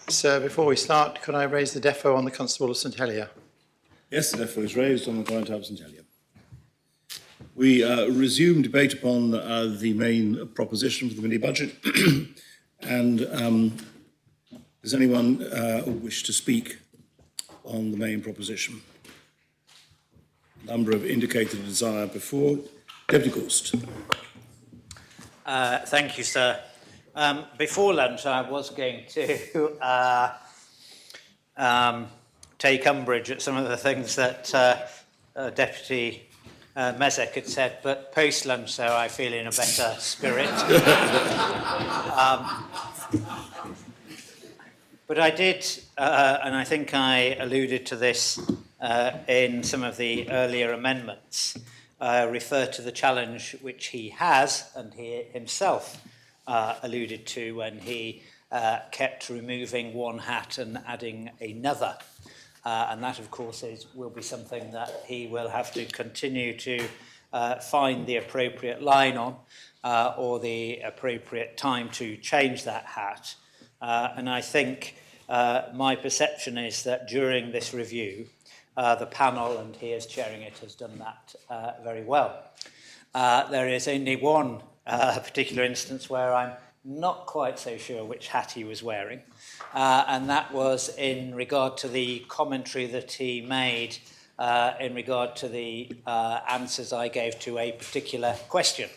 Sir, before we start, could I raise the defo on the Constable of St Helier? Yes, the defo is raised on the Client of St Helier. We resume debate upon the main proposition for the mini-budget. And does anyone wish to speak on the main proposition? A number have indicated a desire before. Deputy Gorst. Thank you, sir. Before lunch, I was going to take umbrage at some of the things that Deputy Mezek had said, but post-lunch, so I feel in a better spirit. But I did, and I think I alluded to this in some of the earlier amendments, refer to the challenge which he has, and he himself alluded to when he kept removing one hat and adding another. And that, of course, will be something that he will have to continue to find the appropriate line on or the appropriate time to change that hat. And I think my perception is that during this review, the panel, and he is chairing it, has done that very well. There is only one particular instance where I'm not quite so sure which hat he was wearing, and that was in regard to the commentary that he made in regard to the answers I gave to a particular question,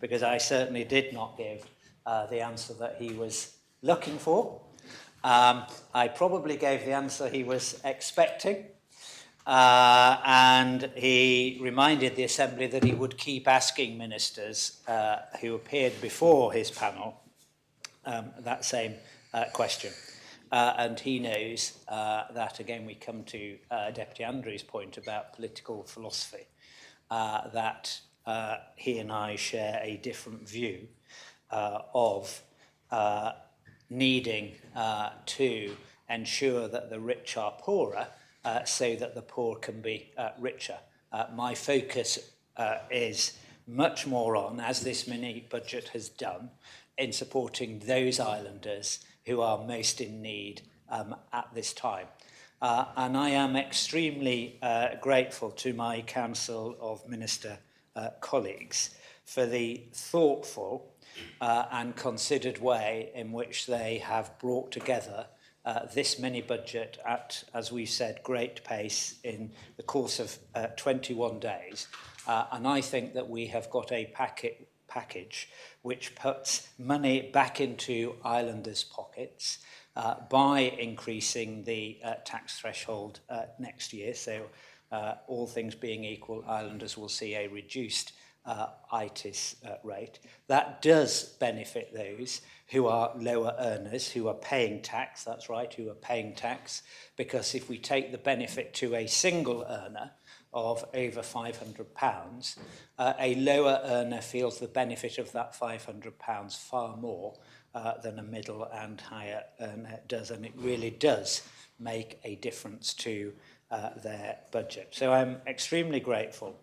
because I certainly did not give the answer that he was looking for. I probably gave the answer he was expecting, and he reminded the Assembly that he would keep asking ministers who appeared before his panel that same question. And he knows that, again, we come to Deputy Andrews' point about political philosophy, that he and I share a different view of needing to ensure that the rich are poorer so that the poor can be richer. My focus is much more on, as this mini-budget has done, in supporting those islanders who are most in need at this time. And I am extremely grateful to my Council of Minister colleagues for the thoughtful and considered way in which they have brought together this mini-budget at, as we said, great pace in the course of 21 days. And I think that we have got a package which puts money back into islanders' pockets by increasing the tax threshold next year. So all things being equal, islanders will see a reduced ITIS rate. That does benefit those who are lower earners, who are paying tax, that's right, who are paying tax, because if we take the benefit to a single earner of over £500, a lower earner feels the benefit of that £500 far more than a middle and higher earner does, and it really does make a difference to their budget. So I'm extremely grateful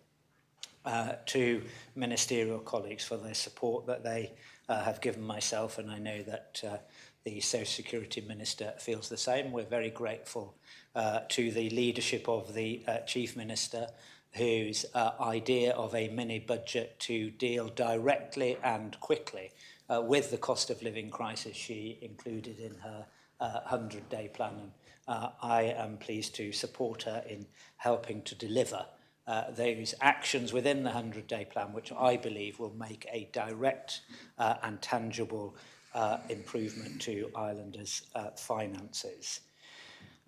to ministerial colleagues for their support that they have given myself, and I know that the Social Security Minister feels the same. We're very grateful to the leadership of the Chief Minister, whose idea of a mini-budget to deal directly and quickly with the cost of living crisis she included in her 100-day plan. And I am pleased to support her in helping to deliver those actions within the 100-day plan, which I believe will make a direct and tangible improvement to islanders' finances.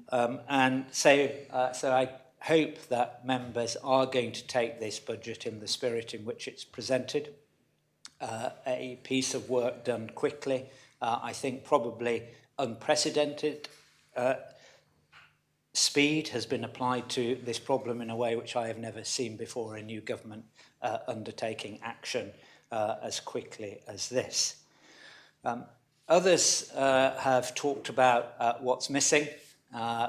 And so I hope that members are going to take this budget in the spirit in which it's presented. A piece of work done quickly, I think probably unprecedented. Speed has been applied to this problem in a way which I have never seen before, a new government undertaking action as quickly as this. Others have talked about what's missing.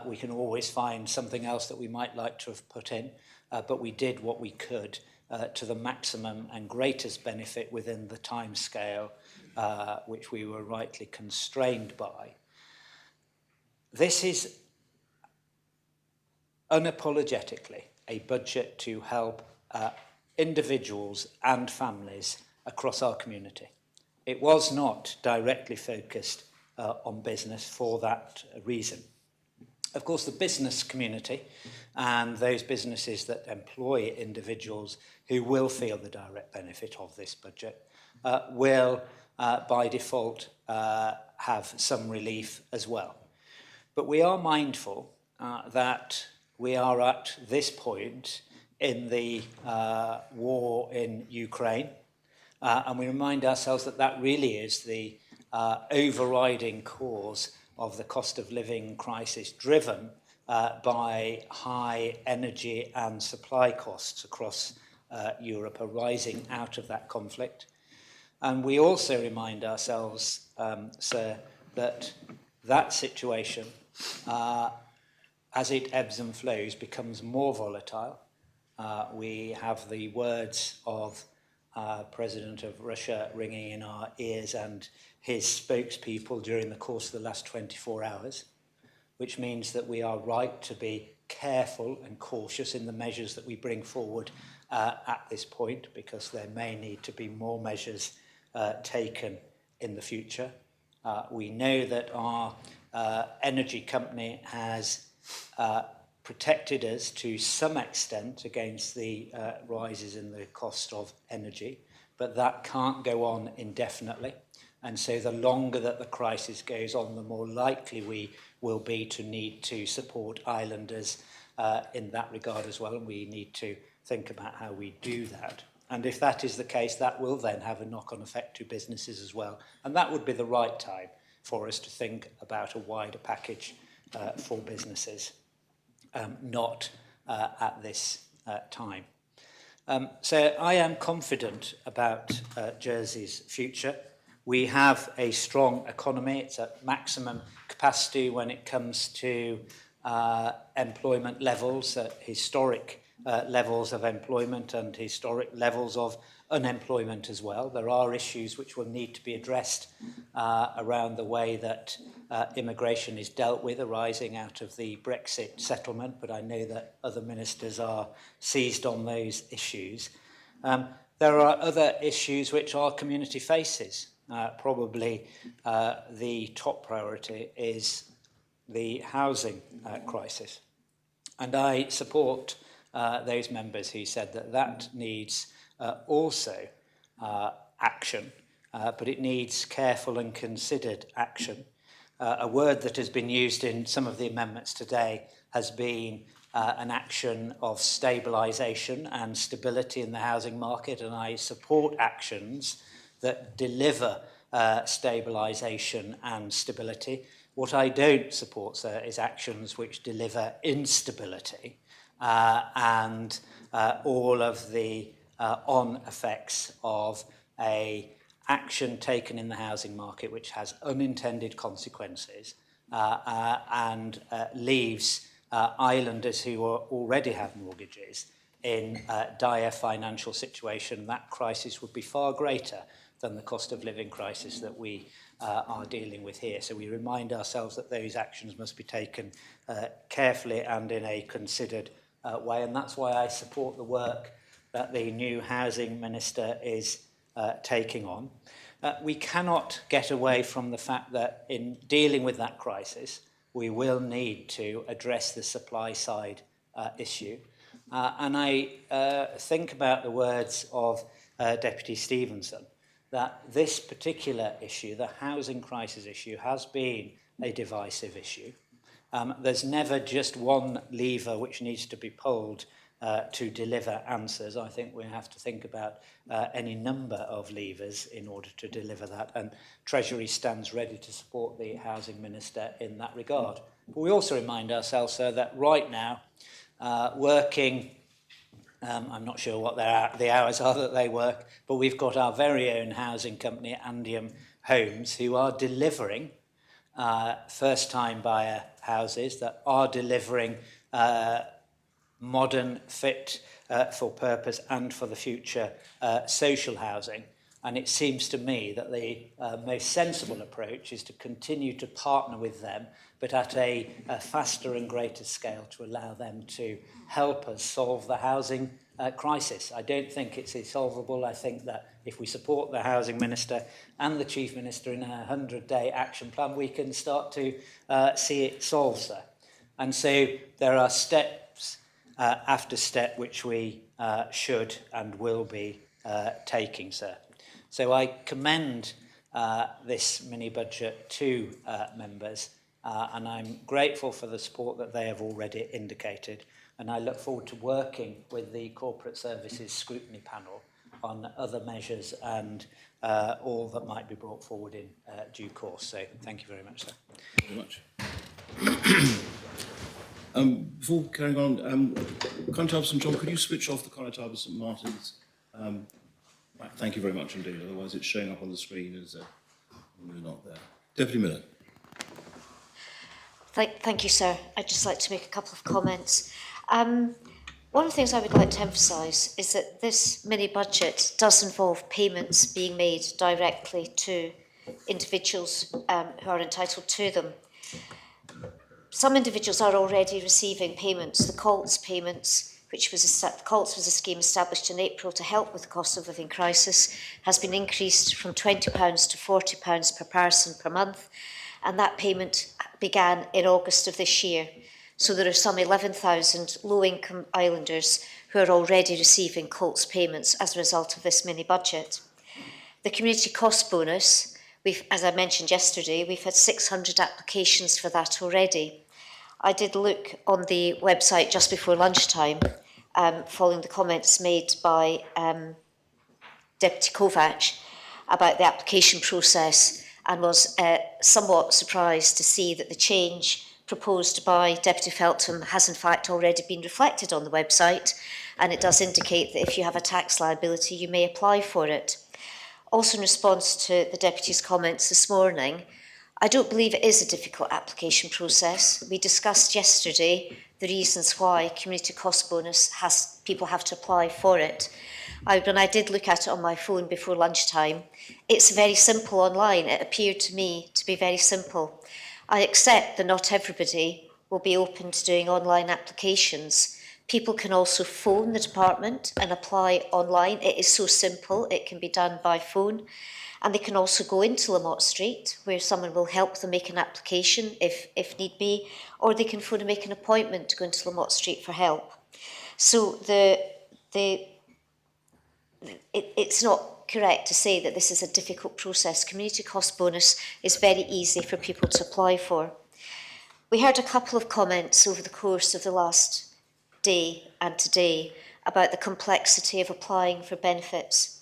We can always find something else that we might like to have put in, but we did what we could to the maximum and greatest benefit within the time scale which we were rightly constrained by. This is unapologetically a budget to help individuals and families across our community. It was not directly focused on business for that reason. Of course, the business community and those businesses that employ individuals who will feel the direct benefit of this budget will, by default, have some relief as well. But we are mindful that we are at this point in the war in Ukraine, and we remind ourselves that that really is the overriding cause of the cost of living crisis, driven by high energy and supply costs across Europe arising out of that conflict. And we also remind ourselves, sir, that that situation, as it ebbs and flows, becomes more volatile. We have the words of President of Russia ringing in our ears and his spokespeople during the course of the last 24 hours, which means that we are right to be careful and cautious in the measures that we bring forward at this point, because there may need to be more measures taken in the future. We know that our energy company has protected us to some extent against the rises in the cost of energy, but that can't go on indefinitely. And so the longer that the crisis goes on, the more likely we will be to need to support islanders in that regard as well. And we need to think about how we do that. And if that is the case, that will then have a knock-on effect to businesses as well. And that would be the right time for us to think about a wider package for businesses, not at this time. So I am confident about Jersey's future. We have a strong economy. It's at maximum capacity when it comes to employment levels, historic levels of employment and historic levels of unemployment as well. There are issues which will need to be addressed around the way that immigration is dealt with arising out of the Brexit settlement, but I know that other ministers are seized on those issues. There are other issues which our community faces. Probably the top priority is the housing crisis. And I support those members who said that that needs also action, but it needs careful and considered action. A word that has been used in some of the amendments today has been an action of stabilisation and stability in the housing market, and I support actions that deliver stabilisation and stability. What I don't support, sir, is actions which deliver instability and all of the on effects of a action taken in the housing market which has unintended consequences and leaves islanders who already have mortgages in a dire financial situation. That crisis would be far greater than the cost of living crisis that we are dealing with here. So we remind ourselves that those actions must be taken carefully and in a considered way. And that's why I support the work that the new housing minister is taking on. We cannot get away from the fact that in dealing with that crisis, we will need to address the supply side issue. And I think about the words of Deputy Stevenson, that this particular issue, the housing crisis issue, has been a divisive issue. There's never just one lever which needs to be pulled to deliver answers. I think we have to think about any number of levers in order to deliver that, and Treasury stands ready to support the Housing Minister in that regard. But we also remind ourselves, sir, that right now, working, I'm not sure what the hours are that they work, but we've got our very own housing company, Andium Homes, who are delivering first-time buyer houses that are delivering modern, fit for purpose and for the future social housing. And it seems to me that the most sensible approach is to continue to partner with them, but at a faster and greater scale to allow them to help us solve the housing crisis. I don't think it's insolvable. I think that if we support the Housing Minister and the Chief Minister in a 100-day action plan, we can start to see it solved, sir. And so there are steps after step which we should and will be taking, sir. So I commend this mini-budget to members, and I'm grateful for the support that they have already indicated, and I look forward to working with the Corporate Services Scrutiny Panel on other measures and all that might be brought forward in due course. So thank you very much, sir. Thank you very much. Before carrying on, Conrad St John, could you switch off the Conrad St Martin's? Right, thank you very much indeed, otherwise it's showing up on the screen as we're not there. Deputy Miller. Thank you, sir. I'd just like to make a couple of comments. One of the things I would like to emphasise is that this mini-budget does involve payments being made directly to individuals who are entitled to them. Some individuals are already receiving payments. The COLTS payments, COLTS was a scheme established in April to help with the cost of living crisis, has been increased from £20 to £40 per person per month, and that payment began in August of this year. So there are some 11,000 low-income islanders who are already receiving COLTS payments as a result of this mini-budget. The community cost bonus, as I mentioned yesterday, we've had 600 applications for that already. I did look on the website just before lunchtime, following the comments made by Deputy Kovac about the application process, and was somewhat surprised to see that the change proposed by Deputy Feltham has in fact already been reflected on the website, and it does indicate that if you have a tax liability, you may apply for it. Also, in response to the Deputy's comments this morning, I don't believe it is a difficult application process. We discussed yesterday the reasons why community cost bonus people have to apply for it. When I did look at it on my phone before lunchtime, it's very simple online. It appeared to me to be very simple. I accept that not everybody will be open to doing online applications. People can also phone the department and apply online. It is so simple, it can be done by phone. And they can also go into Lamott Street, where someone will help them make an application if need be, or they can phone and make an appointment to go into Lamott Street for help. So it's not correct to say that this is a difficult process. Community cost bonus is very easy for people to apply for. We heard a couple of comments over the course of the last day and today about the complexity of applying for benefits.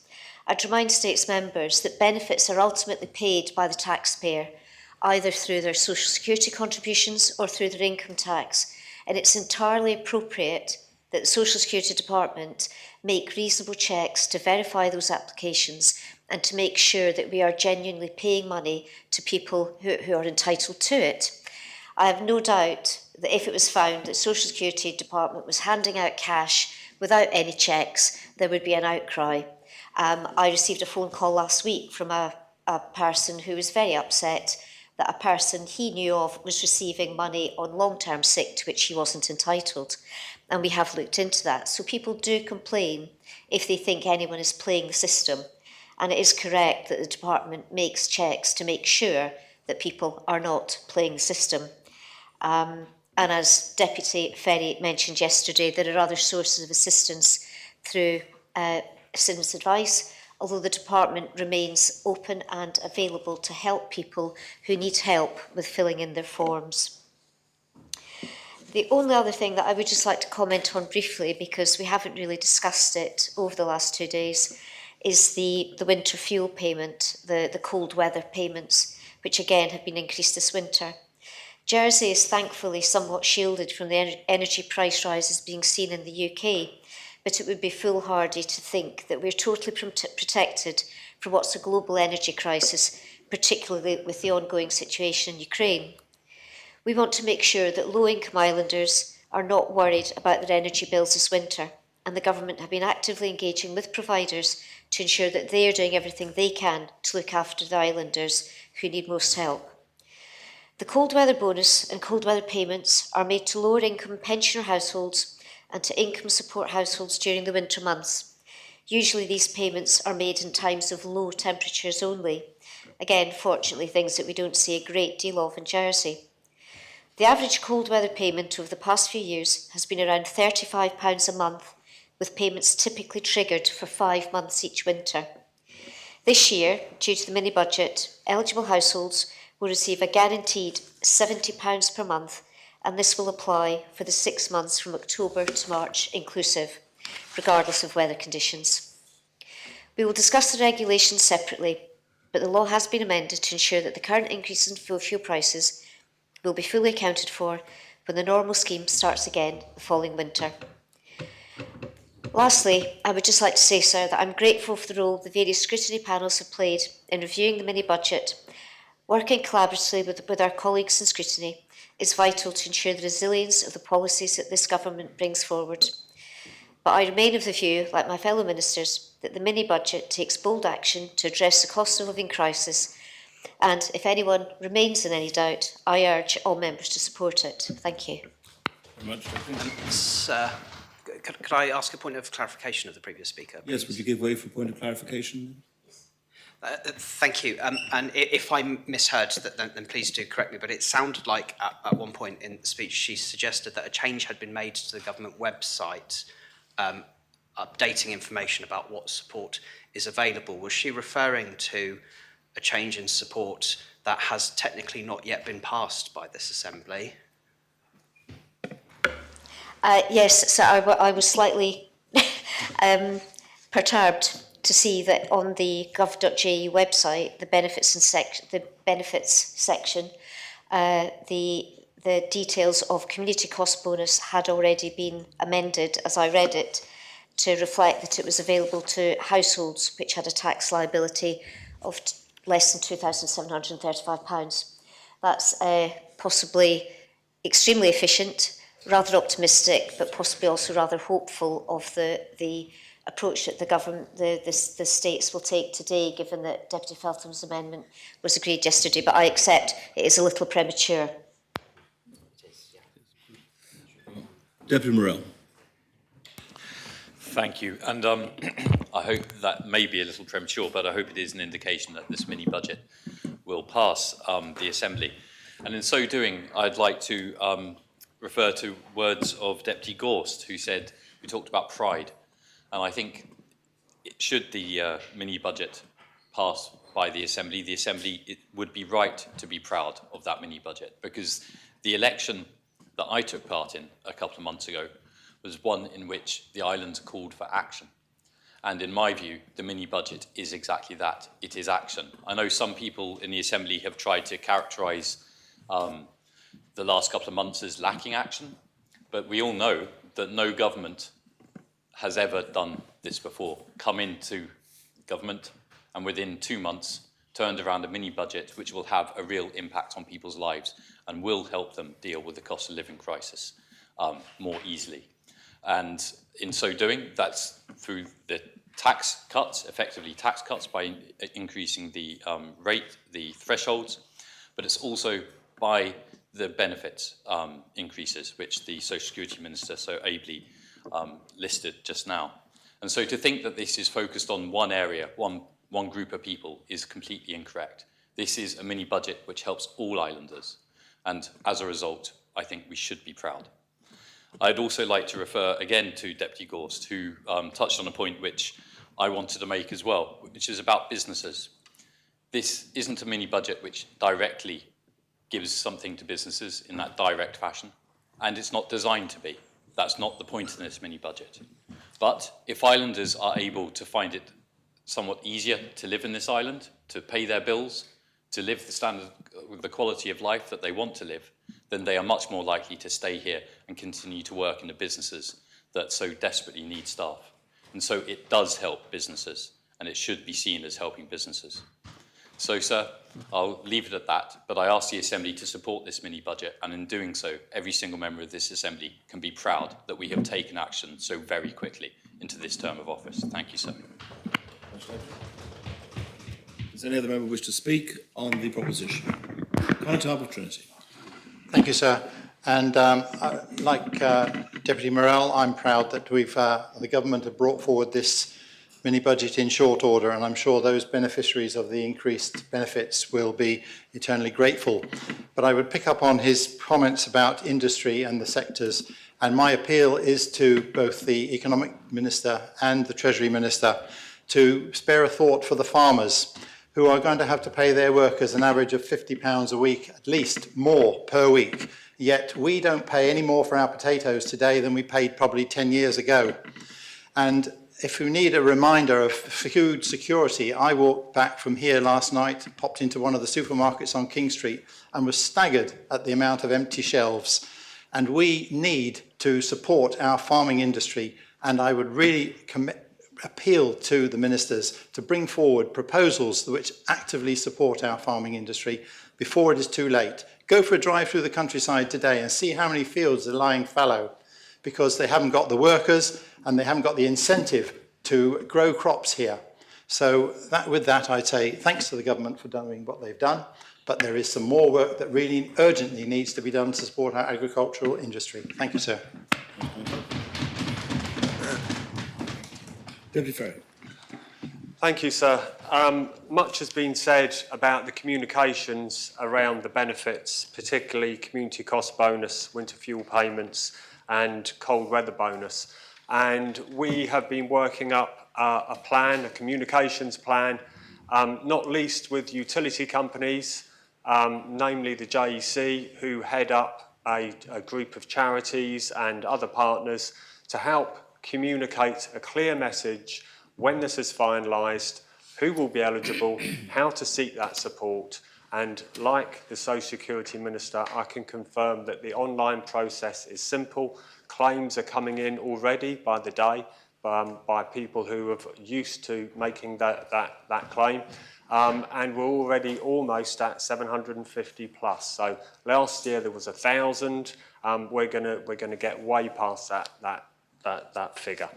I'd remind States members that benefits are ultimately paid by the taxpayer, either through their social security contributions or through their income tax, and it's entirely appropriate that the Social Security Department make reasonable checks to verify those applications and to make sure that we are genuinely paying money to people who are entitled to it. I have no doubt that if it was found that the Social Security Department was handing out cash without any checks, there would be an outcry. I received a phone call last week from a person who was very upset that a person he knew of was receiving money on long-term sick to which he wasn't entitled. And we have looked into that. So people do complain if they think anyone is playing the system. And it is correct that the department makes checks to make sure that people are not playing the system. And as Deputy Ferry mentioned yesterday, there are other sources of assistance through citizens' advice, although the department remains open and available to help people who need help with filling in their forms. The only other thing that I would just like to comment on briefly, because we haven't really discussed it over the last 2 days, is the winter fuel payment, the cold weather payments, which again have been increased this winter. Jersey is thankfully somewhat shielded from the energy price rises being seen in the UK, but it would be foolhardy to think that we're totally protected from what's a global energy crisis, particularly with the ongoing situation in Ukraine. We want to make sure that low-income islanders are not worried about their energy bills this winter. and the government have been actively engaging with providers to ensure that they are doing everything they can to look after the islanders who need most help. The cold weather bonus and cold weather payments are made to lower income pensioner households and to income support households during the winter months. Usually these payments are made in times of low temperatures only. Again, fortunately, things that we don't see a great deal of in Jersey. The average cold weather payment over the past few years has been around £35 a month, with payments typically triggered for 5 months each winter. This year, due to the mini-budget, eligible households will receive a guaranteed £70 per month, and this will apply for the 6 months from October to March inclusive, regardless of weather conditions. We will discuss the regulations separately, but the law has been amended to ensure that the current increase in fuel prices will be fully accounted for when the normal scheme starts again the following winter. Lastly, I would just like to say, sir, that I'm grateful for the role the various scrutiny panels have played in reviewing the mini-budget. Working collaboratively with our colleagues in scrutiny is vital to ensure the resilience of the policies that this government brings forward. But I remain of the view, like my fellow ministers, that the mini-budget takes bold action to address the cost of living crisis, and if anyone remains in any doubt, I urge all members to support it. Thank you. Very much. Sir, could I ask a point of clarification of the previous speaker, please? Yes, would you give way for a point of clarification? Thank you. And if I misheard, then please do correct me, but it sounded like at one point in the speech she suggested that a change had been made to the government website updating information about what support is available. Was she referring to a change in support that has technically not yet been passed by this Assembly? Yes, so I was slightly perturbed to see that on the gov.je website, the benefits section, the details of community cost bonus had already been amended, as I read it, to reflect that it was available to households which had a tax liability of less than £2,735. That's possibly extremely efficient, rather optimistic, but possibly also rather hopeful of the approach that the government, the states will take today, given that Deputy Feltham's amendment was agreed yesterday. But I accept it is a little premature. Deputy Morell. Thank you. And I hope that may be a little premature, but I hope it is an indication that this mini-budget will pass the Assembly. And in so doing, I'd like to refer to words of Deputy Gorst, who talked about pride. And I think should the mini-budget pass by the Assembly, it would be right to be proud of that mini-budget, because the election that I took part in a couple of months ago was one in which the islands called for action. And in my view, the mini-budget is exactly that. It is action. I know some people in the Assembly have tried to characterise the last couple of months as lacking action, but we all know that no government has ever done this before, come into government and within 2 months turned around a mini-budget which will have a real impact on people's lives and will help them deal with the cost of living crisis more easily. And in so doing, that's through the tax cuts, effectively tax cuts by increasing the rate, the thresholds, but it's also by the benefits increases, which the Social Security Minister so ably listed just now. And so to think that this is focused on one area, one group of people, is completely incorrect. This is a mini-budget which helps all islanders. And as a result, I think we should be proud. I'd also like to refer again to Deputy Gorst, who touched on a point which I wanted to make as well, which is about businesses. This isn't a mini-budget which directly gives something to businesses in that direct fashion, and it's not designed to be. That's not the point in this mini-budget. But if islanders are able to find it somewhat easier to live in this island, to pay their bills, to live the standard, the quality of life that they want to live, then they are much more likely to stay here and continue to work in the businesses that so desperately need staff. And so it does help businesses, and it should be seen as helping businesses. So, sir, I'll leave it at that, but I ask the Assembly to support this mini-budget, and in doing so, every single member of this Assembly can be proud that we have taken action so very quickly into this term of office. Thank you, sir. Does any other member wish to speak on the proposition? Constable Trinity. Thank you, sir. And like Deputy Morell, I'm proud that the government have brought forward this mini-budget in short order, and I'm sure those beneficiaries of the increased benefits will be eternally grateful. But I would pick up on his comments about industry and the sectors, and my appeal is to both the Economic Minister and the Treasury Minister to spare a thought for the farmers, who are going to have to pay their workers an average of £50 a week, at least more per week. Yet we don't pay any more for our potatoes today than we paid probably 10 years ago. And if you need a reminder of food security, I walked back from here last night, popped into one of the supermarkets on King Street and was staggered at the amount of empty shelves. And we need to support our farming industry, and I would really appeal to the ministers to bring forward proposals which actively support our farming industry before it is too late. Go for a drive through the countryside today and see how many fields are lying fallow because they haven't got the workers and they haven't got the incentive to grow crops here. So with that, I'd say thanks to the government for doing what they've done, but there is some more work that really urgently needs to be done to support our agricultural industry. Thank you, sir. Deputy Ferry. Thank you, sir. Much has been said about the communications around the benefits, particularly community cost bonus, winter fuel payments and cold weather bonus. And we have been working up a plan, a communications plan, not least with utility companies, namely the JEC, who head up a group of charities and other partners to help communicate a clear message when this is finalised, who will be eligible, how to seek that support. And like the Social Security Minister, I can confirm that the online process is simple. Claims are coming in already by the day by people who are used to making that claim. And we're already almost at 750 plus. So last year there was 1,000. We're gonna get way past that figure.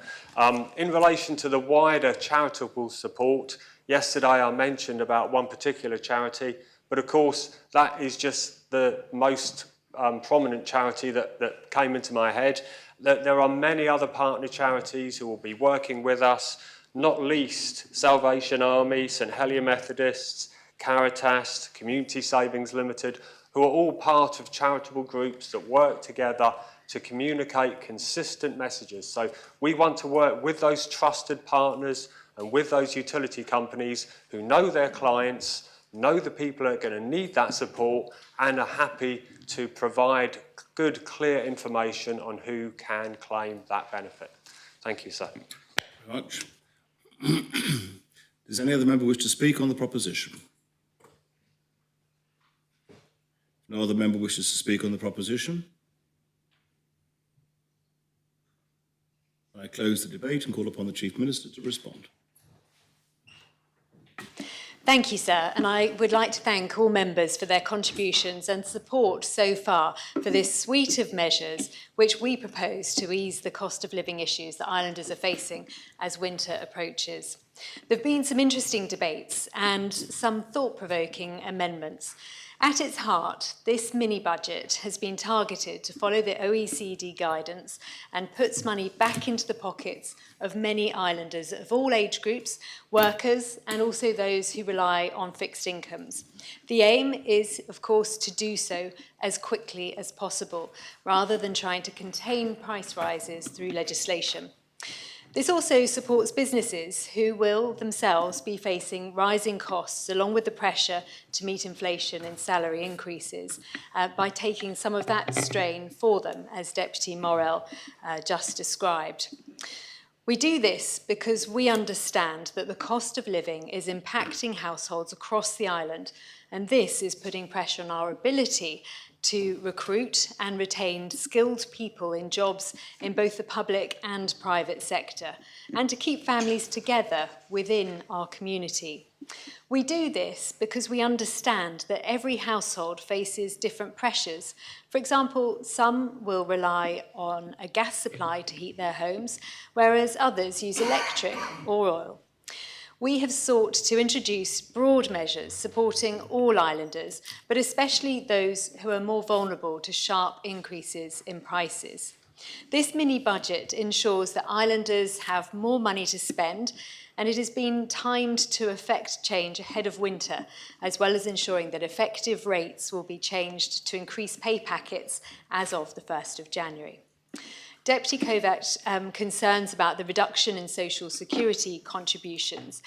In relation to the wider charitable support, yesterday I mentioned about one particular charity, but of course that is just the most prominent charity that came into my head. There are many other partner charities who will be working with us, not least Salvation Army, St Helier Methodists, Caritas, Community Savings Limited, who are all part of charitable groups that work together to communicate consistent messages. So we want to work with those trusted partners and with those utility companies who know their clients, know the people are going to need that support and are happy to provide good, clear information on who can claim that benefit. Thank you, sir. Thank you very much. Does any other member wish to speak on the proposition? No other member wishes to speak on the proposition. I close the debate and call upon the Chief Minister to respond. Thank you, sir, and I would like to thank all members for their contributions and support so far for this suite of measures which we propose to ease the cost of living issues that islanders are facing as winter approaches. There have been some interesting debates and some thought-provoking amendments. At its heart, this mini-budget has been targeted to follow the OECD guidance and puts money back into the pockets of many islanders of all age groups, workers, and also those who rely on fixed incomes. The aim is, of course, to do so as quickly as possible, rather than trying to contain price rises through legislation. This also supports businesses who will themselves be facing rising costs along with the pressure to meet inflation and salary increases by taking some of that strain for them, as Deputy Morell just described. We do this because we understand that the cost of living is impacting households across the island, and this is putting pressure on our ability to recruit and retain skilled people in jobs in both the public and private sector, and to keep families together within our community. We do this because we understand that every household faces different pressures. For example, some will rely on a gas supply to heat their homes, whereas others use electric or oil. We have sought to introduce broad measures supporting all islanders, but especially those who are more vulnerable to sharp increases in prices. This mini-budget ensures that islanders have more money to spend, and it has been timed to effect change ahead of winter, as well as ensuring that effective rates will be changed to increase pay packets as of the 1st of January. Deputy Kovacs concerns about the reduction in social security contributions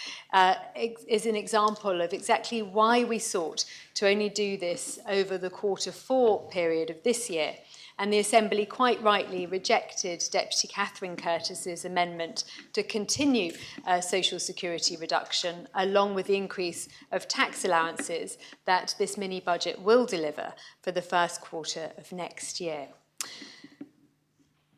is an example of exactly why we sought to only do this over the Q4 period of this year. And the Assembly quite rightly rejected Deputy Catherine Curtis's amendment to continue social security reduction, along with the increase of tax allowances that this mini-budget will deliver for the first quarter of next year.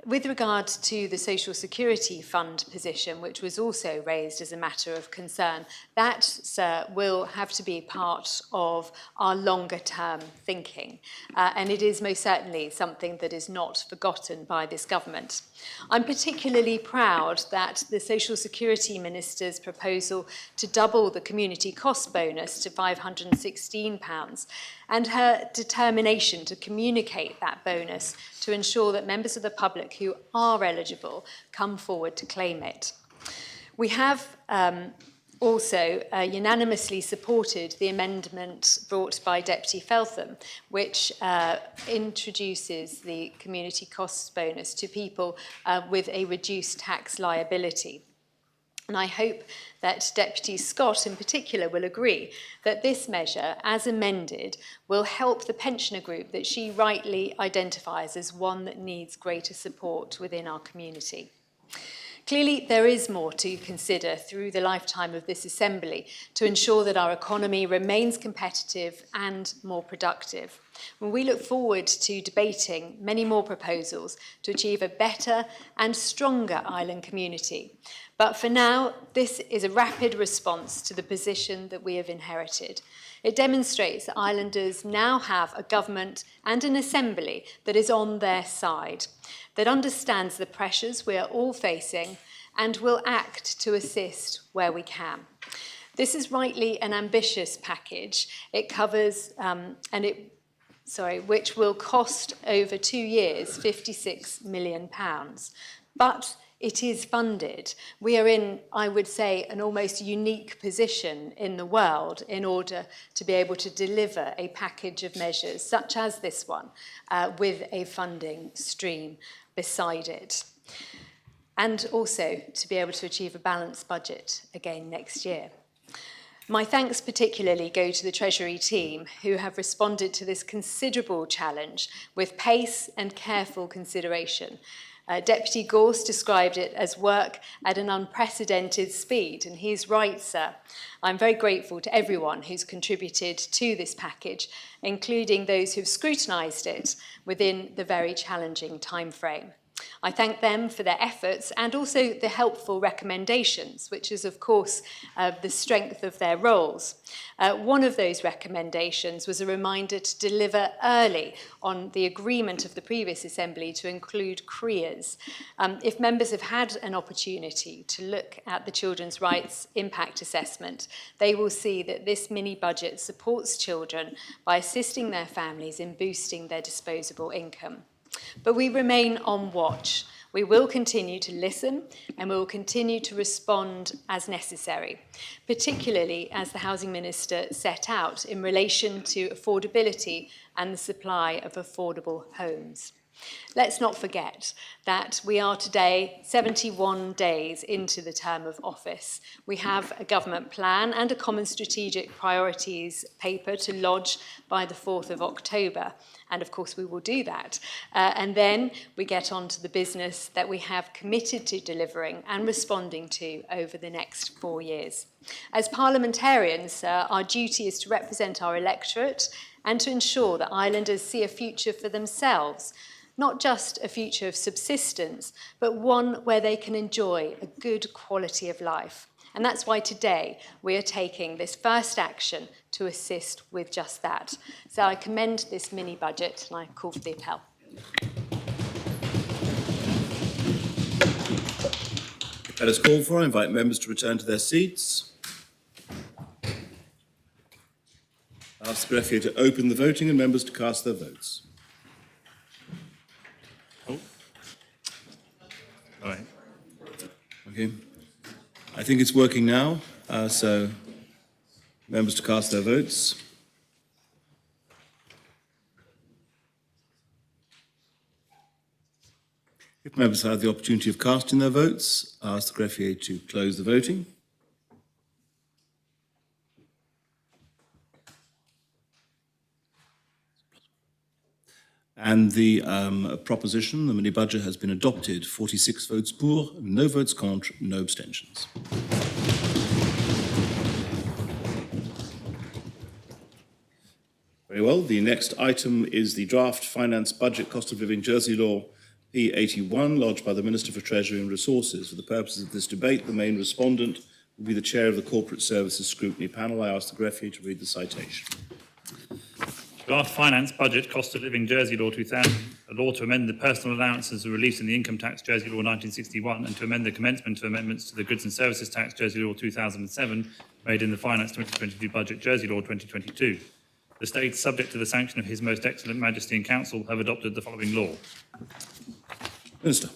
With regard to the Social Security Fund position, which was also raised as a matter of concern, that, sir, will have to be part of our longer-term thinking, and it is most certainly something that is not forgotten by this government. I'm particularly proud that the Social Security Minister's proposal to double the community cost bonus to £516 and her determination to communicate that bonus to ensure that members of the public who are eligible come forward to claim it. We have also unanimously supported the amendment brought by Deputy Feltham, which introduces the community costs bonus to people with a reduced tax liability. And I hope that Deputy Scott in particular will agree that this measure, as amended, will help the pensioner group that she rightly identifies as one that needs greater support within our community. Clearly, there is more to consider through the lifetime of this Assembly to ensure that our economy remains competitive and more productive. And we look forward to debating many more proposals to achieve a better and stronger island community. But for now, this is a rapid response to the position that we have inherited. It demonstrates that islanders now have a government and an Assembly that is on their side, that understands the pressures we are all facing and will act to assist where we can. This is rightly an ambitious package. It covers, which will cost over 2 years, £56 million. But it is funded. We are in, I would say, an almost unique position in the world in order to be able to deliver a package of measures such as this one with a funding stream beside it. And also to be able to achieve a balanced budget again next year. My thanks particularly go to the Treasury team who have responded to this considerable challenge with pace and careful consideration. Deputy Gorse described it as work at an unprecedented speed, and he's right, sir. I'm very grateful to everyone who's contributed to this package, including those who've scrutinised it within the very challenging timeframe. I thank them for their efforts and also the helpful recommendations, which is, of course, the strength of their roles. One of those recommendations was a reminder to deliver early on the agreement of the previous Assembly to include CREAs. If members have had an opportunity to look at the Children's Rights Impact Assessment, they will see that this mini-budget supports children by assisting their families in boosting their disposable income. But we remain on watch. We will continue to listen and we will continue to respond as necessary, particularly as the Housing Minister set out in relation to affordability and the supply of affordable homes. Let's not forget that we are today 71 days into the term of office. We have a government plan and a common strategic priorities paper to lodge by the 4th of October. And of course we will do that. And then we get on to the business that we have committed to delivering and responding to over the next 4 years. As parliamentarians, our duty is to represent our electorate and to ensure that islanders see a future for themselves, not just a future of subsistence, but one where they can enjoy a good quality of life. And that's why today we are taking this first action to assist with just that. So I commend this mini budget and I call for the appel. That is called for. I invite members to return to their seats. I ask the greffier to open the voting and members to cast their votes. All right. Okay. I think it's working now, so members to cast their votes. If members have the opportunity of casting their votes, I ask the greffier to close the voting. And the proposition, the mini-budget, has been adopted. 46 votes pour, no votes contre, no abstentions. Very well. The next item is the draft finance budget cost of living Jersey law P81, lodged by the Minister for Treasury and Resources. For the purposes of this debate, the main respondent will be the chair of the Corporate Services Scrutiny Panel. I ask the greffier to read the citation. Draft Finance Budget Cost of Living Jersey Law 2000, a law to amend the personal allowances released in the Income Tax Jersey Law 1961 and to amend the commencement of amendments to the Goods and Services Tax Jersey Law 2007 made in the Finance 2022 Budget Jersey Law 2022. The States, subject to the sanction of His Most Excellent Majesty and Council, have adopted the following law. Minister.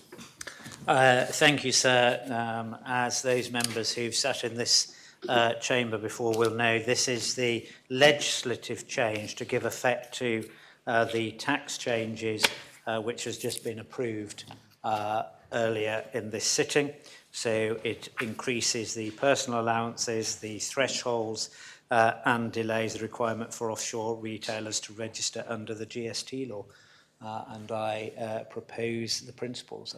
Thank you, sir. As those members who've sat in this chamber before will know, this is the legislative change to give effect to the tax changes which has just been approved earlier in this sitting. So it increases the personal allowances, the thresholds, and delays the requirement for offshore retailers to register under the GST law. And I propose the principles.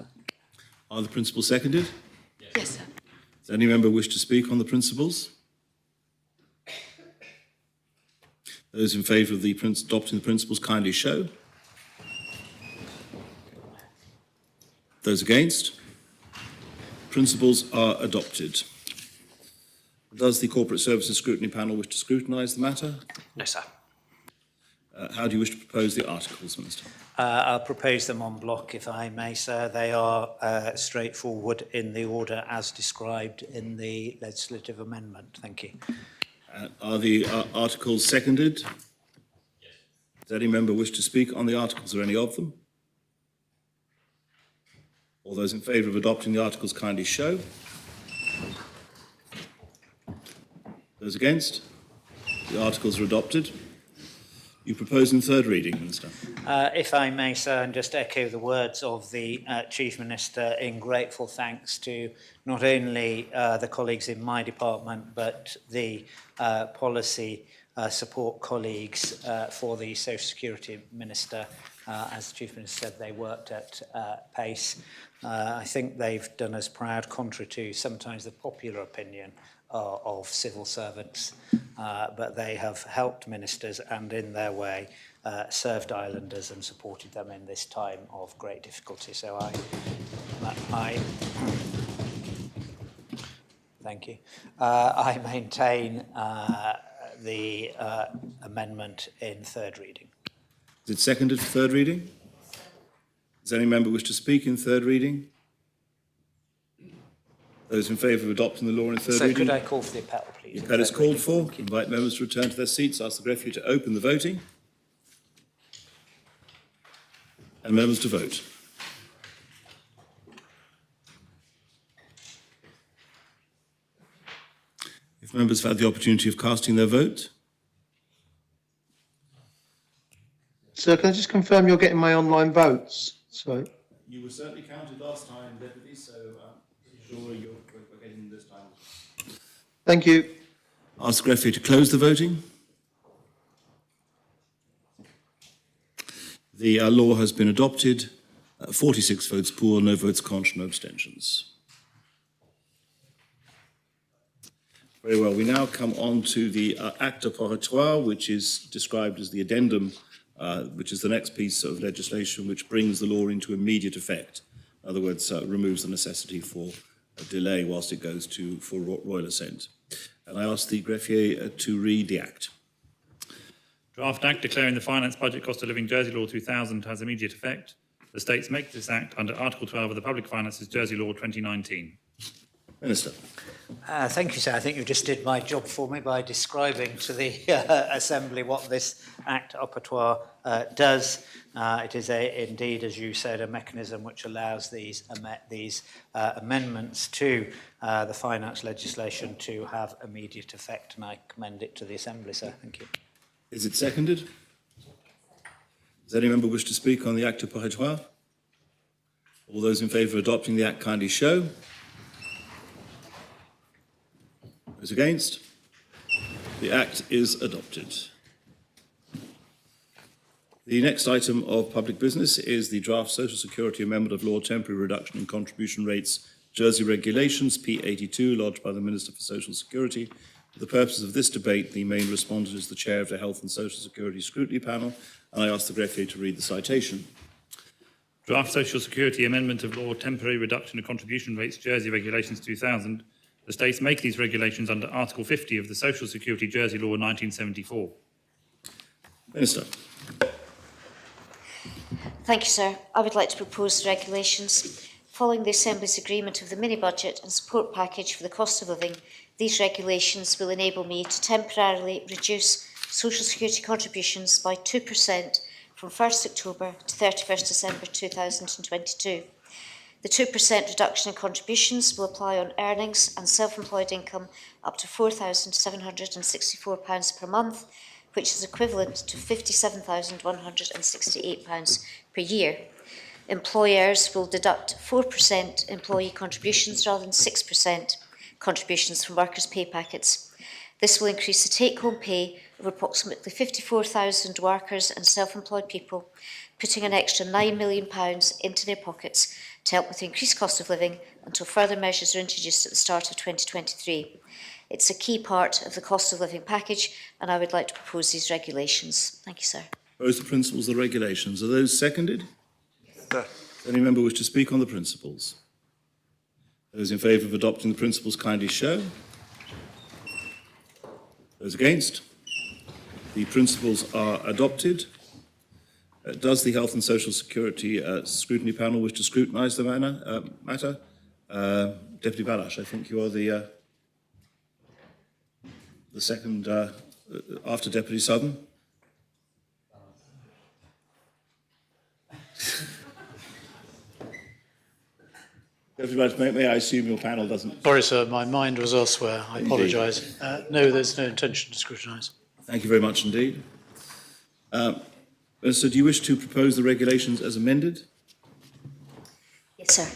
Are the principles seconded? Yes, sir. Does any member wish to speak on the principles? Those in favour of adopting the principles kindly show. Those against? Principles are adopted. Does the Corporate Services Scrutiny Panel wish to scrutinise the matter? No, sir. How do you wish to propose the articles, Minister? I'll propose them en bloc, if I may, sir. They are straightforward in the order as described in the legislative amendment. Thank you. Are the articles seconded? Yes. Does any member wish to speak on the articles or any of them? All those in favour of adopting the articles kindly show. Those against? The articles are adopted. You propose in third reading, Minister. If I may, sir, and just echo the words of the Chief Minister in grateful thanks to not only the colleagues in my department, but the policy support colleagues for the Social Security Minister. As the Chief Minister said, they worked at pace. I think they've done us proud, contrary to sometimes the popular opinion of civil servants, but they have helped ministers and in their way served islanders and supported them in this time of great difficulty. So I thank you. I maintain the amendment in third reading. Is it seconded for third reading? Does any member wish to speak in third reading? Those in favour of adopting the law in third reading? So could I call for the appel, please? The appel is called for. Invite members to return to their seats. Ask the greffier to open the voting. And members to vote. If members have had the opportunity of casting their vote. Sir, can I just confirm you're getting my online votes? So You were certainly counted last time, Deputy, so sure we're getting this time. thank you. Ask the greffier to close the voting. The law has been adopted. 46 votes pour, no votes contre, no abstentions. Very well. We now come on to the acte opératoire, which is described as the addendum, which is the next piece of legislation which brings the law into immediate effect. In other words, removes the necessity for delay whilst it goes for royal assent. And I ask the greffier to read the Act. Draft Act declaring the Finance Budget Cost of Living Jersey Law 2000 has immediate effect. The States make this Act under Article 12 of the Public Finances Jersey Law 2019. Minister. Thank you, sir. I think you just did my job for me by describing to the Assembly what this Act Operatoire does. It is indeed, as you said, a mechanism which allows these amendments to the finance legislation to have immediate effect, and I commend it to the Assembly, sir. Thank you. Is it seconded? Does any member wish to speak on the Act Operatoire? All those in favour of adopting the Act kindly show. Those against? The Act is adopted. The next item of public business is the draft Social Security Amendment of Law Temporary Reduction in Contribution Rates Jersey Regulations P82 lodged by the Minister for Social Security. For the purposes of this debate, the main respondent is the Chair of the Health and Social Security Scrutiny Panel, and I ask the greffier to read the citation. Draft Social Security Amendment of Law Temporary Reduction of Contribution Rates Jersey Regulations 2000. The States make these regulations under Article 50 of the Social Security Jersey Law 1974. Minister. Thank you, sir. I would like to propose the regulations. Following the Assembly's agreement of the mini-budget and support package for the cost of living, these regulations will enable me to temporarily reduce social security contributions by 2% from 1st October to 31st December 2022. The 2% reduction in contributions will apply on earnings and self-employed income up to £4,764 per month, which is equivalent to £57,168 per year. Employers will deduct 4% employee contributions rather than 6% contributions from workers' pay packets. This will increase the take-home pay of approximately 54,000 workers and self-employed people, putting an extra £9 million into their pockets to help with the increased cost of living until further measures are introduced at the start of 2023. It's a key part of the cost of living package, and I would like to propose these regulations. Thank you, sir. Propose the principles of the regulations. Are those seconded? Yes, sir. Does any member wish to speak on the principles? Those in favour of adopting the principles kindly show. Those against? The principles are adopted. Does the Health and Social Security Scrutiny Panel wish to scrutinise the matter? Deputy Balash, I think you are the second after Deputy Southern. Deputy Balash, may I assume your panel doesn't... Sorry, sir, my mind was elsewhere. I apologise. No, there's no intention to scrutinise. Thank you very much indeed. So do you wish to propose the regulations as amended? Yes, sir.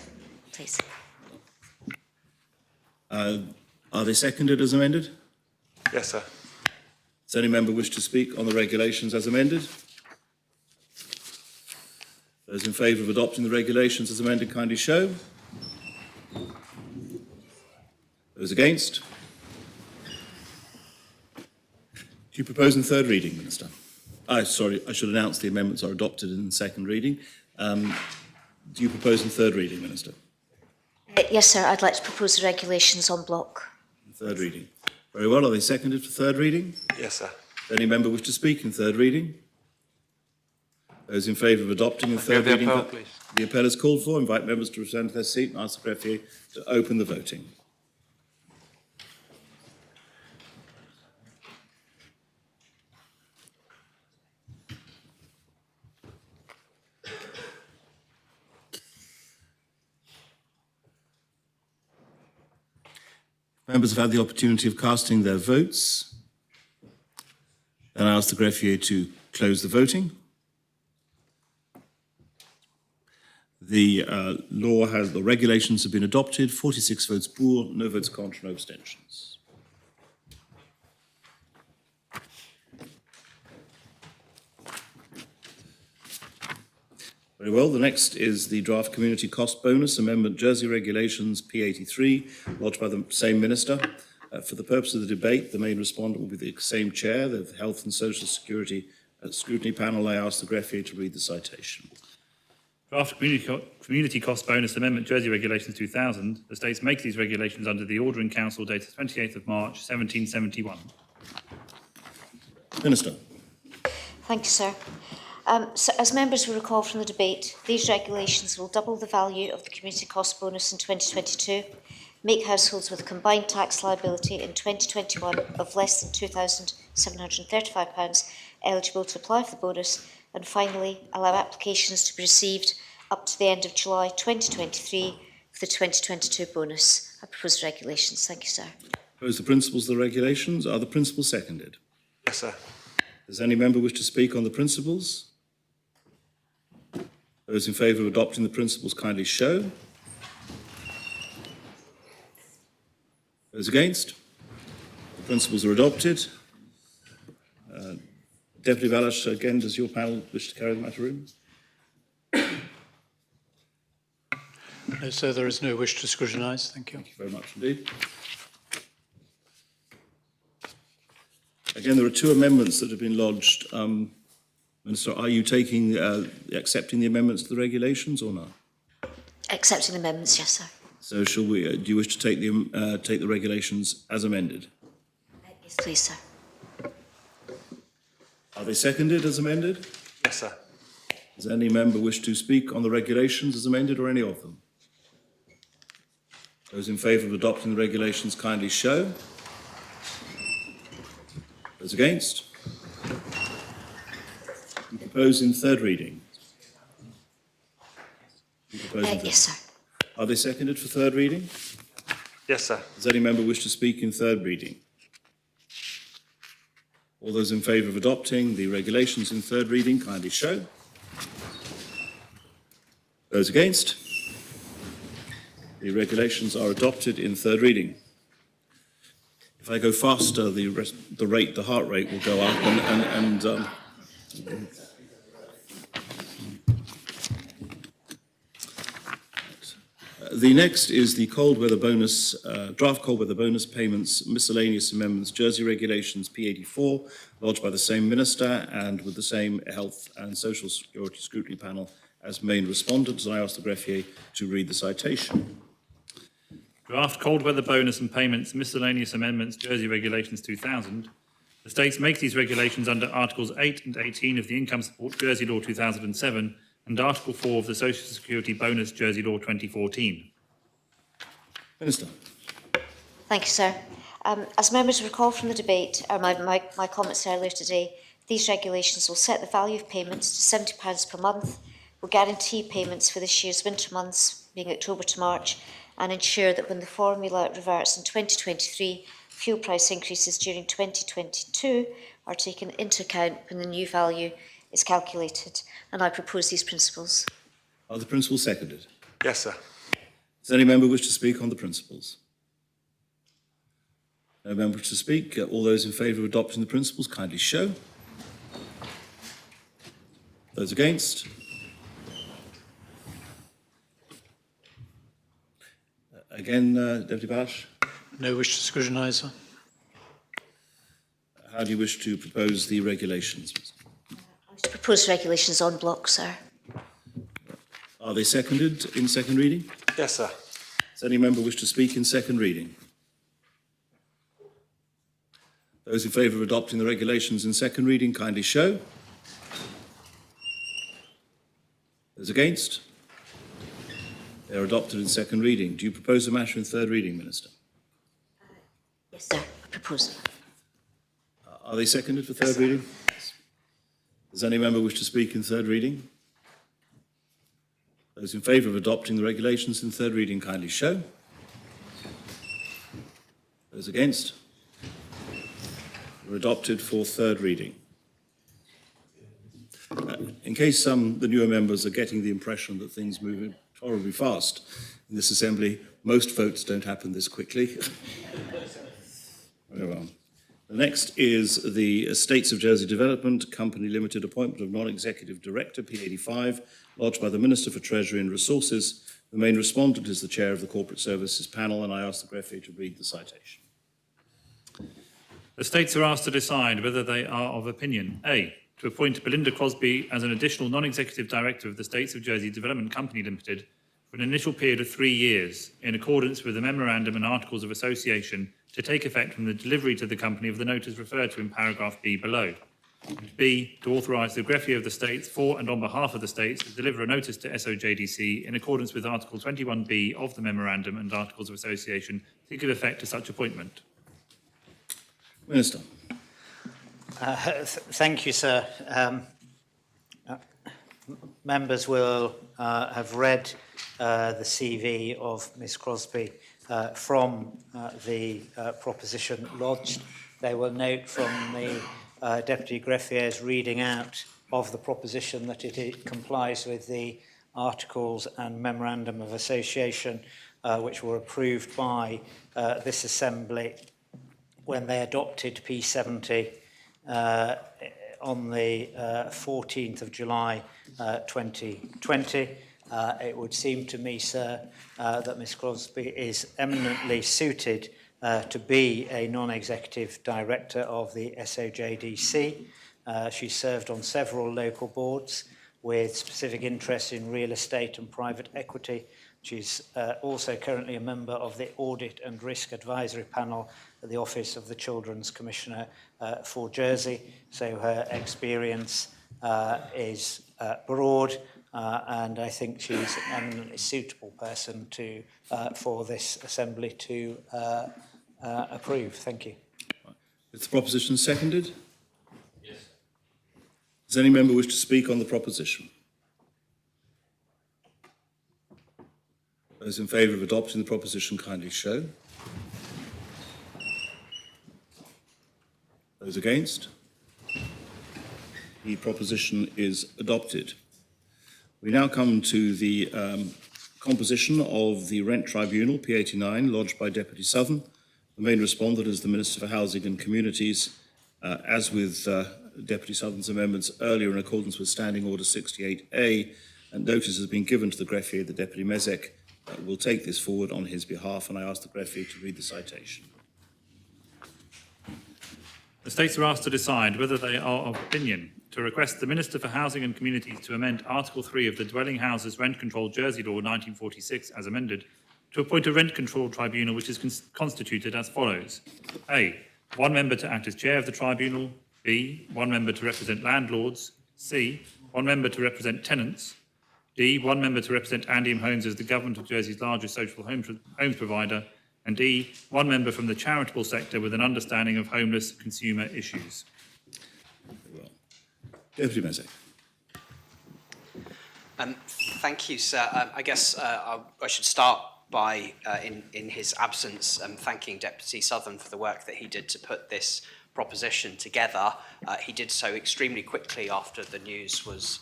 Please. Are they seconded as amended? Yes, sir. Does any member wish to speak on the regulations as amended? Those in favour of adopting the regulations as amended kindly show. Those against? Do you propose in third reading, Minister? Sorry, I should announce the amendments are adopted in second reading. Do you propose in third reading, Minister? Yes, sir. I'd like to propose the regulations en bloc. Third reading. Very well. Are they seconded for third reading? Yes, sir. Does any member wish to speak in third reading? Those in favour of adopting in third reading? The appel is called for. Invite members to return to their seat and ask the greffier to open the voting. Members have had the opportunity of casting their votes. Then I ask the greffier to close the voting. The regulations have been adopted. 46 votes pour, no votes contre, no abstentions. Very well. The next is the draft Community Cost Bonus Amendment Jersey Regulations P83, lodged by the same Minister. For the purpose of the debate, the main respondent will be the same Chair, the Health and Social Security Scrutiny Panel. I ask the greffier to read the citation. Draft Community Cost Bonus Amendment Jersey Regulations 2000. The states make these regulations under the Order in Council dated 28th of March 1771. Minister. Thank you, sir. So as members will recall from the debate, these regulations will double the value of the community cost bonus in 2022, make households with a combined tax liability in 2021 of less than £2,735 eligible to apply for the bonus, and finally allow applications to be received up to the end of July 2023 for the 2022 bonus. I propose the regulations. Thank you, sir. Propose the principles of the regulations. Are the principles seconded? Yes, sir. Does any member wish to speak on the principles? Those in favour of adopting the principles kindly show. Those against? The principles are adopted. Deputy Balash, again, does your panel wish to carry the matter in? No, sir, there is no wish to scrutinise. Thank you. Thank you very much indeed. Again, there are two amendments that have been lodged. Minister, are you accepting the amendments to the regulations or not? Accepting the amendments, yes, sir. So shall we, do you wish to take the regulations as amended? Yes, please, sir. Are they seconded as amended? Yes, sir. Does any member wish to speak on the regulations as amended or any of them? Those in favour of adopting the regulations kindly show. Those against? You propose in third reading? Yes, sir. Are they seconded for third reading? Yes, sir. Does any member wish to speak in third reading? All those in favour of adopting the regulations in third reading kindly show. Those against? The regulations are adopted in third reading. If I go faster, the heart rate will go up the next is the cold weather bonus, draft cold weather bonus payments, miscellaneous amendments, Jersey Regulations P84, lodged by the same minister and with the same Health and Social Security Scrutiny Panel as main respondents. And I ask the greffier to read the citation. Draft Cold Weather Bonus and Payments Miscellaneous Amendments Jersey Regulations 2000. The states make these regulations under Articles 8 and 18 of the Income Support Jersey Law 2007 and Article 4 of the Social Security Bonus Jersey Law 2014. Minister. Thank you, sir. As members recall from the debate, or my comments earlier today, these regulations will set the value of payments to £70 per month, will guarantee payments for this year's winter months, being October to March, and ensure that when the formula reverts in 2023, fuel price increases during 2022 are taken into account when the new value is calculated. And I propose these principles. Are the principles seconded? Yes, sir. Does any member wish to speak on the principles? No member to speak. All those in favour of adopting the principles kindly show. Those against? Again, Deputy Balash. No wish to scrutinise, sir. How do you wish to propose the regulations? I propose regulations en bloc, sir. Are they seconded in second reading? Yes, sir. Does any member wish to speak in second reading? Those in favour of adopting the regulations in second reading kindly show. Those against? They are adopted in second reading. Do you propose the matter in third reading, Minister? Yes, sir. I propose. Are they seconded for third reading? Does any member wish to speak in third reading? Those in favour of adopting the regulations in third reading kindly show. Those against? They're adopted for third reading. In case the newer members are getting the impression that things move horribly fast in this assembly, most votes don't happen this quickly. Very well. The next is the Estates of Jersey Development Company Limited appointment of non-executive director, P85, lodged by the Minister for Treasury and Resources. The main respondent is the chair of the Corporate Services Panel, and I ask the greffier to read the citation. The states are asked to decide whether they are of opinion: A, to to appoint Belinda Crosby as an additional non-executive director of the States of Jersey Development Company Limited for an initial period of 3 years, in accordance with the Memorandum and Articles of Association, to take effect from the delivery to the company of the notice referred to in paragraph B below. B, to authorise the greffier of the States for and on behalf of the States to deliver a notice to SOJDC in accordance with Article 21B of the Memorandum and Articles of Association to give effect to such appointment. Minister. Thank you, sir. Members will have read the CV of Ms Crosby from the proposition lodged. They will note from the Deputy Greffier's reading out of the proposition that it complies with the Articles and Memorandum of Association which were approved by this Assembly when they adopted P70 on the 14th of July 2020. It would seem to me, sir, that Ms Crosby is eminently suited to be a non-executive director of the SOJDC. She served on several local boards with specific interests in real estate and private equity. She's also currently a member of the Audit and Risk Advisory Panel at the Office of the Children's Commissioner for Jersey. So her experience is broad, and I think she's an eminently suitable person for this Assembly to approve. Thank you. Is the proposition seconded? Yes. Does any member wish to speak on the proposition? Those in favour of adopting the proposition kindly show. Those against? The proposition is adopted. We now come to the composition of the Rent Tribunal, P89, lodged by Deputy Southern. The main respondent is the Minister for Housing and Communities, as with Deputy Southern's amendments earlier in accordance with Standing Order 68A, and notice has been given to the greffier. The Deputy Mezek will take this forward on his behalf, and I ask the greffier to read the citation. The States are asked to decide whether they are of opinion to request the Minister for Housing and Communities to amend Article 3 of the Dwelling Houses Rent Control Jersey Law 1946 as amended, to appoint a rent control tribunal which is constituted as follows. A, 1 member to act as chair of the tribunal. B, 1 member to represent landlords. C, 1 member to represent tenants. D, 1 member to represent Andiam Homes as the Government of Jersey's largest social homes provider. And D, 1 member from the charitable sector with an understanding of homeless consumer issues. Very well. Deputy Mezek. Thank you, sir. I guess I should start by, in his absence, thanking Deputy Southern for the work that he did to put this proposition together. He did so extremely quickly after the news was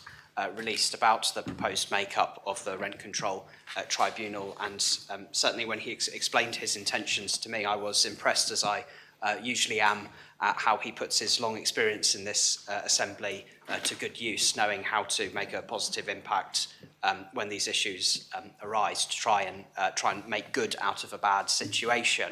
released about the proposed makeup of the Rent Control Tribunal, and certainly when he explained his intentions to me, I was impressed, as I usually am, at how he puts his long experience in this Assembly to good use, knowing how to make a positive impact when these issues arise, to try and make good out of a bad situation.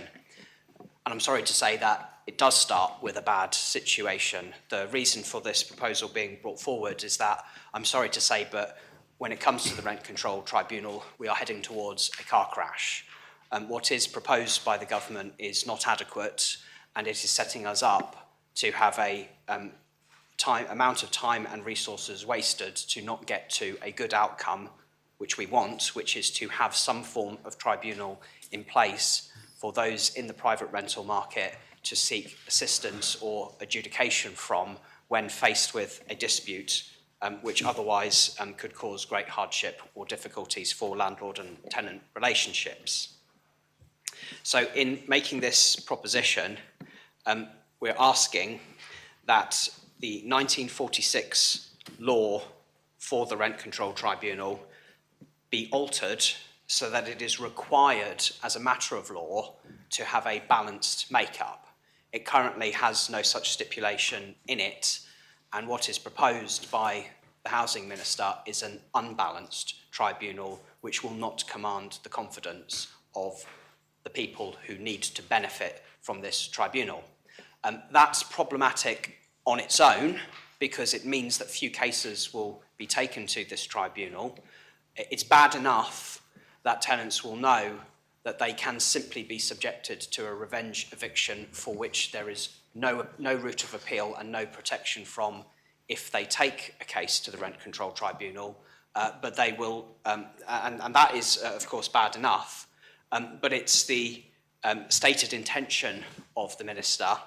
And I'm sorry to say that it does start with a bad situation. The reason for this proposal being brought forward is that, I'm sorry to say, but when it comes to the Rent Control Tribunal, we are heading towards a car crash. What is proposed by the government is not adequate, and it is setting us up to have a amount of time and resources wasted to not get to a good outcome, which we want, which is to have some form of tribunal in place for those in the private rental market to seek assistance or adjudication from when faced with a dispute which otherwise could cause great hardship or difficulties for landlord and tenant relationships. So in making this proposition, we're asking that the 1946 law for the Rent Control Tribunal be altered so that it is required as a matter of law to have a balanced makeup. It currently has no such stipulation in it, and what is proposed by the Housing Minister is an unbalanced tribunal which will not command the confidence of the people who need to benefit from this tribunal. That's problematic on its own, because it means that few cases will be taken to this tribunal. It's bad enough that tenants will know that they can simply be subjected to a revenge eviction for which there is no route of appeal and no protection from if they take a case to the Rent Control Tribunal, but they will, and that is, of course, bad enough, but it's the stated intention of the Minister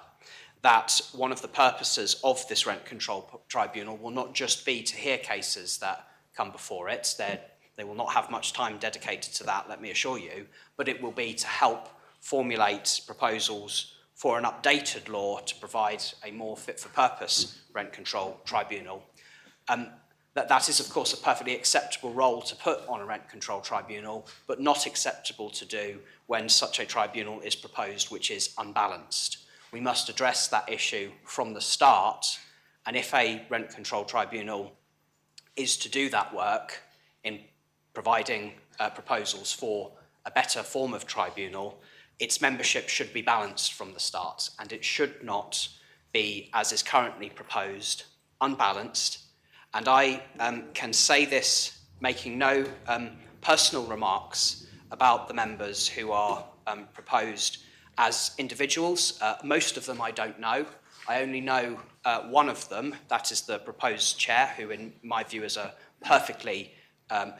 that one of the purposes of this Rent Control Tribunal will not just be to hear cases that come before it. They will not have much time dedicated to that, let me assure you, but it will be to help formulate proposals for an updated law to provide a more fit-for-purpose Rent Control Tribunal. That is, of course, a perfectly acceptable role to put on a Rent Control Tribunal, but not acceptable to do when such a tribunal is proposed, which is unbalanced. We must address that issue from the start, and if a Rent Control Tribunal is to do that work in providing proposals for a better form of tribunal, its membership should be balanced from the start, and it should not be, as is currently proposed, unbalanced. And I can say this making no personal remarks about the members who are proposed as individuals. Most of them I don't know. I only know one of them, that is the proposed chair, who in my view is a perfectly, I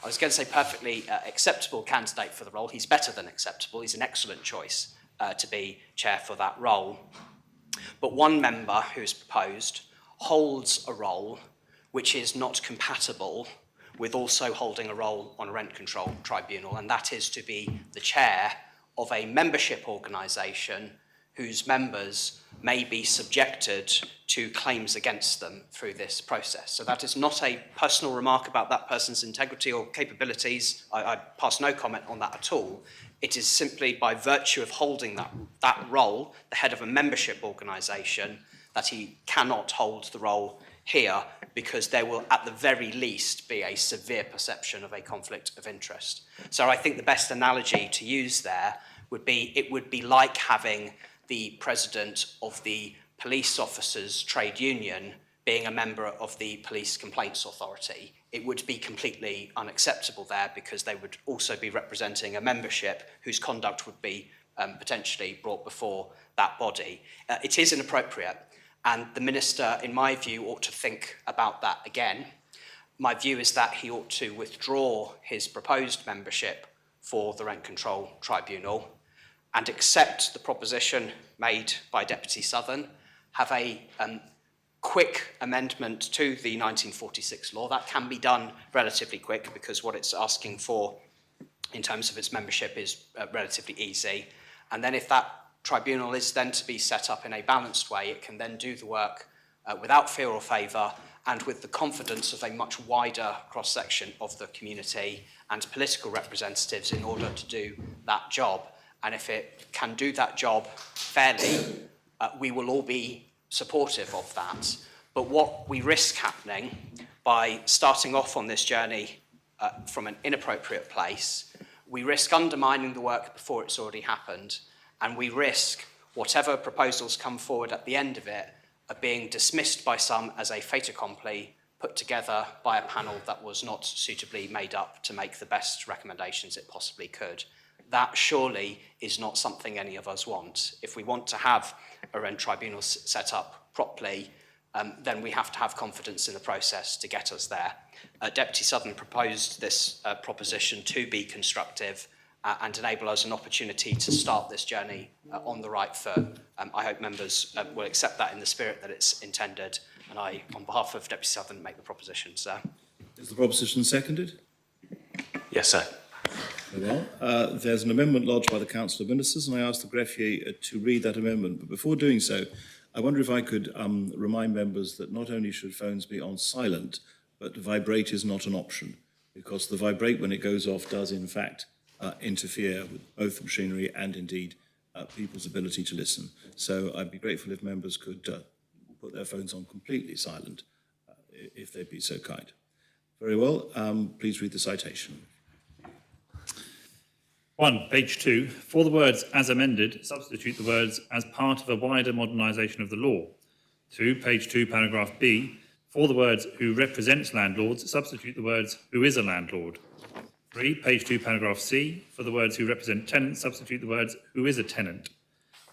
was going to say perfectly acceptable candidate for the role. He's better than acceptable. He's an excellent choice to be chair for that role. But one member who's proposed holds a role which is not compatible with also holding a role on a Rent Control Tribunal, and that is to be the chair of a membership organisation whose members may be subjected to claims against them through this process. So that is not a personal remark about that person's integrity or capabilities. I pass no comment on that at all. It is simply by virtue of holding that role, the head of a membership organisation, that he cannot hold the role here, because there will at the very least be a severe perception of a conflict of interest. So I think the best analogy to use there would be, it would be like having the president of the police officers' trade union being a member of the Police Complaints Authority. It would be completely unacceptable there, because they would also be representing a membership whose conduct would be potentially brought before that body. It is inappropriate. And the Minister, in my view, ought to think about that again. My view is that he ought to withdraw his proposed membership for the Rent Control Tribunal and accept the proposition made by Deputy Southern, have a quick amendment to the 1946 law. That can be done relatively quick, because what it's asking for in terms of its membership is relatively easy. And then if that tribunal is then to be set up in a balanced way, it can then do the work without fear or favour, and with the confidence of a much wider cross-section of the community and political representatives in order to do that job. And if it can do that job fairly, we will all be supportive of that. But what we risk happening by starting off on this journey from an inappropriate place, we risk undermining the work before it's already happened, and we risk whatever proposals come forward at the end of it are being dismissed by some as a fait accompli put together by a panel that was not suitably made up to make the best recommendations it possibly could. That surely is not something any of us want. If we want to have a rent tribunal set up properly, then we have to have confidence in the process to get us there. Deputy Southern proposed this proposition to be constructive and enable us an opportunity to start this journey on the right foot. I hope members will accept that in the spirit that it's intended, and I, on behalf of Deputy Southern, make the proposition, sir. Is the proposition seconded? Yes, sir. Very well. There's an amendment lodged by the Council of Ministers, and I ask the greffier to read that amendment. But before doing so, I wonder if I could remind members that not only should phones be on silent, but vibrate is not an option, because the vibrate when it goes off does in fact interfere with both the machinery and indeed people's ability to listen. So I'd be grateful if members could put their phones on completely silent, if they'd be so kind. Very well. Please read the citation. 1, page 2. For the words "as amended," substitute the words "as part of a wider modernisation of the law." 2, page 2, paragraph B, for the words who represents landlords, substitute the words who is a landlord. 3, page 2, paragraph C, for the words who represent tenants, substitute the words who is a tenant.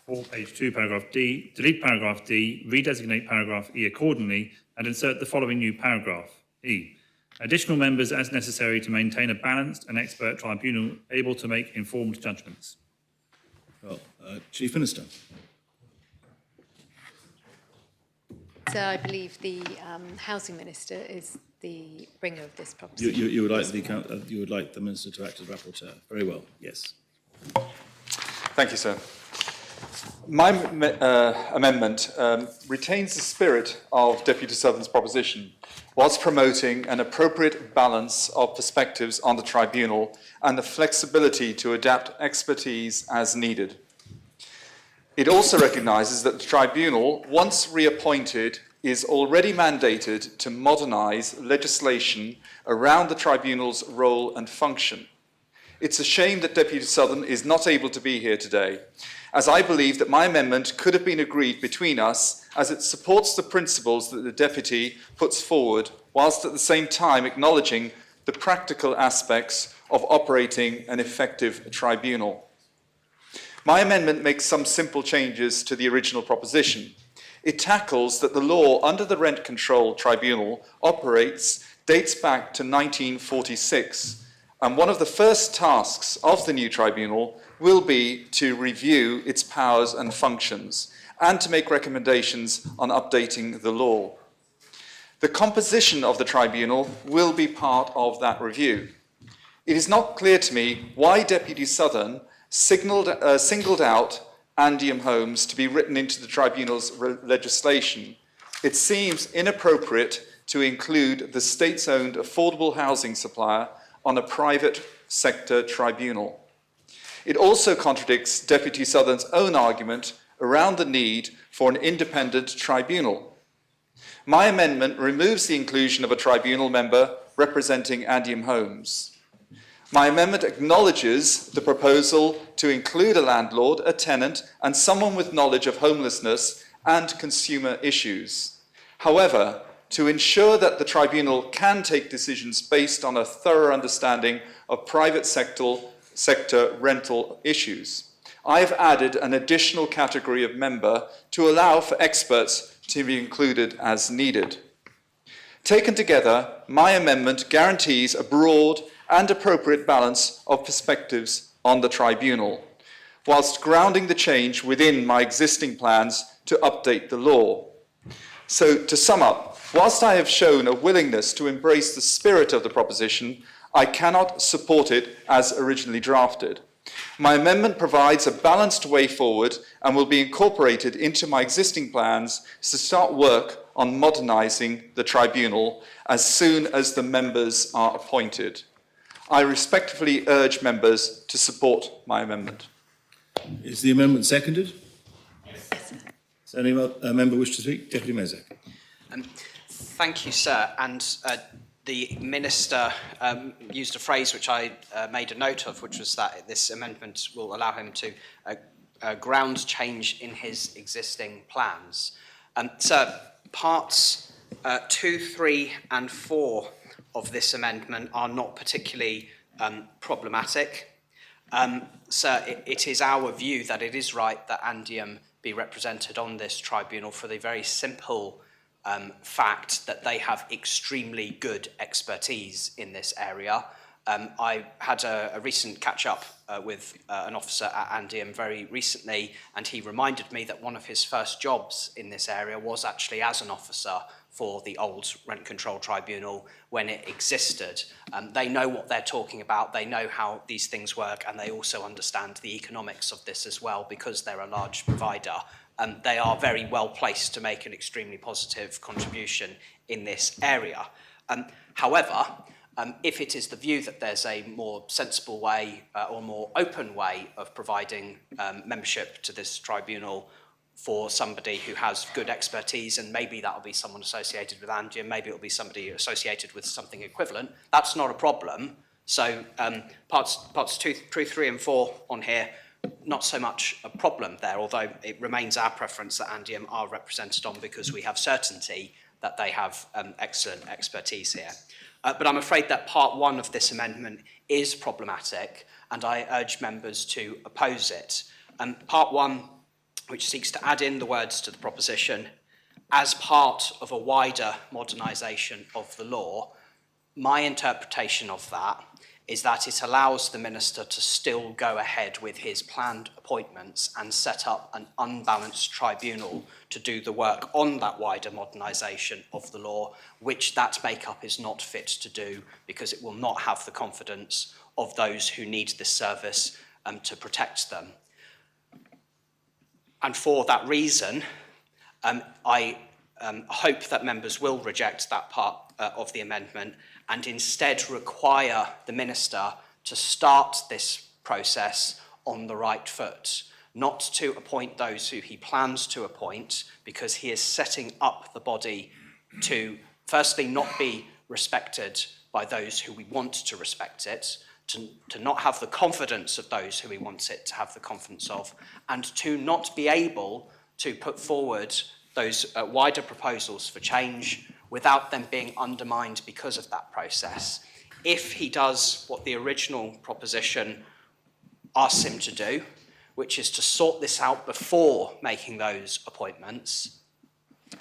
4, page 2, paragraph D, delete paragraph D, redesignate paragraph E accordingly, and insert the following new paragraph, E. Additional members as necessary to maintain a balanced and expert tribunal able to make informed judgments. Well, Chief Minister. So I believe the Housing Minister is the bringer of this proposition. You would like the Minister to act as rapporteur. Very well, yes. Thank you, sir. My amendment retains the spirit of Deputy Southern's proposition, whilst promoting an appropriate balance of perspectives on the tribunal and the flexibility to adapt expertise as needed. It also recognises that the tribunal, once reappointed, is already mandated to modernise legislation around the tribunal's role and function. It's a shame that Deputy Southern is not able to be here today, as I believe that my amendment could have been agreed between us, as it supports the principles that the Deputy puts forward, whilst at the same time acknowledging the practical aspects of operating an effective tribunal. My amendment makes some simple changes to the original proposition. It tackles that the law under the Rent Control Tribunal dates back to 1946, and one of the first tasks of the new tribunal will be to review its powers and functions and to make recommendations on updating the law. The composition of the tribunal will be part of that review. It is not clear to me why Deputy Southern singled out Andium Homes to be written into the tribunal's legislation. It seems inappropriate to include the state-owned affordable housing supplier on a private sector tribunal. It also contradicts Deputy Southern's own argument around the need for an independent tribunal. My amendment removes the inclusion of a tribunal member representing Andium Homes. My amendment acknowledges the proposal to include a landlord, a tenant, and someone with knowledge of homelessness and consumer issues. However, to ensure that the tribunal can take decisions based on a thorough understanding of private sector rental issues, I have added an additional category of member to allow for experts to be included as needed. Taken together, my amendment guarantees a broad and appropriate balance of perspectives on the tribunal, whilst grounding the change within my existing plans to update the law. So, to sum up, whilst I have shown a willingness to embrace the spirit of the proposition, I cannot support it as originally drafted. My amendment provides a balanced way forward and will be incorporated into my existing plans to start work on modernising the tribunal as soon as the members are appointed. I respectfully urge members to support my amendment. Is the amendment seconded? Yes. Does any member wish to speak? Deputy Mezek. Thank you, sir. And the Minister used a phrase which I made a note of, which was that this amendment will allow him to ground change in his existing plans. Sir, parts 2, 3 and 4 of this amendment are not particularly problematic. Sir, it is our view that it is right that Andium be represented on this tribunal for the very simple fact that they have extremely good expertise in this area. I had a recent catch-up with an officer at Andium very recently, and he reminded me that one of his first jobs in this area was actually as an officer for the old Rent Control Tribunal when it existed. They know what they're talking about, they know how these things work, and they also understand the economics of this as well because they're a large provider. They are very well placed to make an extremely positive contribution in this area. However, if it is the view that there's a more sensible way or more open way of providing membership to this tribunal for somebody who has good expertise, and maybe that'll be someone associated with Andium, maybe it'll be somebody associated with something equivalent, that's not a problem. So parts 2, 3 and 4 on here not so much a problem there, although it remains our preference that Andium are represented on because we have certainty that they have excellent expertise here. But I'm afraid that part one of this amendment is problematic, and I urge members to oppose it. Part one, which seeks to add in the words to the proposition, as part of a wider modernisation of the law, my interpretation of that is that it allows the Minister to still go ahead with his planned appointments and set up an unbalanced tribunal to do the work on that wider modernisation of the law, which that make-up is not fit to do because it will not have the confidence of those who need this service to protect them. And for that reason, I hope that members will reject that part of the amendment and instead require the Minister to start this process on the right foot, not to appoint those who he plans to appoint, because he is setting up the body to, firstly, not be respected by those who we want to respect it, to not have the confidence of those who he wants it to have the confidence of, and to not be able to put forward those wider proposals for change without them being undermined because of that process. If he does what the original proposition asks him to do, which is to sort this out before making those appointments,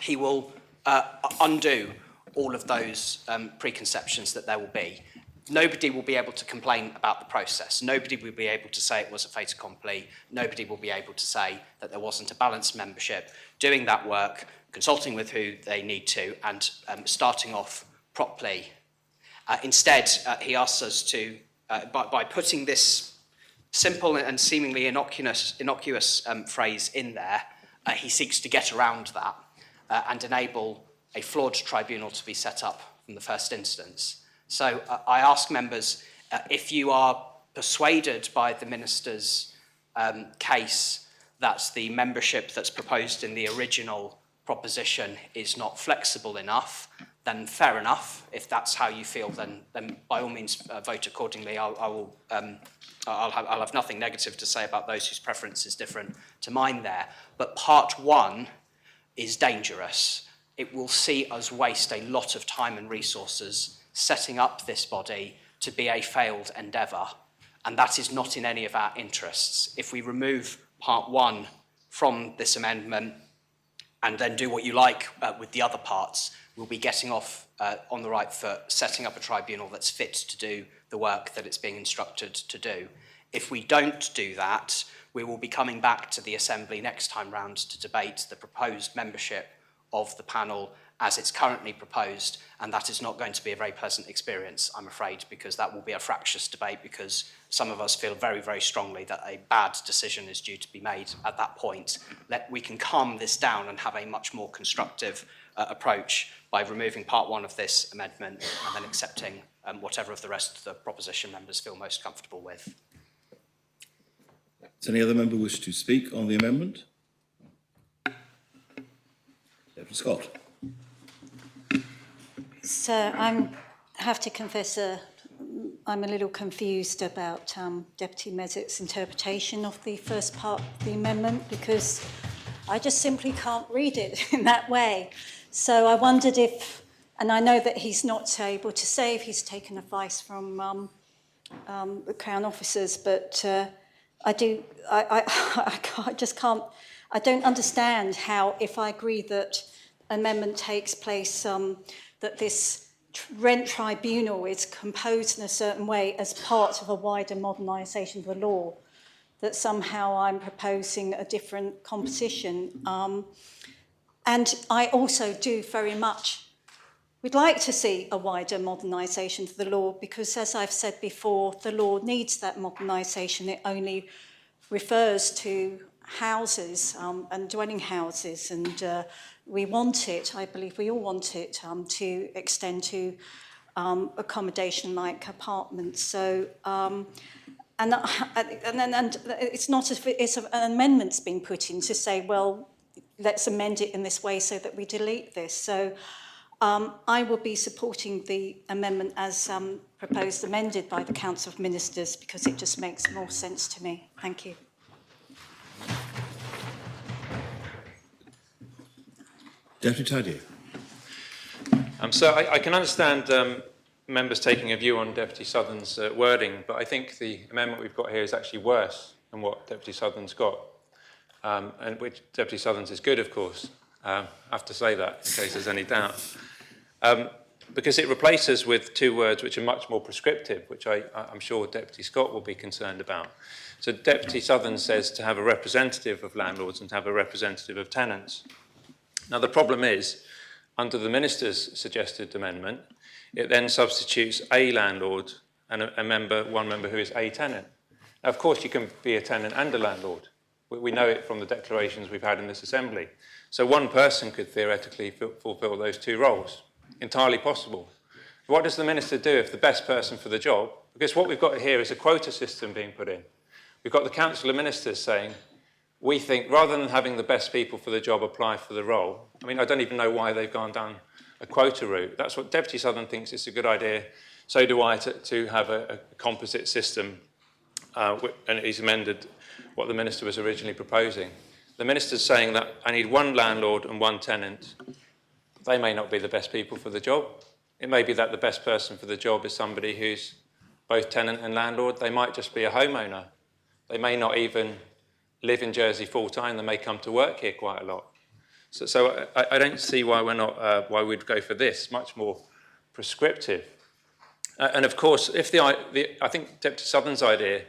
he will undo all of those preconceptions that there will be. Nobody will be able to complain about the process. Nobody will be able to say it was a fait accompli. Nobody will be able to say that there wasn't a balanced membership doing that work, consulting with who they need to, and starting off properly. Instead, he asks us to, by putting this simple and seemingly innocuous phrase in there, he seeks to get around that and enable a flawed tribunal to be set up from the first instance. So I ask members, if you are persuaded by the Minister's case that the membership that's proposed in the original proposition is not flexible enough, then fair enough. If that's how you feel, then by all means vote accordingly. I'll have nothing negative to say about those whose preference is different to mine there. But part one is dangerous. It will see us waste a lot of time and resources setting up this body to be a failed endeavour, and that is not in any of our interests. If we remove part one from this amendment and then do what you like with the other parts, we'll be getting off on the right foot, setting up a tribunal that's fit to do the work that it's being instructed to do. If we don't do that, we will be coming back to the Assembly next time round to debate the proposed membership of the panel as it's currently proposed, and that is not going to be a very pleasant experience, I'm afraid, because that will be a fractious debate, because some of us feel very, very strongly that a bad decision is due to be made at that point. We can calm this down and have a much more constructive approach by removing part one of this amendment and then accepting whatever of the rest of the proposition members feel most comfortable with. Does any other member wish to speak on the amendment? Deputy Scott. Sir, I have to confess, I'm a little confused about Deputy Mezzott's interpretation of the first part of the amendment, because I just simply can't read it in that way. So I wondered if, and I know that he's not able to say if he's taken advice from the Crown officers, but I don't understand how, if I agree that amendment takes place, that this rent tribunal is composed in a certain way as part of a wider modernisation of the law, that somehow I'm proposing a different composition. And I also do very much would like to see a wider modernisation of the law, because, as I've said before, the law needs that modernisation. It only refers to houses and dwelling houses, and we want it, I believe we all want it, to extend to accommodation like apartments. So, and it's not as if it's an amendment's been put in to say, well, let's amend it in this way so that we delete this. So I will be supporting the amendment as proposed amended by the Council of Ministers, because it just makes more sense to me. Thank you. Deputy Tadier. So I can understand members taking a view on Deputy Southern's wording, but I think the amendment we've got here is actually worse than what Deputy Southern's got, and which Deputy Southern's is good, of course. I have to say that in case there's any doubt. Because it replaces with two words which are much more prescriptive, which I'm sure Deputy Scott will be concerned about. So Deputy Southern says to have a representative of landlords and to have a representative of tenants. Now the problem is, under the Minister's suggested amendment, it then substitutes a landlord and one member who is a tenant. Now, of course, you can be a tenant and a landlord. We know it from the declarations we've had in this Assembly. So one person could theoretically fulfil those two roles. Entirely possible. What does the Minister do if the best person for the job, because what we've got here is a quota system being put in. We've got the Council of Ministers saying, we think rather than having the best people for the job apply for the role, I mean, I don't even know why they've gone down a quota route. That's what Deputy Southern thinks is a good idea. So do I, to have a composite system, and he's amended what the Minister was originally proposing. The Minister's saying that I need one landlord and one tenant. They may not be the best people for the job. It may be that the best person for the job is somebody who's both tenant and landlord. They might just be a homeowner. They may not even live in Jersey full time. They may come to work here quite a lot. So I don't see why why we'd go for this, much more prescriptive. And of course, if I think Deputy Southern's idea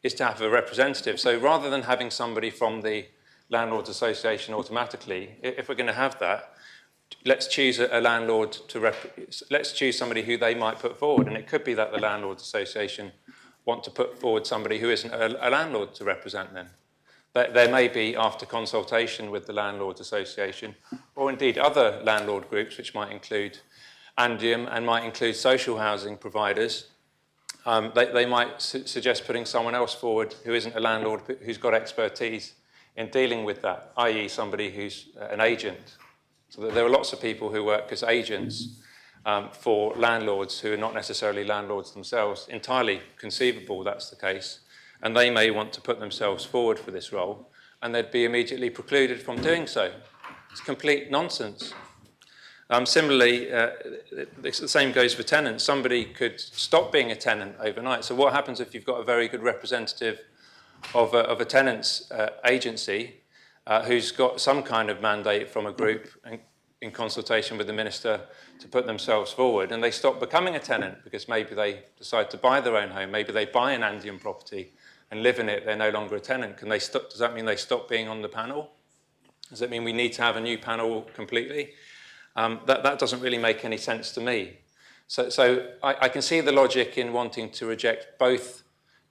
is to have a representative. So rather than having somebody from the Landlords Association automatically, if we're going to have that, let's choose a landlord let's choose somebody who they might put forward. And it could be that the Landlords Association want to put forward somebody who isn't a landlord to represent them. There may be, after consultation with the Landlords Association, or indeed other landlord groups, which might include Andium and might include social housing providers, they might suggest putting someone else forward who isn't a landlord, who's got expertise in dealing with that, i.e. somebody who's an agent. So there are lots of people who work as agents for landlords who are not necessarily landlords themselves. Entirely conceivable that's the case. And they may want to put themselves forward for this role, and they'd be immediately precluded from doing so. It's complete nonsense. Similarly, the same goes for tenants. Somebody could stop being a tenant overnight. So what happens if you've got a very good representative of a tenants agency who's got some kind of mandate from a group in consultation with the Minister to put themselves forward, and they stop becoming a tenant because maybe they decide to buy their own home, maybe they buy an Andium property and live in it, they're no longer a tenant. Does that mean they stop being on the panel? Does that mean we need to have a new panel completely? That doesn't really make any sense to me. So I can see the logic in wanting to reject both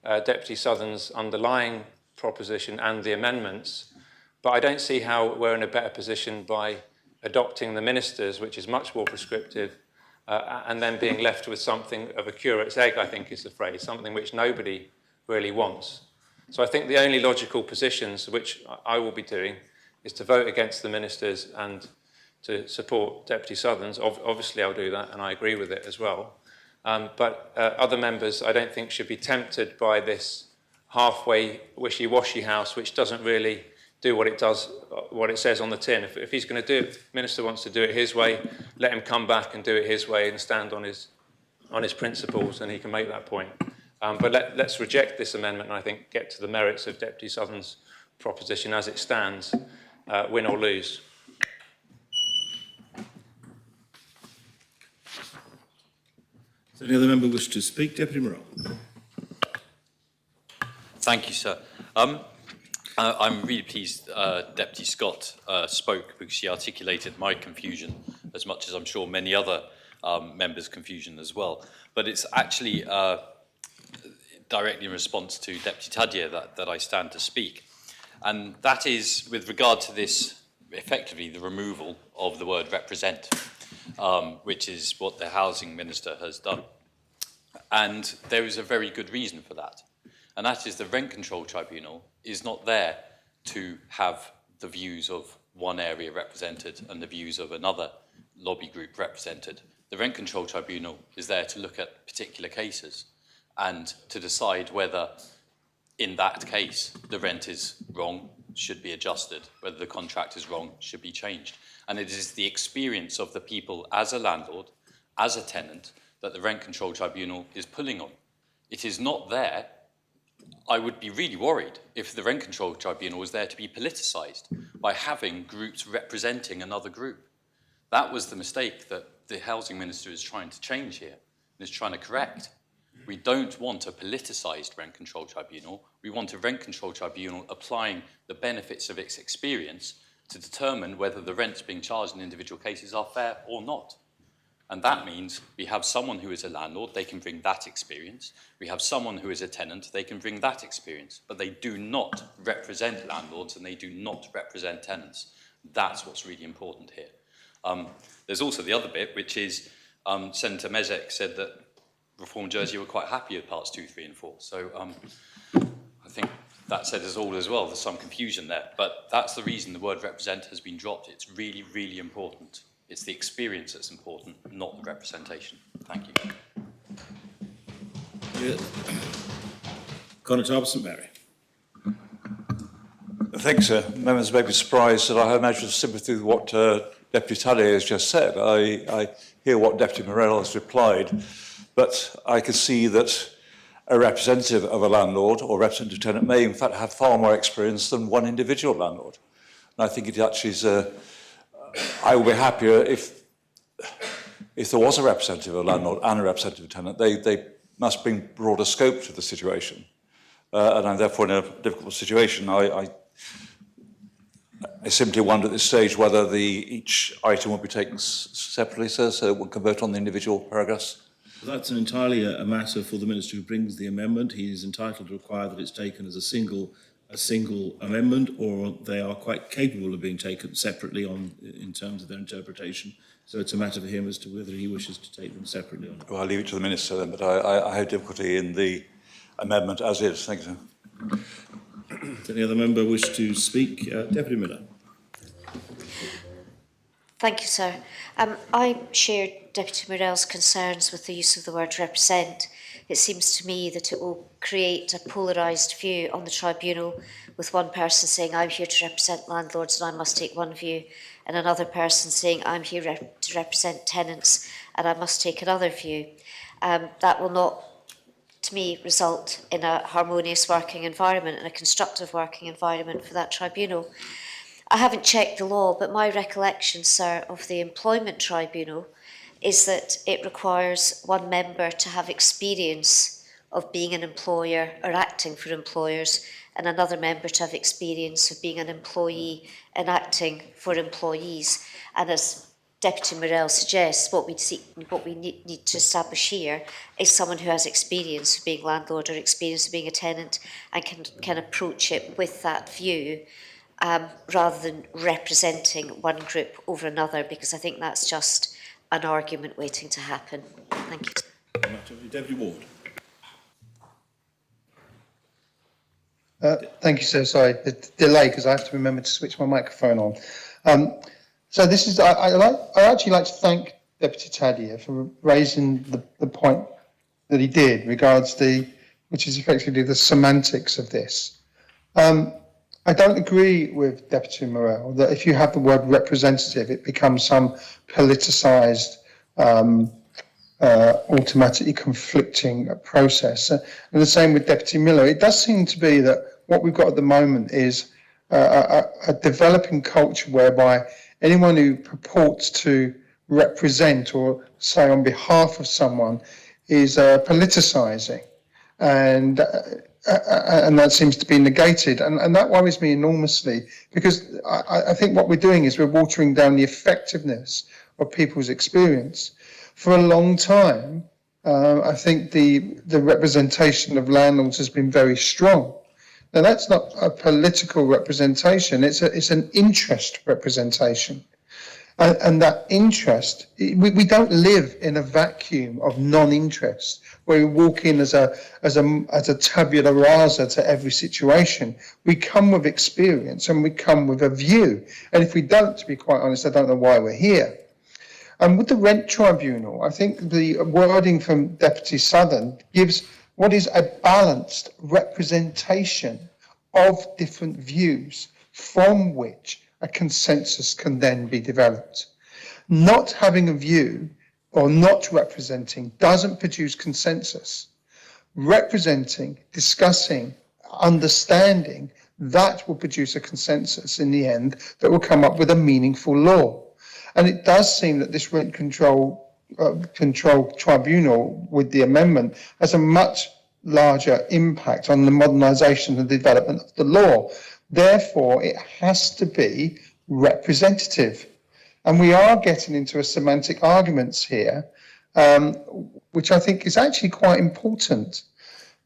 Deputy Southern's underlying proposition and the amendments, but I don't see how we're in a better position by adopting the Minister's, which is much more prescriptive, and then being left with something of a curate's egg, I think is the phrase, something which nobody really wants. So I think the only logical positions, which I will be doing, is to vote against the Minister's and to support Deputy Southern's. Obviously I'll do that, and I agree with it as well. But other members, I don't think, should be tempted by this halfway wishy-washy house, which doesn't really do what it does, what it says on the tin. If he's going to do it, if the Minister wants to do it his way, let him come back and do it his way and stand on his principles, and he can make that point. But let's reject this amendment and I think get to the merits of Deputy Southern's proposition as it stands, win or lose. Does any other member wish to speak? Deputy Morrell. Thank you, sir. I'm really pleased Deputy Scott spoke, because she articulated my confusion as much as I'm sure many other members' confusion as well. But it's actually directly in response to Deputy Tadier that I stand to speak. And that is with regard to this, effectively the removal of the word represent, which is what the Housing Minister has done. And there is a very good reason for that. And that is the Rent Control Tribunal is not there to have the views of one area represented and the views of another lobby group represented. The Rent Control Tribunal is there to look at particular cases and to decide whether, in that case, the rent is wrong should be adjusted, whether the contract is wrong should be changed. And it is the experience of the people as a landlord, as a tenant, that the Rent Control Tribunal is pulling on. It is not there. I would be really worried if the Rent Control Tribunal was there to be politicised by having groups representing another group. That was the mistake that the Housing Minister is trying to change here and is trying to correct. We don't want a politicised Rent Control Tribunal. We want a Rent Control Tribunal applying the benefits of its experience to determine whether the rents being charged in individual cases are fair or not. And that means we have someone who is a landlord, they can bring that experience. We have someone who is a tenant, they can bring that experience. But they do not represent landlords and they do not represent tenants. That's what's really important here. There's also the other bit, which is Senator Mezek said that Reform Jersey were quite happy with parts 2, 3 and 4. So I think that said us all as well. There's some confusion there. But that's the reason the word represent has been dropped. It's really, really important. It's the experience that's important, not the representation. Thank you. Yeah. Connor St Mary. Thank you, sir. Members may be surprised that I have measures of sympathy with what Deputy Tallier has just said. I hear what Deputy Morell has replied, but I can see that a representative of a landlord or representative tenant may in fact have far more experience than one individual landlord. And I think it actually is I would be happier if there was a representative of a landlord and a representative tenant. They must bring broader scope to the situation. And I'm therefore in a difficult situation. I simply wonder at this stage whether each item will be taken separately, sir, so we'll can vote on the individual paragraphs. Well, that's entirely a matter for the Minister who brings the amendment. He is entitled to require that it's taken as a single amendment, or they are quite capable of being taken separately in terms of their interpretation. So it's a matter for him as to whether he wishes to take them separately or not. Well, I'll leave it to the Minister then, but I have difficulty in the amendment as is. Thank you, sir. Does any other member wish to speak? Deputy Miller. Thank you, sir. I share Deputy Morell's concerns with the use of the word represent. It seems to me that it will create a polarised view on the tribunal, with one person saying, I'm here to represent landlords and I must take one view, and another person saying, I'm here to represent tenants and I must take another view. That will not, to me, result in a harmonious working environment and a constructive working environment for that tribunal. I haven't checked the law, but my recollection, sir, of the Employment Tribunal is that it requires one member to have experience of being an employer or acting for employers, and another member to have experience of being an employee and acting for employees. And as Deputy Morell suggests, what we need to establish here is someone who has experience of being landlord or experience of being a tenant and can approach it with that view, rather than representing one group over another, because I think that's just an argument waiting to happen. Thank you. Deputy Ward. Thank you, sir. Sorry, the delay, because I have to remember to switch my microphone on. So this is, I actually like to thank Deputy Tallier for raising the point that he did regards which is effectively the semantics of this. I don't agree with Deputy Morell that if you have the word representative, it becomes some politicised, automatically conflicting process. And the same with Deputy Miller. It does seem to be that what we've got at the moment is a developing culture whereby anyone who purports to represent or say on behalf of someone is politicising. And that seems to be negated. And that worries me enormously, because I think what we're doing is we're watering down the effectiveness of people's experience. For a long time, I think the representation of landlords has been very strong. Now, that's not a political representation, it's an interest representation. And that interest, we don't live in a vacuum of non-interest, where we walk in as a tabula rasa to every situation. We come with experience and we come with a view. And if we don't, to be quite honest, I don't know why we're here. And with the Rent Tribunal, I think the wording from Deputy Southern gives what is a balanced representation of different views. from which a consensus can then be developed. Not having a view or not representing doesn't produce consensus. Representing, discussing, understanding, that will produce a consensus in the end that will come up with a meaningful law. And it does seem that this rent control tribunal with the amendment has a much larger impact on the modernisation and development of the law. Therefore, it has to be representative. And we are getting into a semantic arguments here, which I think is actually quite important.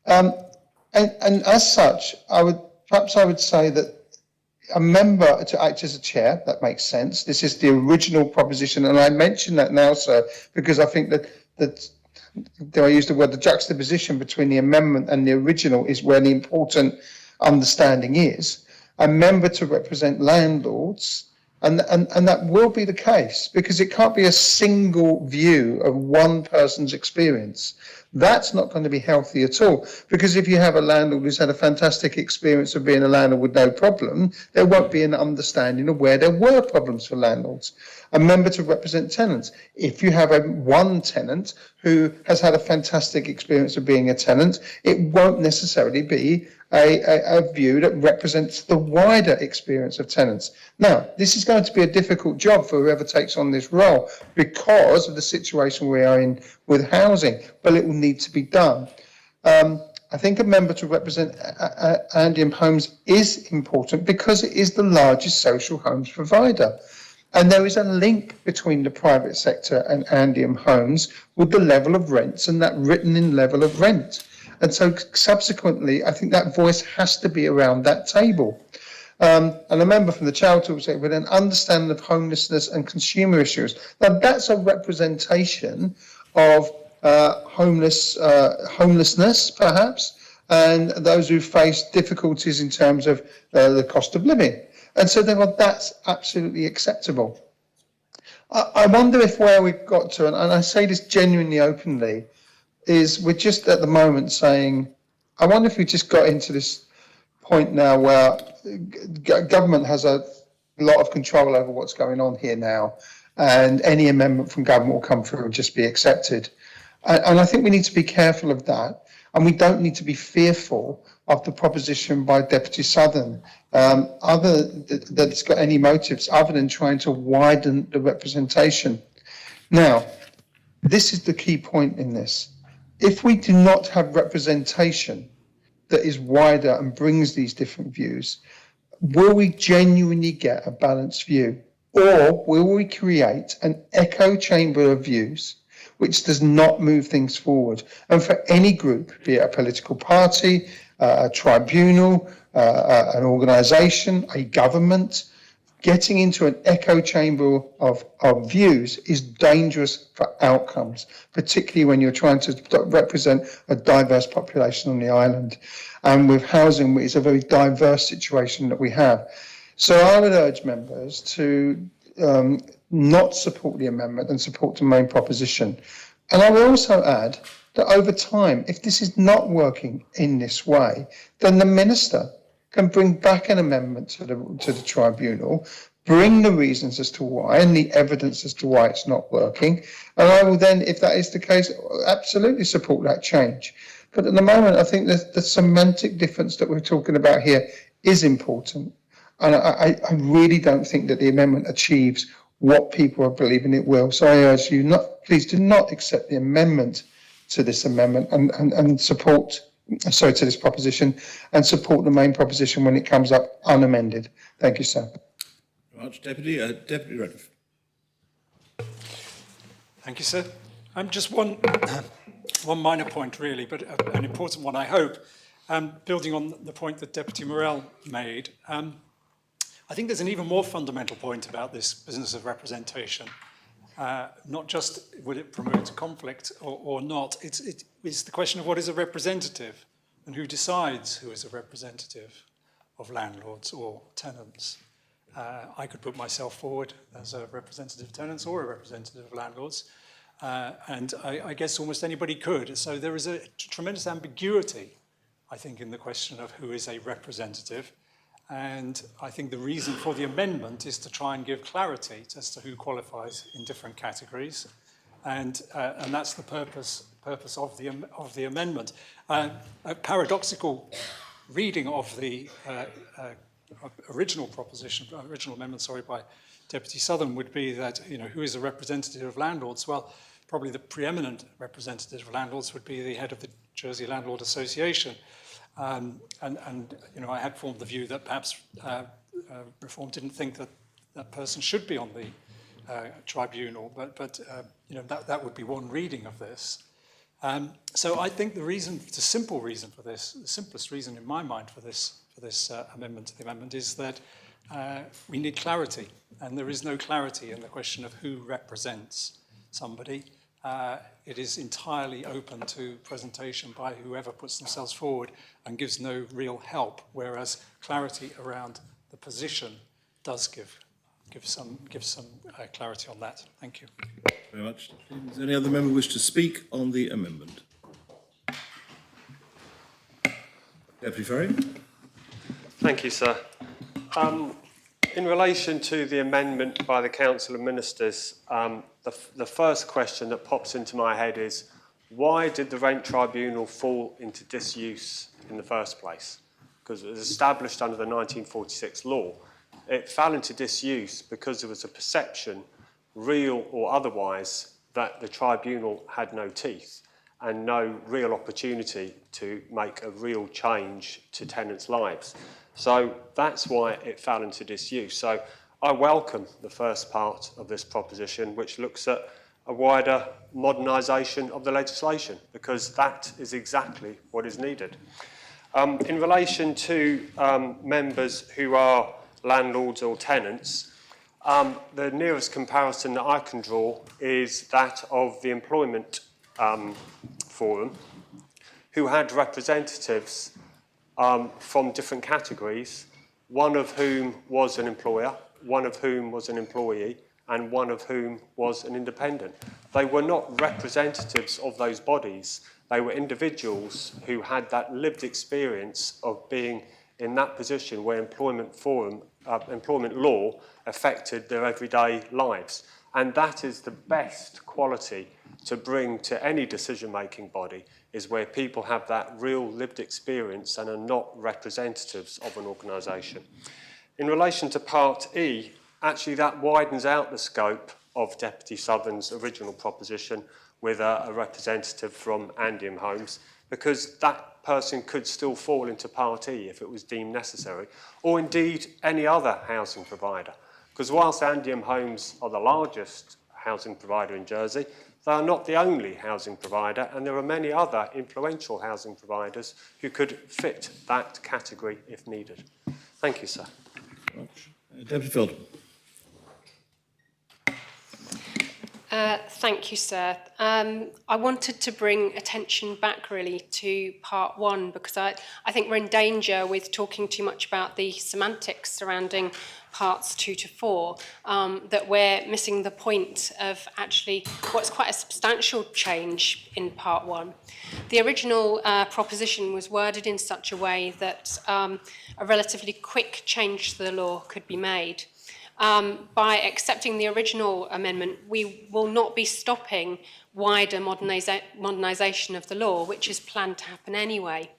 And as such, I would say that a member to act as a chair, that makes sense. This is the original proposition, and I mention that now, sir, because I think that do I use the word, the juxtaposition between the amendment and the original is where the important understanding is. A member to represent landlords, and that will be the case, because it can't be a single view of one person's experience. That's not going to be healthy at all, because if you have a landlord who's had a fantastic experience of being a landlord with no problem, there won't be an understanding of where there were problems for landlords. A member to represent tenants. If you have one tenant who has had a fantastic experience of being a tenant, it won't necessarily be a view that represents the wider experience of tenants. Now, this is going to be a difficult job for whoever takes on this role because of the situation we are in with housing, but it will need to be done. I think a member to represent Andium Homes is important because it is the largest social homes provider. And there is a link between the private sector and Andium Homes with the level of rents and that written in level of rent. And so subsequently, I think that voice has to be around that table. And a member from the Charity Sector with an understanding of homelessness and consumer issues. Now, that's a representation of homelessness, perhaps, and those who face difficulties in terms of the cost of living. And so therefore, that's absolutely acceptable. I wonder if where we've got to, and I say this genuinely openly, is we're just at the moment saying, I wonder if we just got into this point now where government has a lot of control over what's going on here now, and any amendment from government will come through and just be accepted. And I think we need to be careful of that. And we don't need to be fearful of the proposition by Deputy Southern, that it's got any motives other than trying to widen the representation. Now, this is the key point in this. If we do not have representation that is wider and brings these different views, will we genuinely get a balanced view? Or will we create an echo chamber of views which does not move things forward? And for any group, be it a political party, a tribunal, an organisation, a government, getting into an echo chamber of views is dangerous for outcomes, particularly when you're trying to represent a diverse population on the island. And with housing, it's a very diverse situation that we have. So I would urge members to not support the amendment and support the main proposition. And I will also add that over time, if this is not working in this way, then the Minister can bring back an amendment to the tribunal, bring the reasons as to why and the evidence as to why it's not working. And I will then, if that is the case, absolutely support that change. But at the moment, I think that the semantic difference that we're talking about here is important. And I really don't think that the amendment achieves what people are believing it will. So I urge you, please do not accept the amendment to this amendment and support, to this proposition, and support the main proposition when it comes up unamended. Thank you, sir. Much, Deputy Redcliffe. Thank you, sir. Just one minor point, really, but an important one, I hope. Building on the point that Deputy Morell made, I think there's an even more fundamental point about this business of representation. Not just will it promote conflict or not, it's the question of what is a representative and who decides who is a representative of landlords or tenants. I could put myself forward as a representative of tenants or a representative of landlords, and I guess almost anybody could. So there is a tremendous ambiguity, I think, in the question of who is a representative. And I think the reason for the amendment is to try and give clarity as to who qualifies in different categories. And that's the purpose of the amendment. A paradoxical reading of the original amendment, by Deputy Southern would be that, who is a representative of landlords? Well, probably the preeminent representative of landlords would be the head of the Jersey Landlord Association. And I had formed the view that perhaps Reform didn't think that that person should be on the tribunal, but that would be one reading of this. So I think the simple reason for this, the simplest reason in my mind for this amendment to the amendment is that we need clarity, and there is no clarity in the question of who represents somebody. It is entirely open to presentation by whoever puts themselves forward and gives no real help, whereas clarity around the position does give some clarity on that. Thank you. Very much. Does any other member wish to speak on the amendment? Deputy Ferry. Thank you, sir. In relation to the amendment by the Council of Ministers, the first question that pops into my head is, why did the Rent Tribunal fall into disuse in the first place? Because it was established under the 1946 law. It fell into disuse because there was a perception, real or otherwise, that the tribunal had no teeth and no real opportunity to make a real change to tenants' lives. So that's why it fell into disuse. So I welcome the first part of this proposition, which looks at a wider modernisation of the legislation, because that is exactly what is needed. In relation to members who are landlords or tenants, the nearest comparison that I can draw is that of the Employment Forum, who had representatives from different categories, one of whom was an employer, one of whom was an employee, and one of whom was an independent. They were not representatives of those bodies. They were individuals who had that lived experience of being in that position where employment law affected their everyday lives. And that is the best quality to bring to any decision-making body, is where people have that real lived experience and are not representatives of an organisation. In relation to Part E, actually that widens out the scope of Deputy Southern's original proposition with a representative from Andiam Homes, because that person could still fall into Part E if it was deemed necessary, or indeed any other housing provider. Because whilst Andiam Homes are the largest housing provider in Jersey, they are not the only housing provider, and there are many other influential housing providers who could fit that category if needed. Thank you, sir. Deputy Felton. Thank you, sir. I wanted to bring attention back really to part one, because I think we're in danger with talking too much about the semantics surrounding parts 2 to 4, that we're missing the point of actually what's quite a substantial change in part 1. The original proposition was worded in such a way that a relatively quick change to the law could be made. By accepting the original amendment, we will not be stopping wider modernisation of the law, which is planned to happen anyway.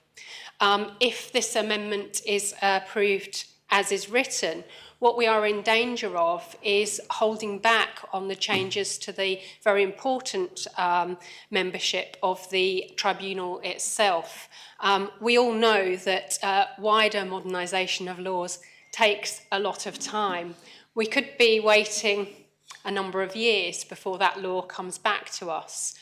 If this amendment is approved as is written, what we are in danger of is holding back on the changes to the very important membership of the tribunal itself. We all know that wider modernisation of laws takes a lot of time. We could be waiting a number of years before that law comes back to us.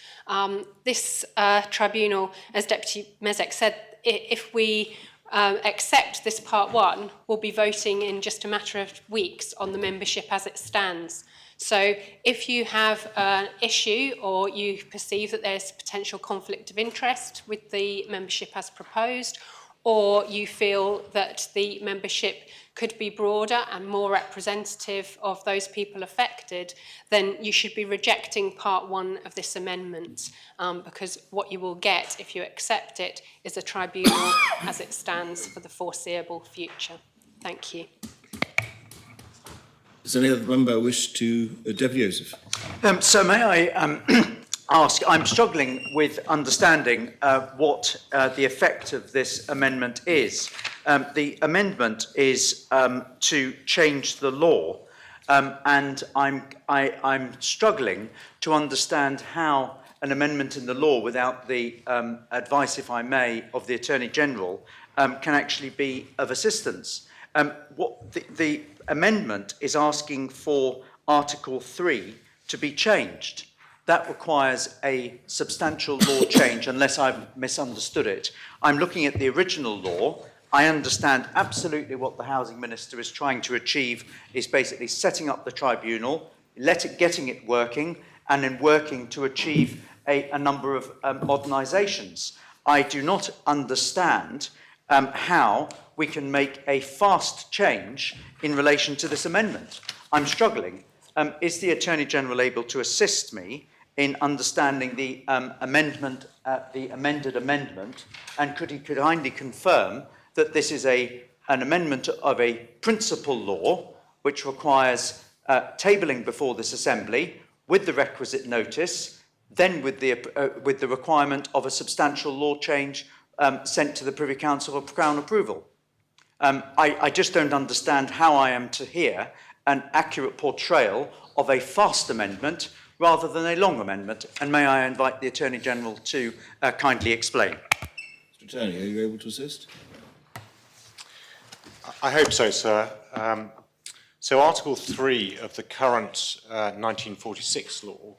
This tribunal, as Deputy Mezek said, if we accept this part 1, we'll be voting in just a matter of weeks on the membership as it stands. So if you have an issue or you perceive that there's potential conflict of interest with the membership as proposed, or you feel that the membership could be broader and more representative of those people affected, then you should be rejecting part 1 of this amendment, because what you will get if you accept it is a tribunal as it stands for the foreseeable future. Thank you. Does any other member wish to... Deputy Joseph. So may I ask, I'm struggling with understanding what the effect of this amendment is. The amendment is to change the law, and I'm struggling to understand how an amendment in the law without the advice, if I may, of the Attorney General can actually be of assistance. What the amendment is asking for Article 3 to be changed. That requires a substantial law change, unless I've misunderstood it. I'm looking at the original law. I understand absolutely what the Housing Minister is trying to achieve is basically setting up the tribunal, getting it working, and then working to achieve a number of modernisations. I do not understand how we can make a fast change in relation to this amendment. I'm struggling. Is the Attorney General able to assist me in understanding the amendment, the amended amendment, and could he kindly confirm that this is an amendment of a principal law which requires tabling before this Assembly with the requisite notice, then with the requirement of a substantial law change sent to the Privy Council for Crown approval. I just don't understand how I am to hear an accurate portrayal of a fast amendment rather than a long amendment. And may I invite the Attorney General to kindly explain. Mr Attorney, are you able to assist? I hope so, sir. So Article 3 of the current 1946 law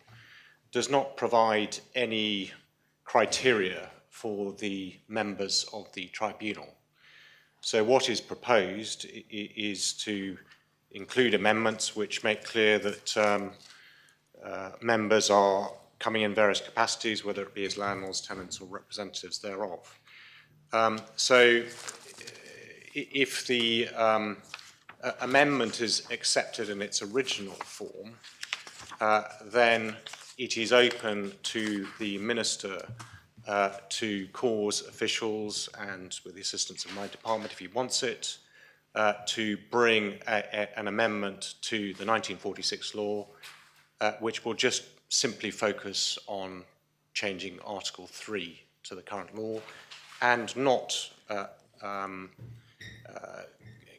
does not provide any criteria for the members of the tribunal. So what is proposed is to include amendments which make clear that members are coming in various capacities, whether it be as landlords, tenants or representatives thereof. So if the amendment is accepted in its original form, then it is open to the Minister to cause officials, and with the assistance of my department if he wants it, to bring an amendment to the 1946 law, which will just simply focus on changing Article 3 to the current law and not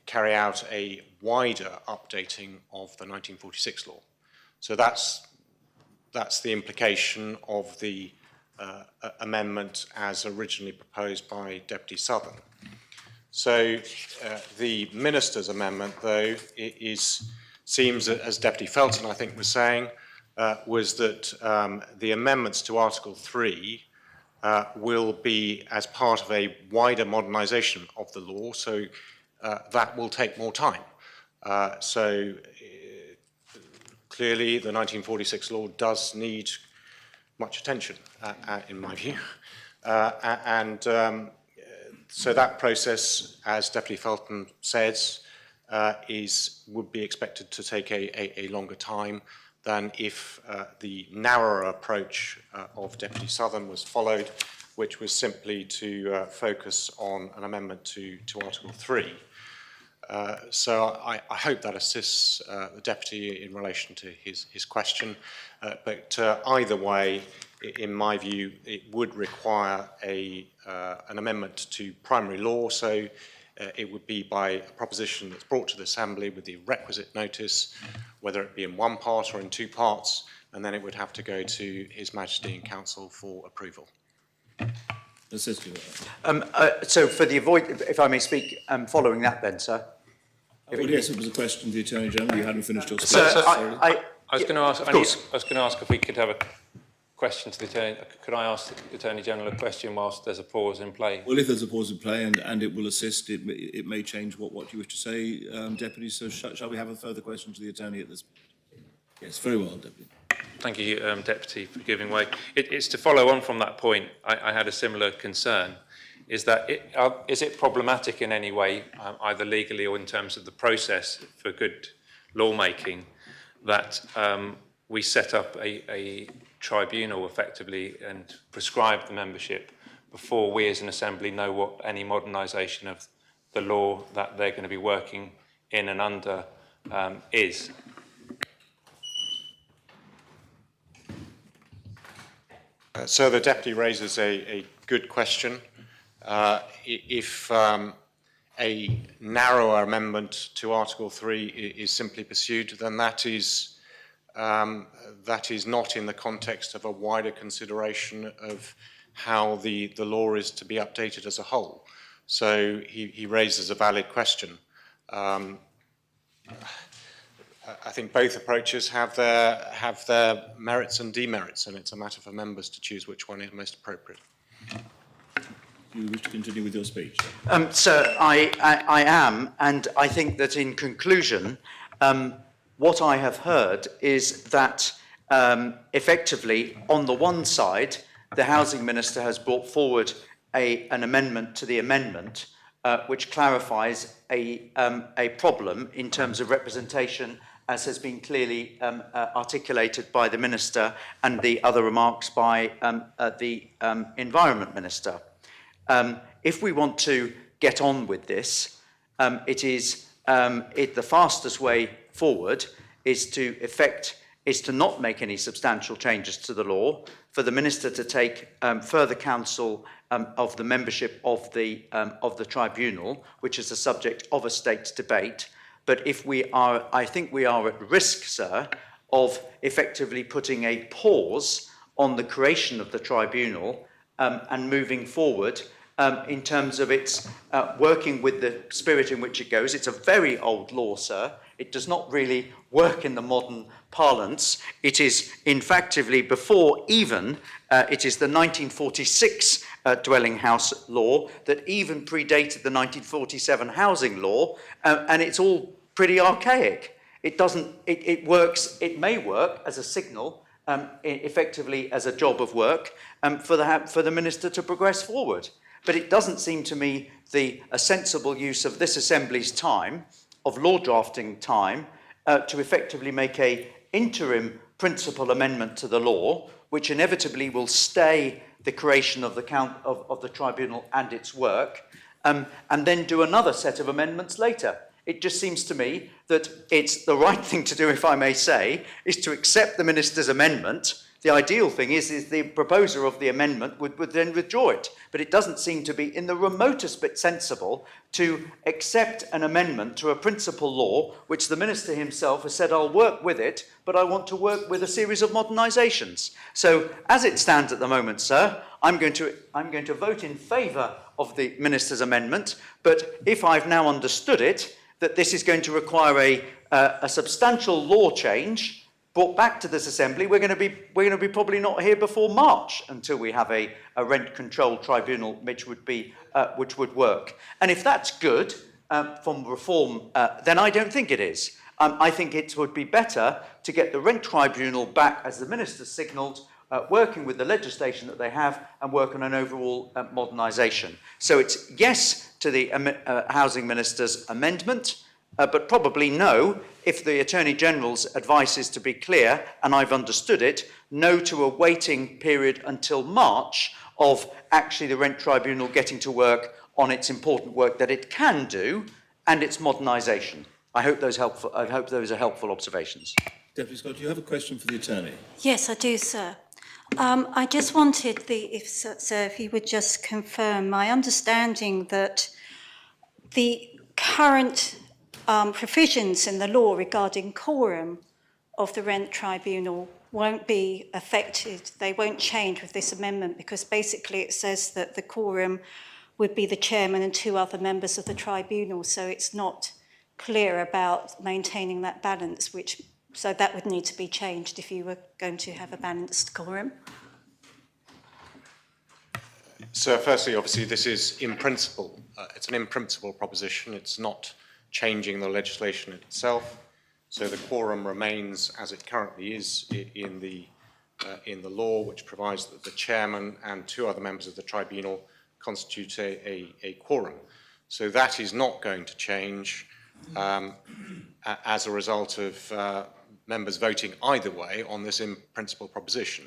carry out a wider updating of the 1946 law. So that's the implication of the amendment as originally proposed by Deputy Southern. So the Minister's amendment, though, seems, as Deputy Felton, I think, was saying, was that the amendments to Article 3 will be as part of a wider modernisation of the law, so that will take more time. Clearly, the 1946 law does need much attention, in my view. So that process, as Deputy Felton says, would be expected to take a longer time than if the narrower approach of Deputy Southern was followed, which was simply to focus on an amendment to Article 3. So I hope that assists the Deputy in relation to his question. But either way, in my view, it would require an amendment to primary law. So it would be by a proposition that's brought to the Assembly with the requisite notice, whether it be in one part or in two parts, and then it would have to go to His Majesty and Council for approval. Assist you. So for the if I may speak, following that then, sir. Well, yes, it was a question to the Attorney General. You hadn't finished your speech. I was going to ask if we could have a question to the Attorney. Could I ask the Attorney General a question whilst there's a pause in play? Well, if there's a pause in play and it will assist, it may change what you wish to say, Deputy. So shall we have a further question to the Attorney at this point? Yes, very well, Deputy. Thank you, Deputy, for giving way. It's to follow on from that point. I had a similar concern. Is it problematic in any way, either legally or in terms of the process for good lawmaking, that we set up a tribunal effectively and prescribe the membership before we as an Assembly know what any modernisation of the law that they're going to be working in and under is. So the Deputy raises a good question. If a narrower amendment to Article 3 is simply pursued, then that is not in the context of a wider consideration of how the law is to be updated as a whole. So he raises a valid question. I think both approaches have their merits and demerits, and it's a matter for members to choose which one is most appropriate. Do you wish to continue with your speech? Sir, I am, and I think that in conclusion, what I have heard is that effectively, on the one side, the Housing Minister has brought forward an amendment to the amendment which clarifies a problem in terms of representation, as has been clearly articulated by the Minister and the other remarks by the Environment Minister. If we want to get on with this, the fastest way forward is to not make any substantial changes to the law, for the Minister to take further counsel of the membership of the tribunal, which is the subject of a state debate. But I think we are at risk, sir, of effectively putting a pause on the creation of the tribunal and moving forward in terms of its working with the spirit in which it goes. It's a very old law, sir. It does not really work in the modern parlance. It is, effectively, before even, it is the 1946 dwelling house law that even predated the 1947 housing law, and it's all pretty archaic. It works, it may work as a signal, effectively as a job of work for the Minister to progress forward. But it doesn't seem to me a sensible use of this Assembly's time, of law drafting time, to effectively make an interim principal amendment to the law, which inevitably will stay the creation of the tribunal and its work, and then do another set of amendments later. It just seems to me that it's the right thing to do, if I may say, is to accept the Minister's amendment. The ideal thing is the proposer of the amendment would then withdraw it. But it doesn't seem to be in the remotest bit sensible to accept an amendment to a principal law, which the Minister himself has said, I'll work with it, but I want to work with a series of modernisations. So as it stands at the moment, sir, I'm going to vote in favour of the Minister's amendment, but if I've now understood it, that this is going to require a substantial law change brought back to this Assembly, we're going to be probably not here before March until we have a rent control tribunal which would work. And if that's good from reform, then I don't think it is. I think it would be better to get the rent tribunal back, as the Minister signalled, working with the legislation that they have and work on an overall modernisation. So it's yes to the Housing Minister's amendment, but probably no, if the Attorney-General's advice is to be clear, and I've understood it, no to a waiting period until March of actually the Rent Tribunal getting to work on its important work that it can do and its modernisation. I hope those are helpful observations. Deputy Scott, do you have a question for the Attorney? Yes, I do, sir. I just wanted if you would just confirm my understanding that the current provisions in the law regarding quorum of the Rent Tribunal won't be affected, they won't change with this amendment, because basically it says that the quorum would be the chairman and 2 other members of the tribunal, so it's not clear about maintaining that balance, so that would need to be changed if you were going to have a balanced quorum. So firstly, obviously, this is in principle. It's an in principle proposition. It's not changing the legislation itself. So the quorum remains as it currently is in the law, which provides that the chairman and 2 other members of the tribunal constitute a quorum. So that is not going to change as a result of members voting either way on this in principle proposition.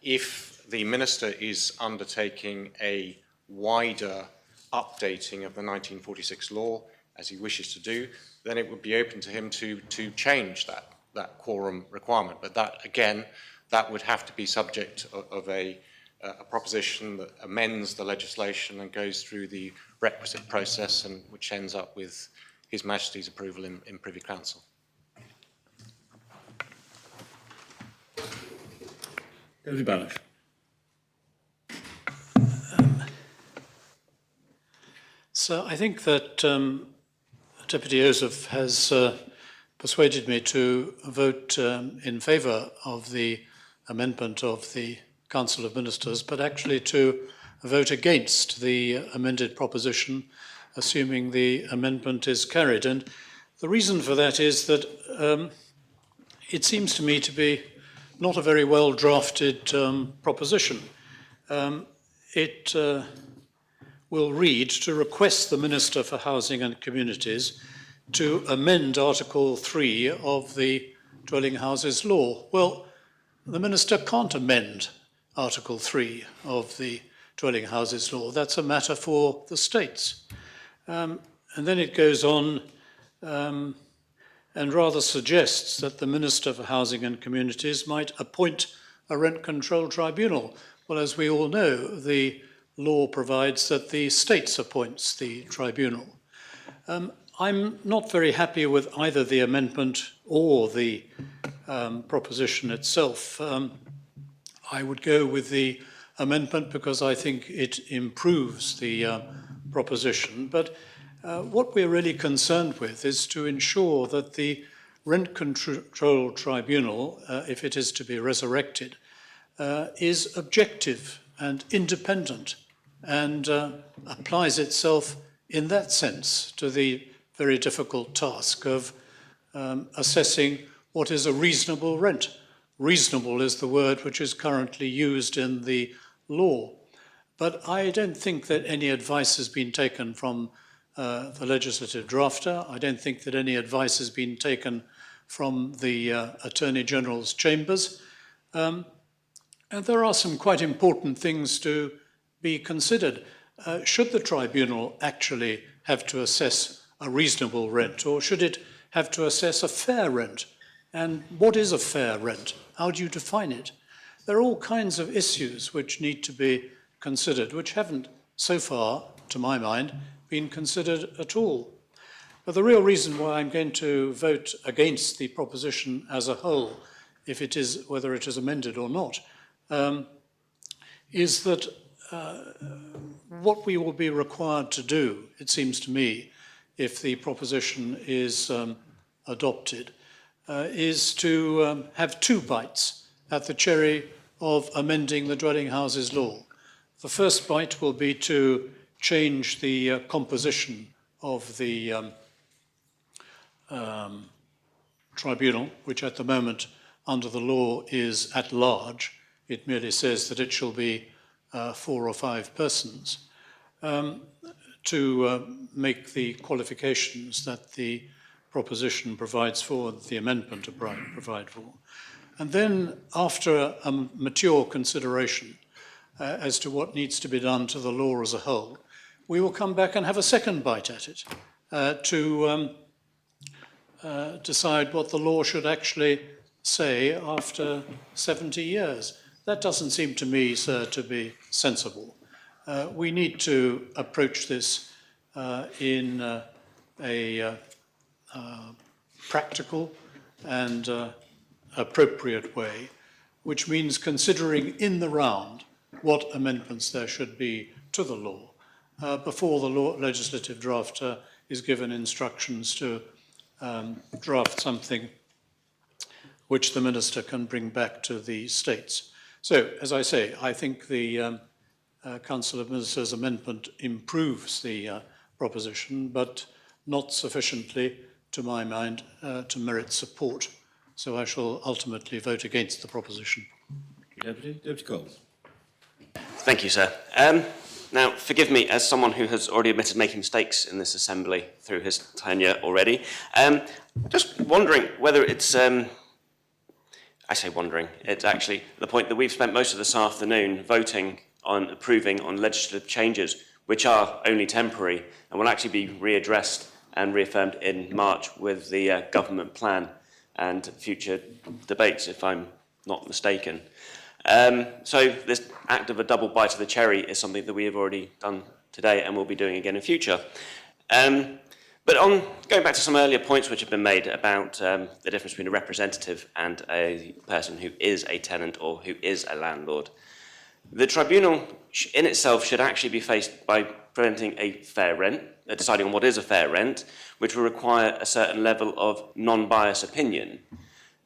If the Minister is undertaking a wider updating of the 1946 law, as he wishes to do, then it would be open to him to change that quorum requirement. But that, again, that would have to be subject of a proposition that amends the legislation and goes through the requisite process, and which ends up with His Majesty's approval in Privy Council. Deputy Banish. So I think that Deputy Joseph has persuaded me to vote in favour of the amendment of the Council of Ministers, but actually to vote against the amended proposition, assuming the amendment is carried. And the reason for that is that it seems to me to be not a very well drafted proposition. It will read to request the Minister for Housing and Communities to amend Article 3 of the Dwelling Houses Law. Well, the Minister can't amend Article 3 of the Dwelling Houses Law. That's a matter for the states. And then it goes on and rather suggests that the Minister for Housing and Communities might appoint a rent control tribunal. Well, as we all know, the law provides that the states appoints the tribunal. I'm not very happy with either the amendment or the proposition itself. I would go with the amendment because I think it improves the proposition. But what we're really concerned with is to ensure that the Rent Control Tribunal, if it is to be resurrected, is objective and independent and applies itself in that sense to the very difficult task of assessing what is a reasonable rent. Reasonable is the word which is currently used in the law. But I don't think that any advice has been taken from the legislative drafter. I don't think that any advice has been taken from the Attorney General's chambers. And there are some quite important things to be considered. Should the tribunal actually have to assess a reasonable rent, or should it have to assess a fair rent? And what is a fair rent? How do you define it? There are all kinds of issues which need to be considered, which haven't, so far, to my mind, been considered at all. But the real reason why I'm going to vote against the proposition as a whole, if it is, whether it is amended or not, is that what we will be required to do, it seems to me, if the proposition is adopted, is to have two bites at the cherry of amending the Dwelling Houses Law. The first bite will be to change the composition of the tribunal, which at the moment under the law is at large. It merely says that it shall be 4 or 5 persons, to make the qualifications that the proposition provides for, the amendment to provide for. And then, after a mature consideration as to what needs to be done to the law as a whole, we will come back and have a second bite at it to decide what the law should actually say after 70 years. That doesn't seem to me, sir, to be sensible. We need to approach this in a practical and appropriate way, which means considering in the round what amendments there should be to the law before the legislative drafter is given instructions to draft something which the minister can bring back to the states. So, as I say, I think the Council of Ministers amendment improves the proposition, but not sufficiently, to my mind, to merit support. So I shall ultimately vote against the proposition. Deputy Coles. Thank you, sir. Now, forgive me, as someone who has already admitted making mistakes in this assembly through his tenure already, just wondering whether it's, I say wondering, it's actually the point that we've spent most of this afternoon voting on approving on legislative changes which are only temporary and will actually be readdressed and reaffirmed in March with the government plan and future debates, if I'm not mistaken. So this act of a double bite of the cherry is something that we have already done today and will be doing again in future. But on going back to some earlier points which have been made about the difference between a representative and a person who is a tenant or who is a landlord, the tribunal in itself should actually be faced by preventing a fair rent, deciding on what is a fair rent, which will require a certain level of non-biased opinion.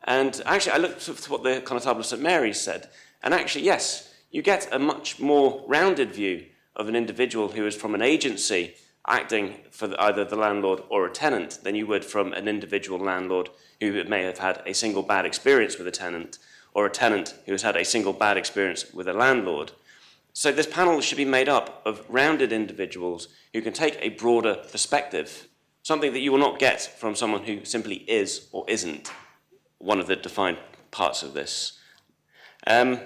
And actually, I looked at what the Constable of St Mary's said, and actually, yes, you get a much more rounded view of an individual who is from an agency acting for either the landlord or a tenant than you would from an individual landlord who may have had a single bad experience with a tenant, or a tenant who has had a single bad experience with a landlord. So this panel should be made up of rounded individuals who can take a broader perspective, something that you will not get from someone who simply is or isn't one of the defined parts of this. So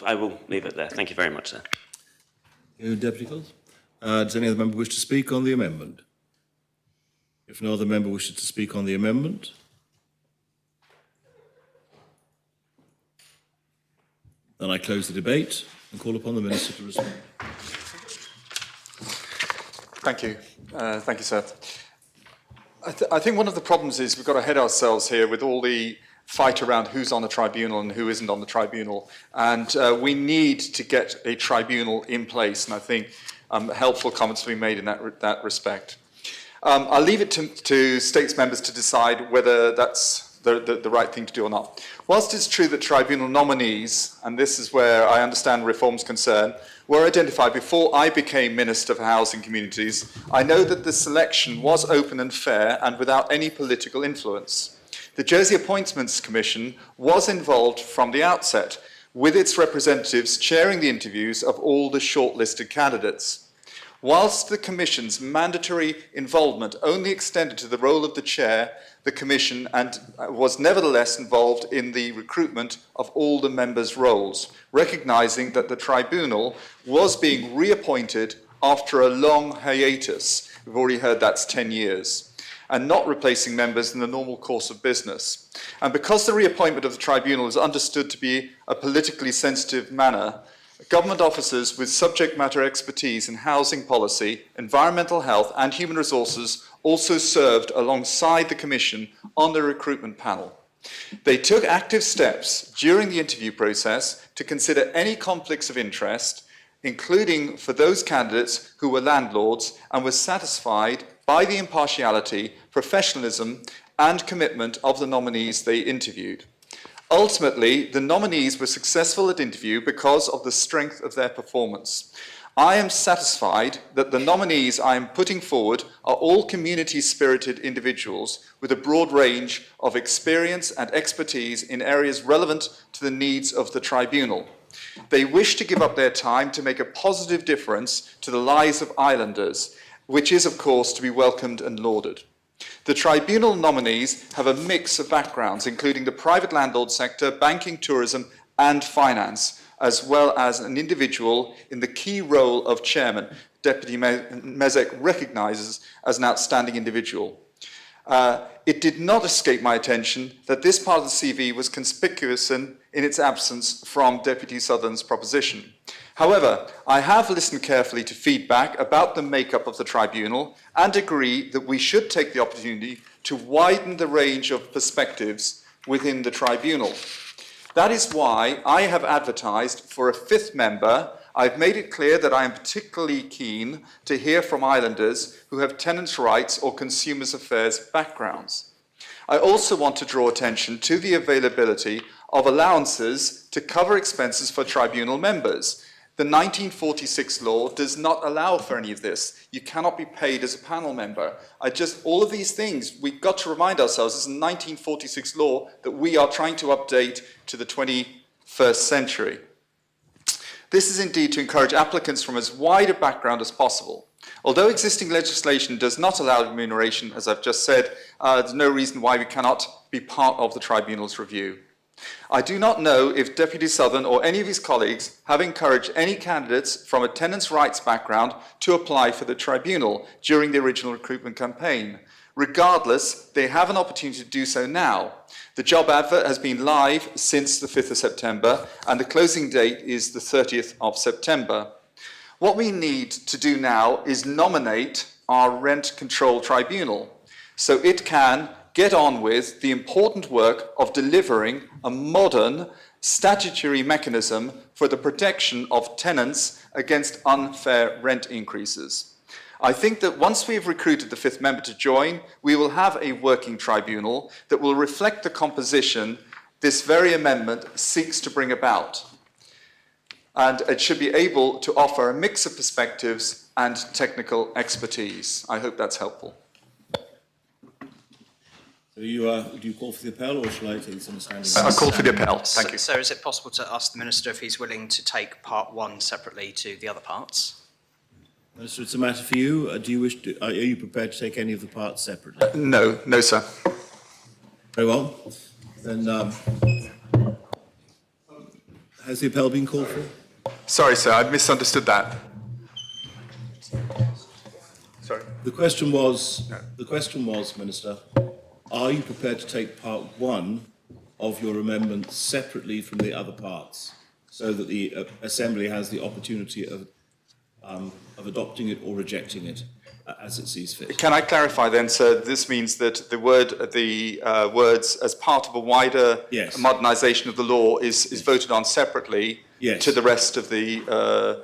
I will leave it there. Thank you very much, sir. Thank you, Deputy Clerk. Does any other member wish to speak on the amendment? If no other member wishes to speak on the amendment, then I close the debate and call upon the Minister to respond. Thank you. Thank you, sir. I think one of the problems is we've got to head ourselves here with all the fight around who's on the tribunal and who isn't on the tribunal. And we need to get a tribunal in place. And I think helpful comments will be made in that respect. I'll leave it to states members to decide whether that's the right thing to do or not. Whilst it's true that tribunal nominees, and this is where I understand reform's concern, were identified before I became Minister for Housing and Communities, I know that the selection was open and fair and without any political influence. The Jersey Appointments Commission was involved from the outset, with its representatives chairing the interviews of all the shortlisted candidates. Whilst the Commission's mandatory involvement only extended to the role of the chair, the Commission was nevertheless involved in the recruitment of all the members' roles, recognising that the tribunal was being reappointed after a long hiatus. We've already heard that's 10 years, and not replacing members in the normal course of business. And because the reappointment of the tribunal is understood to be a politically sensitive matter, government officers with subject matter expertise in housing policy, environmental health and human resources also served alongside the Commission on the recruitment panel. They took active steps during the interview process to consider any conflicts of interest, including for those candidates who were landlords, and were satisfied by the impartiality, professionalism and commitment of the nominees they interviewed. Ultimately, the nominees were successful at interview because of the strength of their performance. I am satisfied that the nominees I am putting forward are all community-spirited individuals with a broad range of experience and expertise in areas relevant to the needs of the tribunal. They wish to give up their time to make a positive difference to the lives of islanders, which is, of course, to be welcomed and lauded. The tribunal nominees have a mix of backgrounds, including the private landlord sector, banking, tourism, and finance, as well as an individual in the key role of chairman, Deputy Mezek recognises as an outstanding individual. It did not escape my attention that this part of the CV was conspicuous in its absence from Deputy Southern's proposition. However, I have listened carefully to feedback about the makeup of the tribunal and agree that we should take the opportunity to widen the range of perspectives within the tribunal. That is why I have advertised for a fifth member. I've made it clear that I am particularly keen to hear from islanders who have tenants' rights or consumers' affairs backgrounds. I also want to draw attention to the availability of allowances to cover expenses for tribunal members. The 1946 law does not allow for any of this. You cannot be paid as a panel member. All of these things, we've got to remind ourselves, this is a 1946 law that we are trying to update to the 21st century. This is indeed to encourage applicants from as wide a background as possible. Although existing legislation does not allow remuneration, as I've just said, there's no reason why we cannot be part of the tribunal's review. I do not know if Deputy Southern or any of his colleagues have encouraged any candidates from a tenants' rights background to apply for the tribunal during the original recruitment campaign. Regardless, they have an opportunity to do so now. The job advert has been live since the 5th of September, and the closing date is the 30th of September. What we need to do now is nominate our rent control tribunal so it can get on with the important work of delivering a modern statutory mechanism for the protection of tenants against unfair rent increases. I think that once we've recruited the 5th member to join, we will have a working tribunal that will reflect the composition this very amendment seeks to bring about. And it should be able to offer a mix of perspectives and technical expertise. I hope that's helpful. So do you call for the appel, or shall I take this understanding? I call for the appel. Thank you. So is it possible to ask the Minister if he's willing to take part 1 separately to the other parts? Minister, it's a matter for you. Are you prepared to take any of the parts separately? No, sir. Very well. Then, has the appel been called for? Sorry, sir, I misunderstood that. Sorry. The question was, Minister, are you prepared to take part 1 of your amendment separately from the other parts, so that the Assembly has the opportunity of adopting it or rejecting it as it sees fit? Can I clarify then, sir? This means that the words as part of a wider modernisation of the law is voted on separately to the rest of the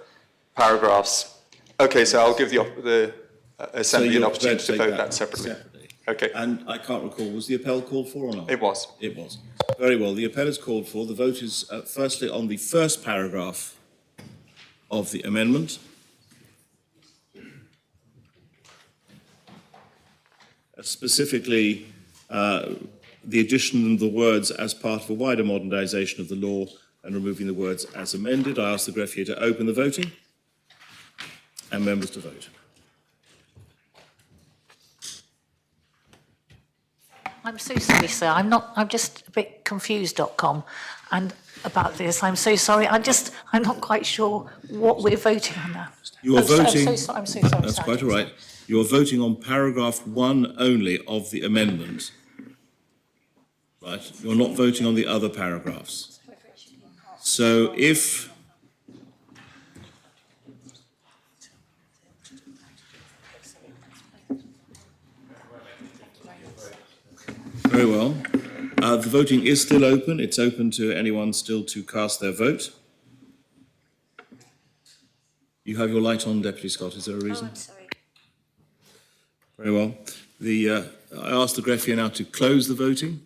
paragraphs. Okay, so I'll give the Assembly an opportunity to vote that separately. Okay. And I can't recall, was the appel called for or not? It was. It was. Very well. The appel is called for. The vote is firstly on the first paragraph of the amendment. Specifically, the addition of the words as part of a wider modernisation of the law and removing the words as amended. I ask the greffier to open the voting and members to vote. I'm so sorry, sir. I'm just a bit confused.com and about this. I'm so sorry. I'm not quite sure what we're voting on now. You are voting. I'm so sorry. That's quite all right. You are voting on paragraph 1 only of the amendment. Right. You're not voting on the other paragraphs. So if very well. The voting is still open. It's open to anyone still to cast their vote. You have your light on, Deputy Scott. Is there a reason? Oh, I'm sorry. Very well. I ask the greffier now to close the voting.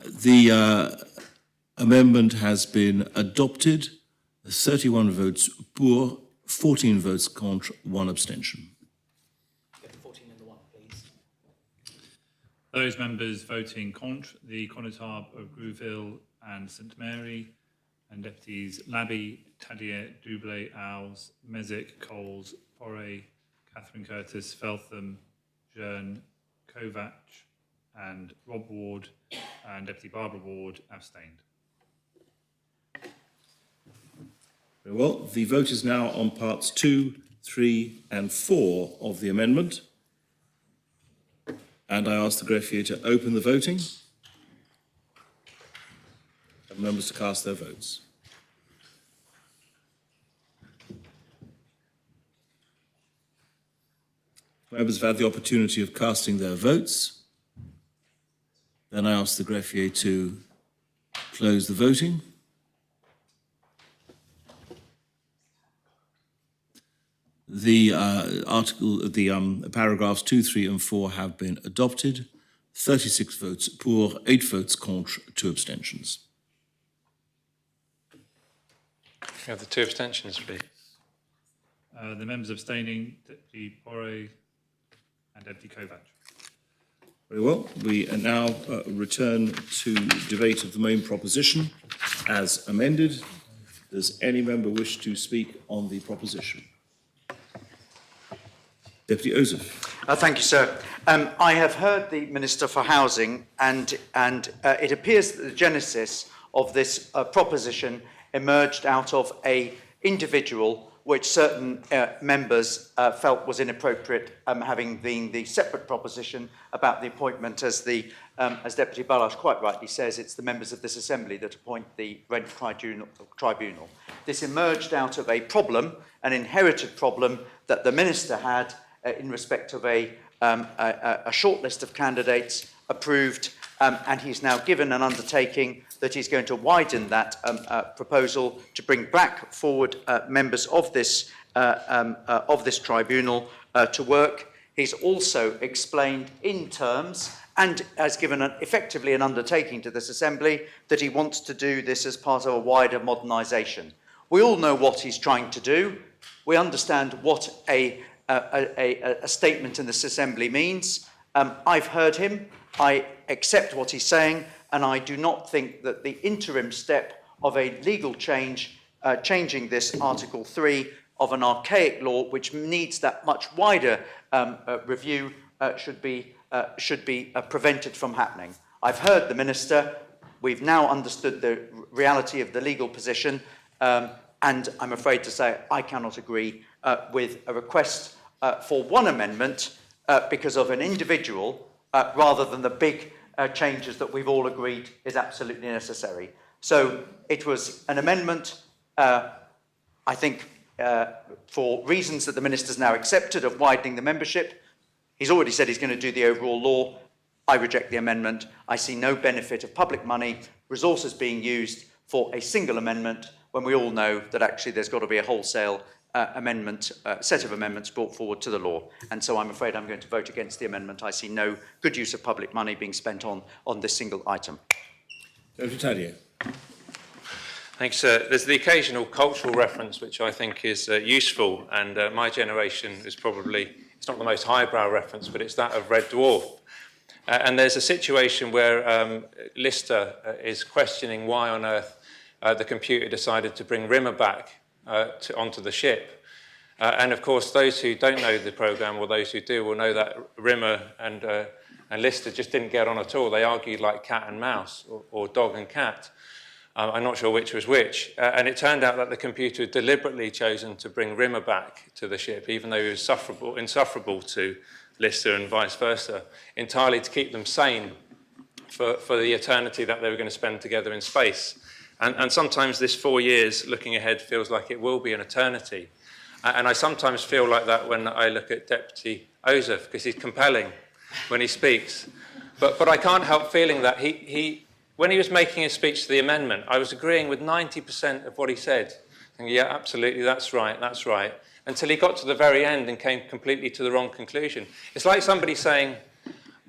The amendment has been adopted. 31 votes pour, 14 votes contre, 1 abstention. Those members voting contre, the Connétable of Grouville and St Mary, and Deputies Labby, Tadier, Doublé, Owls, Mesic, Coles, Porre, Catherine Curtis, Feltham, Jearn, Kovac, and Rob Ward, and Deputy Barbara Ward abstained. Very well. The vote is now on parts 2, 3 and 4 of the amendment. And I ask the greffier to open the voting and members to cast their votes. Members have had the opportunity of casting their votes. Then I ask the greffier to close the voting. The paragraphs 2, 3 and 4 have been adopted. 36 votes pour, 8 votes contre, 2 abstentions. We have the 2 abstentions, please. The members abstaining, Deputy Porre and Deputy Kovac. Very well. We now return to debate of the main proposition as amended. Does any member wish to speak on the proposition? Deputy Ozef. Thank you, sir. I have heard the Minister for Housing, and it appears that the genesis of this proposition emerged out of an individual which certain members felt was inappropriate, having been the separate proposition about the appointment, as Deputy Balash quite rightly says, it's the members of this Assembly that appoint the Rent Tribunal. This emerged out of a problem, an inherited problem that the Minister had in respect of a short list of candidates approved, and he's now given an undertaking that he's going to widen that proposal to bring back forward members of this tribunal to work. He's also explained in terms and has given effectively an undertaking to this Assembly that he wants to do this as part of a wider modernisation. We all know what he's trying to do. We understand what a statement in this Assembly means. I've heard him. I accept what he's saying, and I do not think that the interim step of a legal change, changing this Article 3 of an archaic law, which needs that much wider review, should be prevented from happening. I've heard the Minister. We've now understood the reality of the legal position, and I'm afraid to say I cannot agree with a request for one amendment because of an individual rather than the big changes that we've all agreed is absolutely necessary. So it was an amendment, I think, for reasons that the Minister's now accepted of widening the membership. He's already said he's going to do the overall law. I reject the amendment. I see no benefit of public money, resources being used for a single amendment when we all know that actually there's got to be a wholesale set of amendments brought forward to the law. And so I'm afraid I'm going to vote against the amendment. I see no good use of public money being spent on this single item. Deputy Tadier. Thanks, sir. There's the occasional cultural reference which I think is useful, and my generation is probably, it's not the most highbrow reference, but it's that of Red Dwarf. And there's a situation where Lister is questioning why on earth the computer decided to bring Rimmer back onto the ship. And of course, those who don't know the programme, or those who do, will know that Rimmer and Lister just didn't get on at all. They argued like cat and mouse, or dog and cat. I'm not sure which was which. And it turned out that the computer had deliberately chosen to bring Rimmer back to the ship, even though he was insufferable to Lister and vice versa, entirely to keep them sane for the eternity that they were going to spend together in space. And sometimes this 4 years looking ahead feels like it will be an eternity. And I sometimes feel like that when I look at Deputy Ozef, because he's compelling when he speaks. But I can't help feeling that when he was making his speech to the amendment, I was agreeing with 90% of what he said. Thinking, yeah, absolutely, that's right, until he got to the very end and came completely to the wrong conclusion. It's like somebody saying,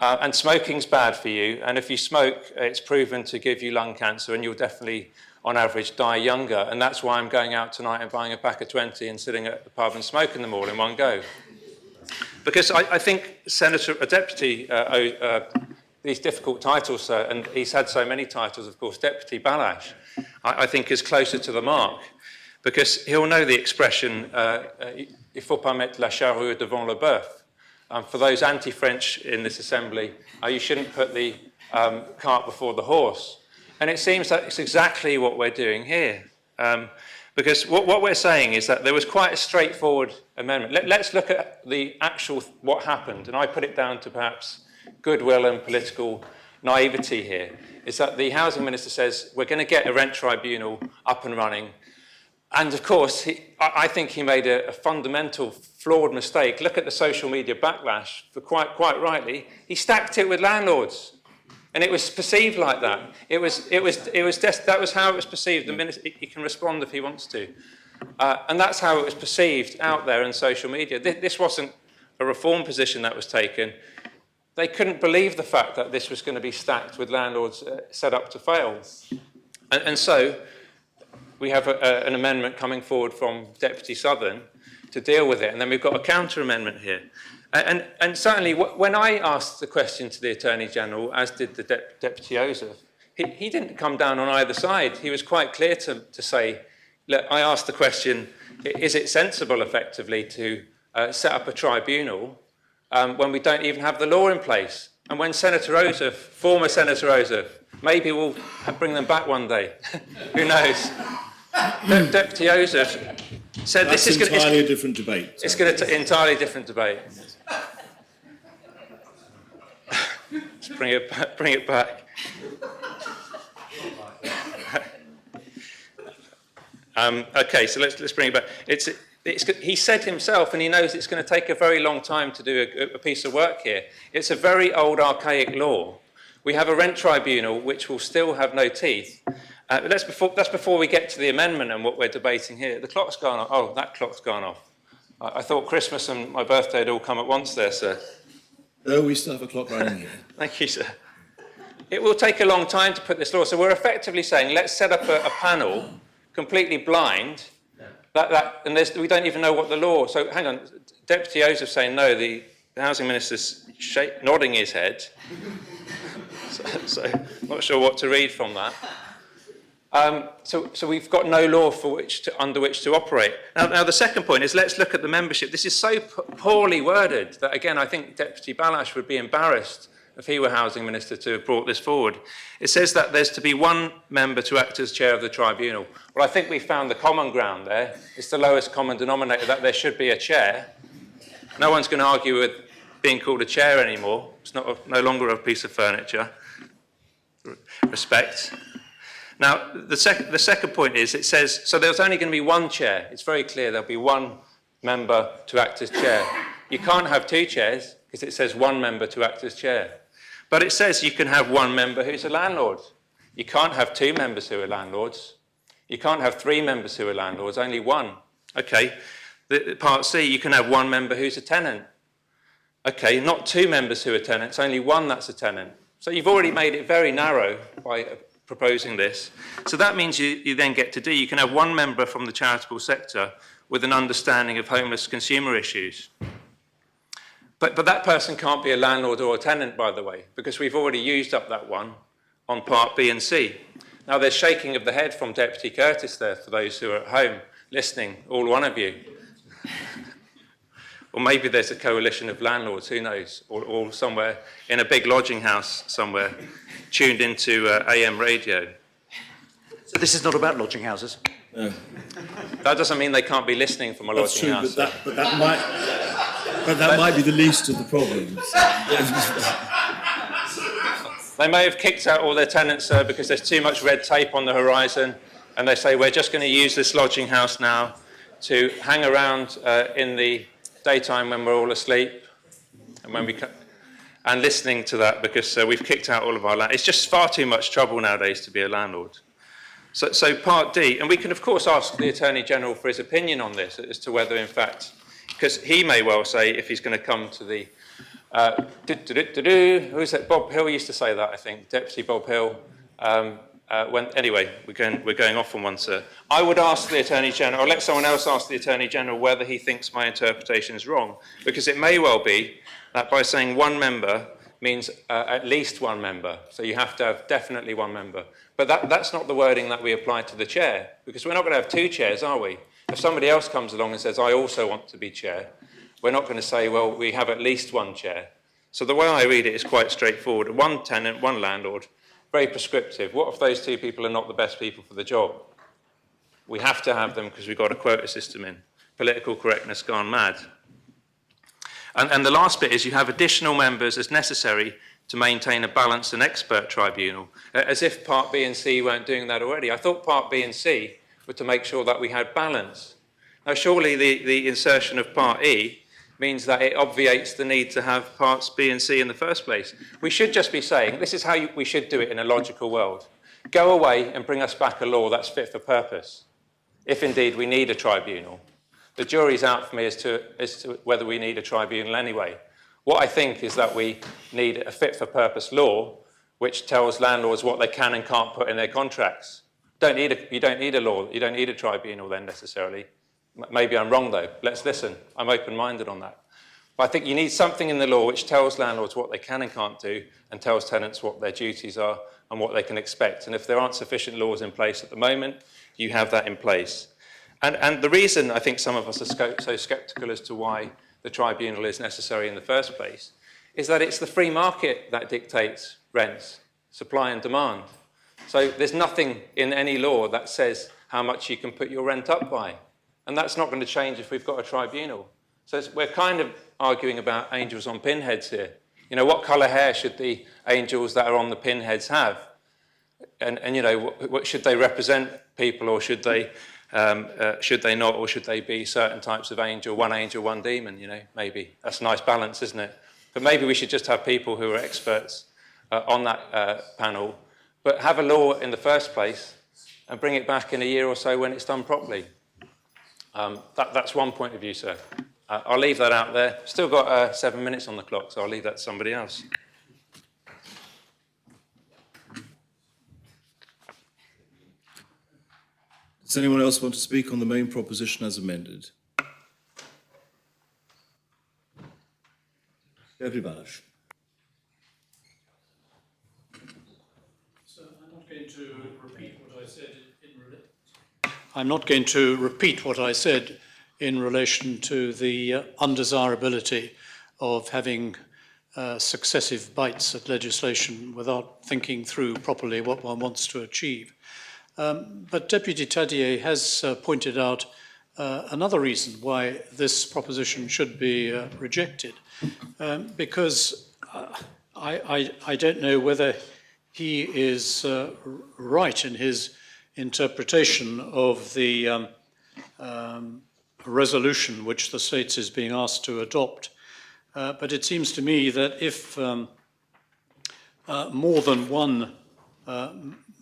and smoking's bad for you, and if you smoke, it's proven to give you lung cancer, and you'll definitely, on average, die younger, and that's why I'm going out tonight and buying a pack of 20 and sitting at the pub and smoking them all in one go. Because I think Deputy, these difficult titles, sir, and he's had so many titles, of course, Deputy Balash, I think is closer to the mark, because he'll know the expression, il faut pas mettre la charrue devant le bœuf. For those anti-French in this Assembly, you shouldn't put the cart before the horse. And it seems that it's exactly what we're doing here. Because what we're saying is that there was quite a straightforward amendment. Let's look at the actual, what happened. And I put it down to perhaps goodwill and political naivety here. Is that the Housing Minister says, we're going to get a rent tribunal up and running. And of course, I think he made a fundamental, flawed mistake. Look at the social media backlash, for quite rightly. He stacked it with landlords. And it was perceived like that. That was how it was perceived. The minister, he can respond if he wants to. And that's how it was perceived out there in social media. This wasn't a reform position that was taken. They couldn't believe the fact that this was going to be stacked with landlords set up to fail. And so we have an amendment coming forward from Deputy Southern to deal with it. And then we've got a counter amendment here. And certainly, when I asked the question to the Attorney-General, as did the Deputy Ozef, he didn't come down on either side. He was quite clear to say, look, I asked the question, is it sensible, effectively, to set up a tribunal when we don't even have the law in place. And when Senator Ossoff, former Senator Ossoff, maybe we'll bring them back one day. Who knows? Deputy Ossoff said That's this is entirely a different debate. It's going to entirely different debate. Let's bring it back. Okay, so let's bring it back. He said himself, and he knows it's going to take a very long time to do a piece of work here. It's a very old, archaic law. We have a rent tribunal which will still have no teeth. That's before we get to the amendment and what we're debating here. The clock's gone off. Oh, that clock's gone off. I thought Christmas and my birthday had all come at once there, sir. No, we still have a clock running here. Thank you, sir. It will take a long time to put this law. So we're effectively saying, let's set up a panel completely blind, and we don't even know what the law. So hang on, Deputy Ossoff saying no. The housing minister's nodding his head. so not sure what to read from that. So we've got no law under which to operate. Now the second point is, let's look at the membership. This is so poorly worded that, again, I think Deputy Balash would be embarrassed if he were housing minister to have brought this forward. It says that there's to be one member to act as chair of the tribunal. Well, I think we found the common ground there. It's the lowest common denominator that there should be a chair. No one's going to argue with being called a chair anymore. It's no longer a piece of furniture. Respect. Now, the second point is, it says, so there's only going to be one chair. It's very clear there'll be one member to act as chair. You can't have two chairs because it says one member to act as chair. But it says you can have one member who's a landlord. You can't have two members who are landlords. You can't have three members who are landlords, only one. Okay, part C, you can have one member who's a tenant. Okay, not two members who are tenants, only one that's a tenant. So you've already made it very narrow by proposing this. So that means you then get to D. You can have one member from the charitable sector with an understanding of homeless consumer issues. But that person can't be a landlord or a tenant, by the way, because we've already used up that one on part B and C. Now, there's shaking of the head from Deputy Curtis there for those who are at home listening, all one of you. Or maybe there's a coalition of landlords, who knows, or somewhere in a big lodging house somewhere, tuned into AM radio. So this is not about lodging houses? No. That doesn't mean they can't be listening from a lodging house. But that might be the least of the problems. They may have kicked out all their tenants, sir, because there's too much red tape on the horizon, and they say, we're just going to use this lodging house now to hang around in the daytime when we're all asleep, and listening to that because we've kicked out all of our land. It's just far too much trouble nowadays to be a landlord. So part D, and we can of course ask the Attorney General for his opinion on this as to whether in fact, because he may well say if he's going to come to the, who's that? Bob Hill used to say that, I think, Deputy Bob Hill. Anyway, we're going off on one, sir. I would ask the Attorney General, or let someone else ask the Attorney General whether he thinks my interpretation is wrong, because it may well be that by saying one member means at least one member, so you have to have definitely one member. But that's not the wording that we apply to the chair, because we're not going to have two chairs, are we? If somebody else comes along and says, I also want to be chair, we're not going to say, well, we have at least one chair. So the way I read it is quite straightforward. One tenant, one landlord, very prescriptive. What if those two people are not the best people for the job? We have to have them because we've got a quota system in. Political correctness gone mad. And the last bit is you have additional members as necessary to maintain a balanced and expert tribunal, as if Part B and C weren't doing that already. I thought Part B and C were to make sure that we had balance. Now, surely the insertion of Part E means that it obviates the need to have Parts B and C in the first place. We should just be saying, this is how we should do it in a logical world. Go away and bring us back a law that's fit for purpose, if indeed we need a tribunal. The jury's out for me as to whether we need a tribunal anyway. What I think is that we need a fit-for-purpose law which tells landlords what they can and can't put in their contracts. You don't need a law. You don't need a tribunal then necessarily. Maybe I'm wrong though. Let's listen. I'm open-minded on that. But I think you need something in the law which tells landlords what they can and can't do and tells tenants what their duties are and what they can expect. And if there aren't sufficient laws in place at the moment, you have that in place. And the reason I think some of us are so sceptical as to why the tribunal is necessary in the first place is that it's the free market that dictates rents, supply and demand. So there's nothing in any law that says how much you can put your rent up by. And that's not going to change if we've got a tribunal. So we're kind of arguing about angels on pinheads here. You know, what colour hair should the angels that are on the pinheads have? And you know, what should they represent people, or should they not, or should they be certain types of angel, one demon, you know, maybe. That's a nice balance, isn't it? But maybe we should just have people who are experts on that panel, but have a law in the first place and bring it back in a year or so when it's done properly. That's one point of view, sir. I'll leave that out there. Still got 7 minutes on the clock, so I'll leave that to somebody else. Does anyone else want to speak on the main proposition as amended? Deputy Balash. So I'm not going to repeat what I said I'm not going to repeat what I said in relation to the undesirability of having successive bites at legislation without thinking through properly what one wants to achieve. But Deputy Tadier has pointed out another reason why this proposition should be rejected, because I don't know whether he is right in his interpretation of the resolution which the States is being asked to adopt. But it seems to me that if more than one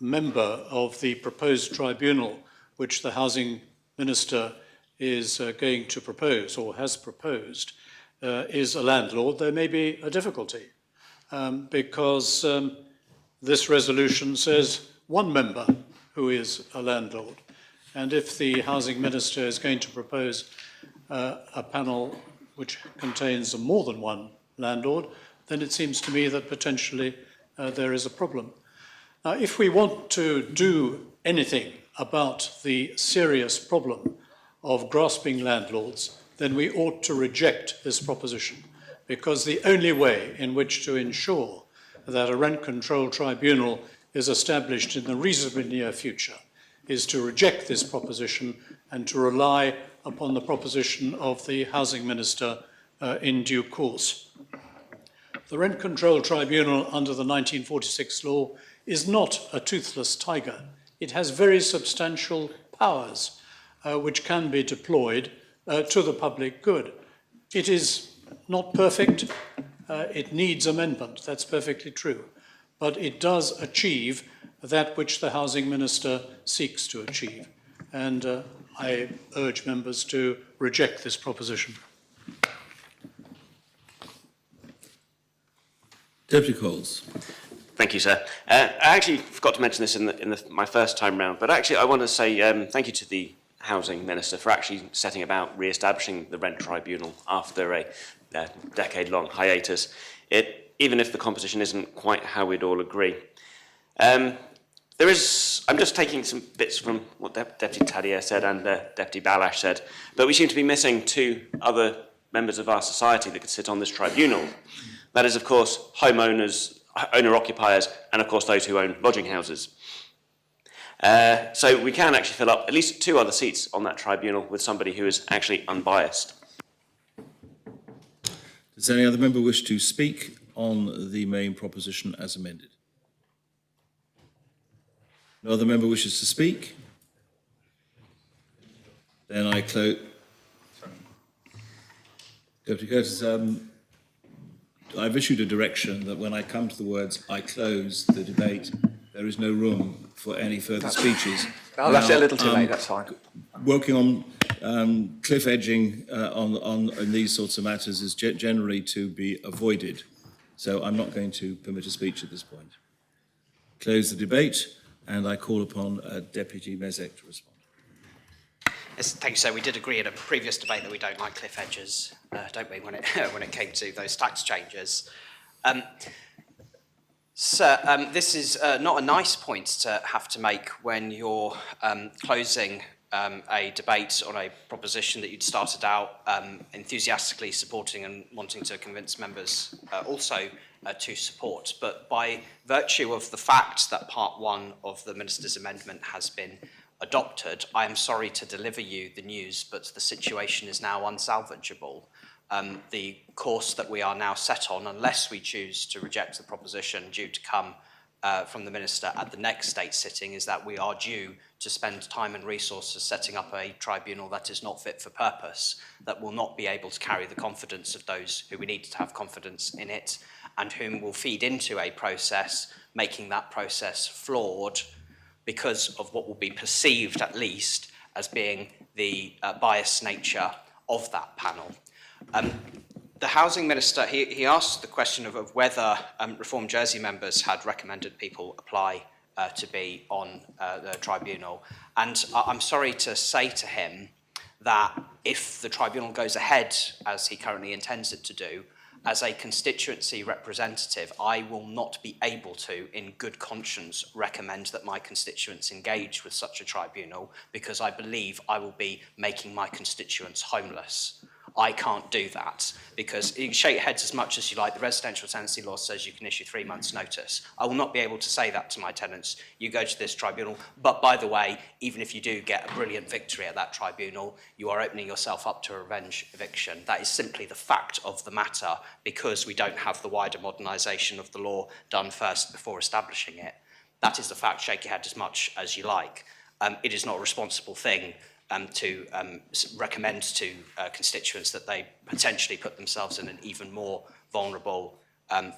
member of the proposed tribunal, which the Housing Minister is going to propose or has proposed, is a landlord, there may be a difficulty because this resolution says one member who is a landlord. And if the Housing Minister is going to propose a panel which contains more than one landlord, then it seems to me that potentially there is a problem. Now, if we want to do anything about the serious problem of grasping landlords, then we ought to reject this proposition, because the only way in which to ensure that a rent control tribunal is established in the reasonably near future is to reject this proposition and to rely upon the proposition of the Housing Minister in due course. The Rent Control Tribunal under the 1946 law is not a toothless tiger. It has very substantial powers which can be deployed to the public good. It is not perfect. It needs amendment. That's perfectly true. But it does achieve that which the Housing Minister seeks to achieve. And I urge members to reject this proposition. Deputy Coles. Thank you, sir. I actually forgot to mention this in my first time round, but actually I want to say thank you to the Housing Minister for actually setting about re-establishing the Rent Tribunal after a decade-long hiatus, even if the composition isn't quite how we'd all agree. I'm just taking some bits from what Deputy Tadier said and Deputy Balash said, but we seem to be missing two other members of our society that could sit on this tribunal. That is, of course, homeowners, owner-occupiers, and of course those who own lodging houses. So we can actually fill up at least two other seats on that tribunal with somebody who is actually unbiased. Does any other member wish to speak on the main proposition as amended? No other member wishes to speak? Then I close. Deputy Curtis, I've issued a direction that when I come to the words, I close the debate, there is no room for any further speeches. Oh, that's a little too late, that's fine. Working on cliff edging on these sorts of matters is generally to be avoided. So I'm not going to permit a speech at this point. Close the debate, and I call upon Deputy Mezek to respond. Yes, thank you, sir. We did agree in a previous debate that we don't like cliff edges, don't we, when it came to those tax changes. Sir, this is not a nice point to have to make when you're closing a debate on a proposition that you'd started out enthusiastically supporting and wanting to convince members also to support. But by virtue of the fact that part one of the Minister's amendment has been adopted, I am sorry to deliver you the news, but the situation is now unsalvageable. The course that we are now set on, unless we choose to reject the proposition due to come from the Minister at the next state sitting, is that we are due to spend time and resources setting up a tribunal that is not fit for purpose, that will not be able to carry the confidence of those who we need to have confidence in it, and whom will feed into a process, making that process flawed because of what will be perceived, at least, as being the biased nature of that panel. The Housing Minister, he asked the question of whether Reform Jersey members had recommended people apply to be on the tribunal. And I'm sorry to say to him that if the tribunal goes ahead, as he currently intends it to do, as a constituency representative, I will not be able to, in good conscience, recommend that my constituents engage with such a tribunal, because I believe I will be making my constituents homeless. I can't do that, because you can shake your heads as much as you like. The residential tenancy law says you can issue 3 months' notice. I will not be able to say that to my tenants. You go to this tribunal, but by the way, even if you do get a brilliant victory at that tribunal, you are opening yourself up to a revenge eviction. That is simply the fact of the matter, because we don't have the wider modernisation of the law done first before establishing it. That is the fact. Shake your head as much as you like. It is not a responsible thing to recommend to constituents that they potentially put themselves in an even more vulnerable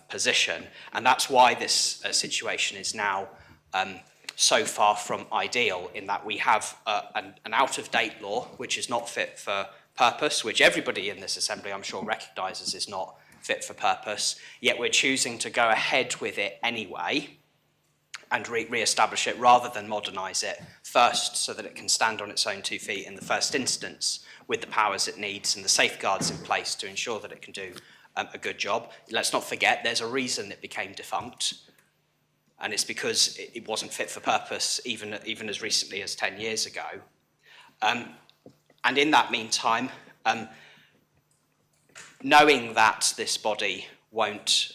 position. And that's why this situation is now so far from ideal, in that we have an out-of-date law which is not fit for purpose, which everybody in this assembly, I'm sure, recognises is not fit for purpose, yet we're choosing to go ahead with it anyway and re-establish it rather than modernise it first, so that it can stand on its own 2 feet in the first instance, with the powers it needs and the safeguards in place to ensure that it can do a good job. Let's not forget, there's a reason it became defunct, and it's because it wasn't fit for purpose even as recently as 10 years ago. And in that meantime, knowing that this body won't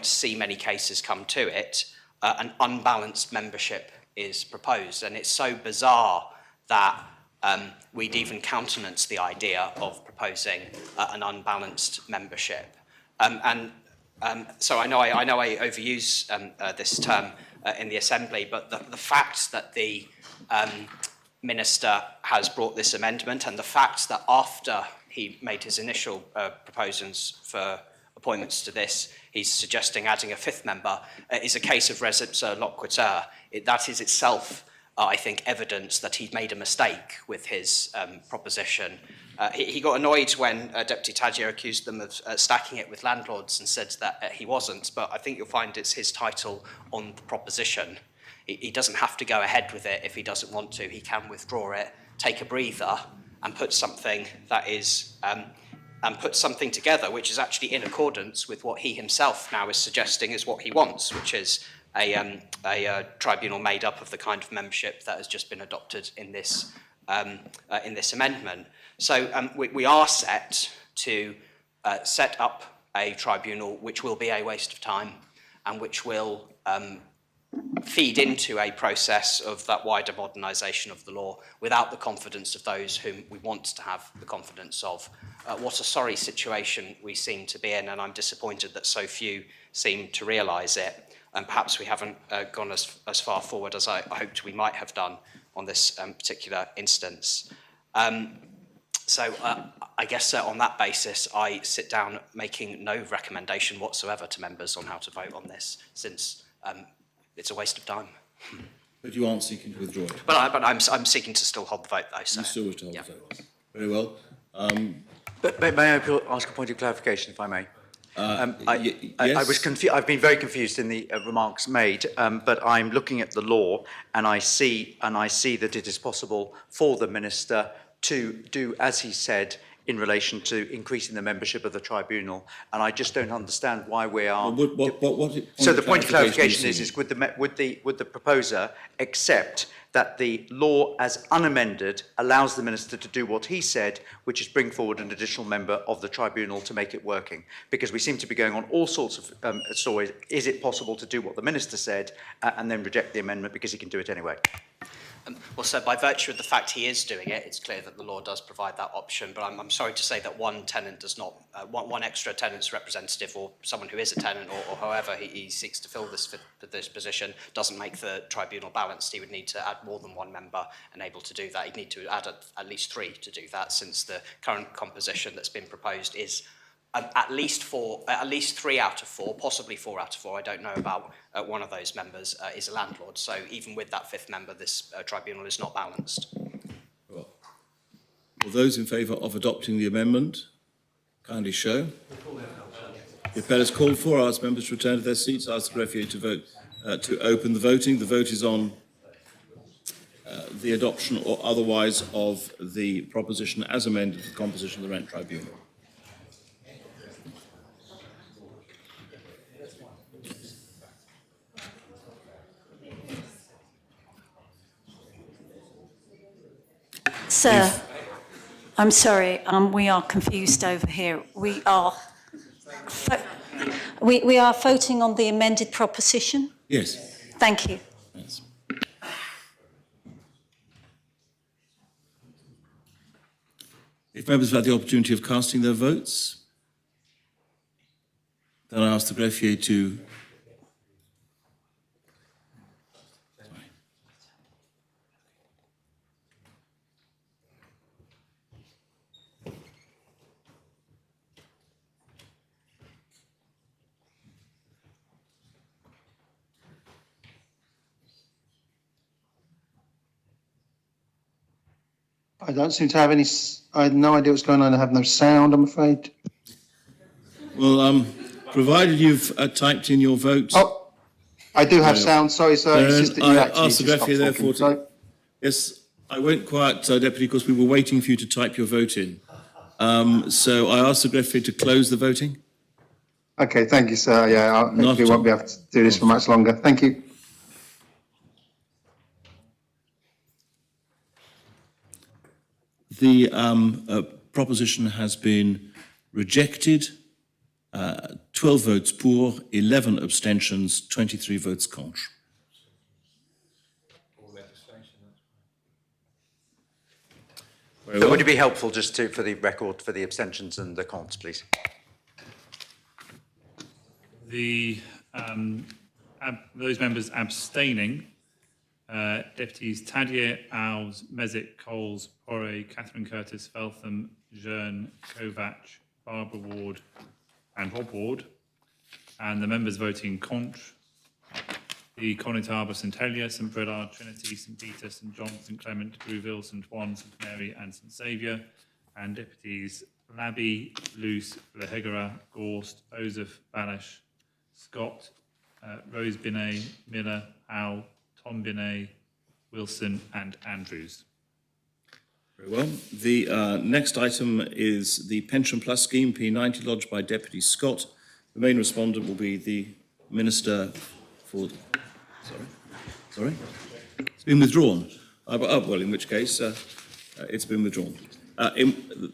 see many cases come to it, an unbalanced membership is proposed. And it's so bizarre that we'd even countenance the idea of proposing an unbalanced membership. So I know I overuse this term in the Assembly, but the fact that the Minister has brought this amendment, and the fact that after he made his initial proposals for appointments to this, he's suggesting adding a 5th member, is a case of res ipsa loquitur. That is itself, I think, evidence that he'd made a mistake with his proposition. He got annoyed when Deputy Tadger accused them of stacking it with landlords and said that he wasn't, but I think you'll find it's his title on the proposition. He doesn't have to go ahead with it if he doesn't want to. He can withdraw it, take a breather, and put something that is and put something together which is actually in accordance with what he himself now is suggesting is what he wants, which is a tribunal made up of the kind of membership that has just been adopted in this amendment. So we are set to set up a tribunal which will be a waste of time and which will feed into a process of that wider modernisation of the law without the confidence of those whom we want to have the confidence of. What a sorry situation we seem to be in, and I'm disappointed that so few seem to realise it. And perhaps we haven't gone as far forward as I hoped we might have done on this particular instance. So I guess on that basis, I sit down making no recommendation whatsoever to members on how to vote on this, since it's a waste of time. But you aren't seeking to withdraw it? But I'm seeking to still hold the vote, though. So. You still wish to hold the vote? Very well. But may I ask a point of clarification, if I may? Yes. I've been very confused in the remarks made, but I'm looking at the law, and I see that it is possible for the Minister to do as he said in relation to increasing the membership of the tribunal, and I just don't understand why we are. What So the point of clarification is would the proposer accept that the law as unamended allows the Minister to do what he said, which is bring forward an additional member of the tribunal to make it working. Because we seem to be going on all sorts of stories. Is it possible to do what the Minister said and then reject the amendment because he can do it anyway? Well, so by virtue of the fact he is doing it, it's clear that the law does provide that option. But I'm sorry to say that one tenant does not, one extra tenant's representative or someone who is a tenant or however he seeks to fill this position doesn't make the tribunal balanced. He would need to add more than one member and able to do that. He'd need to add at least 3 to do that, since the current composition that's been proposed is at least 3 out of 4, possibly 4 out of 4. I don't know about one of those members is a landlord. So even with that 5th member, this tribunal is not balanced. Well, will those in favour of adopting the amendment kindly show? The appel is called for. I ask members to return to their seats. I ask the greffier to vote to open the voting. The vote is on the adoption or otherwise of the proposition as amended for the composition of the Rent Tribunal. Sir, I'm sorry, we are confused over here. We are voting on the amended proposition? Yes. Thank you. Yes. If members have had the opportunity of casting their votes, then I ask the greffier to I don't seem to have any, I had no idea what's going on. I have no sound, I'm afraid. Well, provided you've typed in your vote. Oh, I do have sound, sorry, sir. It's just that you actually ask the just greffier stopped therefore talking. Yes, I went quiet, Deputy, because we were waiting for you to type your vote in. So I ask the greffier to close the voting. Okay, thank you, sir. Yeah, I hopefully won't be able to do this for much longer. Thank you. The proposition has been rejected. 12 votes pour, 11 abstentions, 23 votes contre. So would it be helpful just to, for the record, for the abstentions and the cons, please? Those members abstaining, Deputies Tadier, Owls, Mezzik, Coles, Porre, Catherine Curtis, Feltham, Jearn, Kovac, Barbara Ward and Rob Ward, and the members voting contre, the Connétable, St Helier, St Brelard, Trinity, St Peter, St John, St Clement, Brouville, St Juan, St Mary and St Saviour, and Deputies Labby, Luce, Lehegara, Gorst, Osoph, Balash, Scott, Rose Binet, Miller, Howe, Tom Binet, Wilson and Andrews. Very well. The next item is the Pension Plus Scheme, P90, lodged by Deputy Scott. The main respondent will be the Minister for... Sorry? It's been withdrawn. Well, in which case, it's been withdrawn.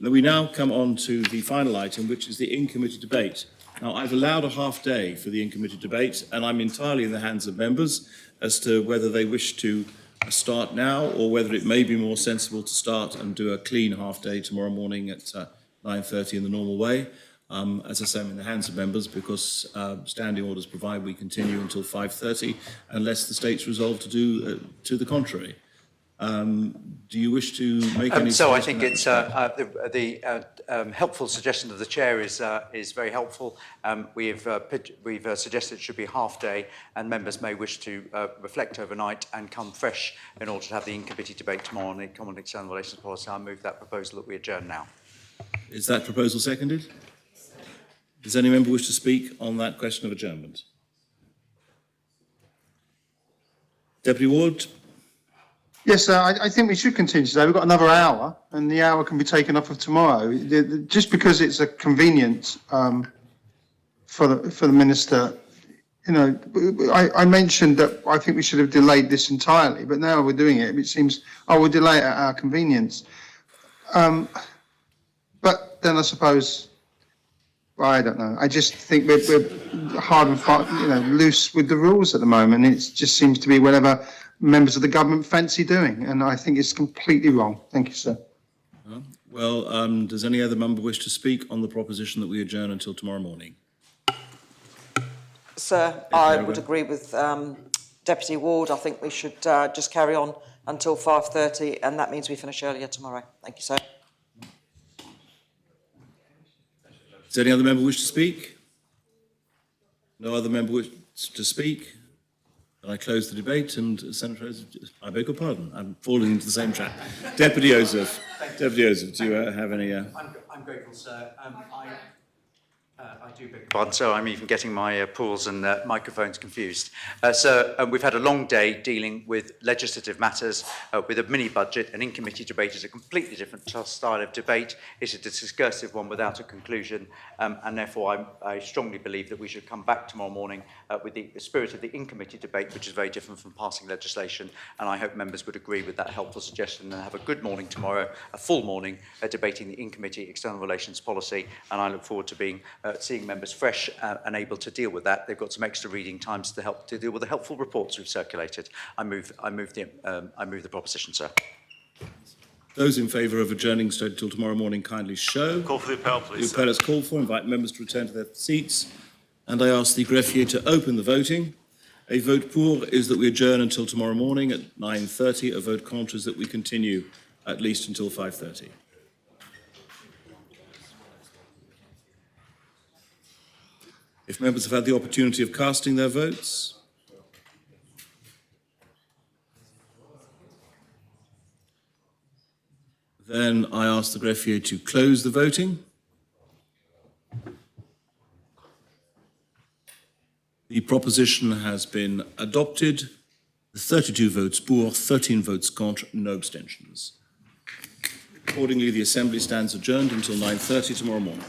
We now come on to the final item, which is the in-committee debate. Now, I've allowed a half day for the in-committee debate, and I'm entirely in the hands of members as to whether they wish to start now or whether it may be more sensible to start and do a clean half day tomorrow morning at 9:30 in the normal way. As I say, I'm in the hands of members because standing orders provide we continue until 5:30 unless the state's resolved to do to the contrary. Do you wish to make any... So I think it's the helpful suggestion of the chair is very helpful. We've suggested it should be a half day, and members may wish to reflect overnight and come fresh in order to have the in-committee debate tomorrow on the Common External Relations Policy. I move that proposal that we adjourn now. Is that proposal seconded? Does any member wish to speak on that question of adjournment? Deputy Ward? Yes, sir, I think we should continue today. We've got another hour, and the hour can be taken off of tomorrow. Just because it's a convenience for the Minister, you know, I mentioned that I think we should have delayed this entirely, but now we're doing it. It seems, oh, we'll delay it at our convenience. But then I suppose, well, I don't know. I just think we're hard and loose with the rules at the moment. It just seems to be whatever members of the government fancy doing, and I think it's completely wrong. Thank you, sir. Well, does any other member wish to speak on the proposition that we adjourn until tomorrow morning? Sir, I would agree with Deputy Ward. I think we should just carry on until 5:30, and that means we finish earlier tomorrow. Thank you, sir. Does any other member wish to speak? No other member wish to speak? Then I close the debate, and Senator, I beg your pardon, I'm falling into the same trap. Deputy Joseph, Deputy Joseph, do you have any? I'm grateful, sir. I do beg your pardon, so I'm even getting my pools and microphones confused. We've had a long day dealing with legislative matters, with a mini-budget. An in-committee debate is a completely different style of debate. It's a discursive one without a conclusion, and therefore I strongly believe that we should come back tomorrow morning with the spirit of the in-committee debate, which is very different from passing legislation, and I hope members would agree with that helpful suggestion and have a good morning tomorrow, a full morning, debating the in-committee external relations policy, and I look forward to seeing members fresh and able to deal with that. They've got some extra reading times to help to deal with the helpful reports we've circulated. I move the proposition, sir. Those in favour of adjourning till tomorrow morning kindly show. Call for the appel, please. The appel is called for. Invite members to return to their seats. And I ask the greffier to open the voting. A vote pour is that we adjourn until tomorrow morning at 9:30. A vote contre is that we continue at least until 5:30. If members have had the opportunity of casting their votes, then I ask the greffier to close the voting. The proposition has been adopted. 32 votes pour, 13 votes contre, no abstentions. Accordingly, the Assembly stands adjourned until 9:30 tomorrow morning.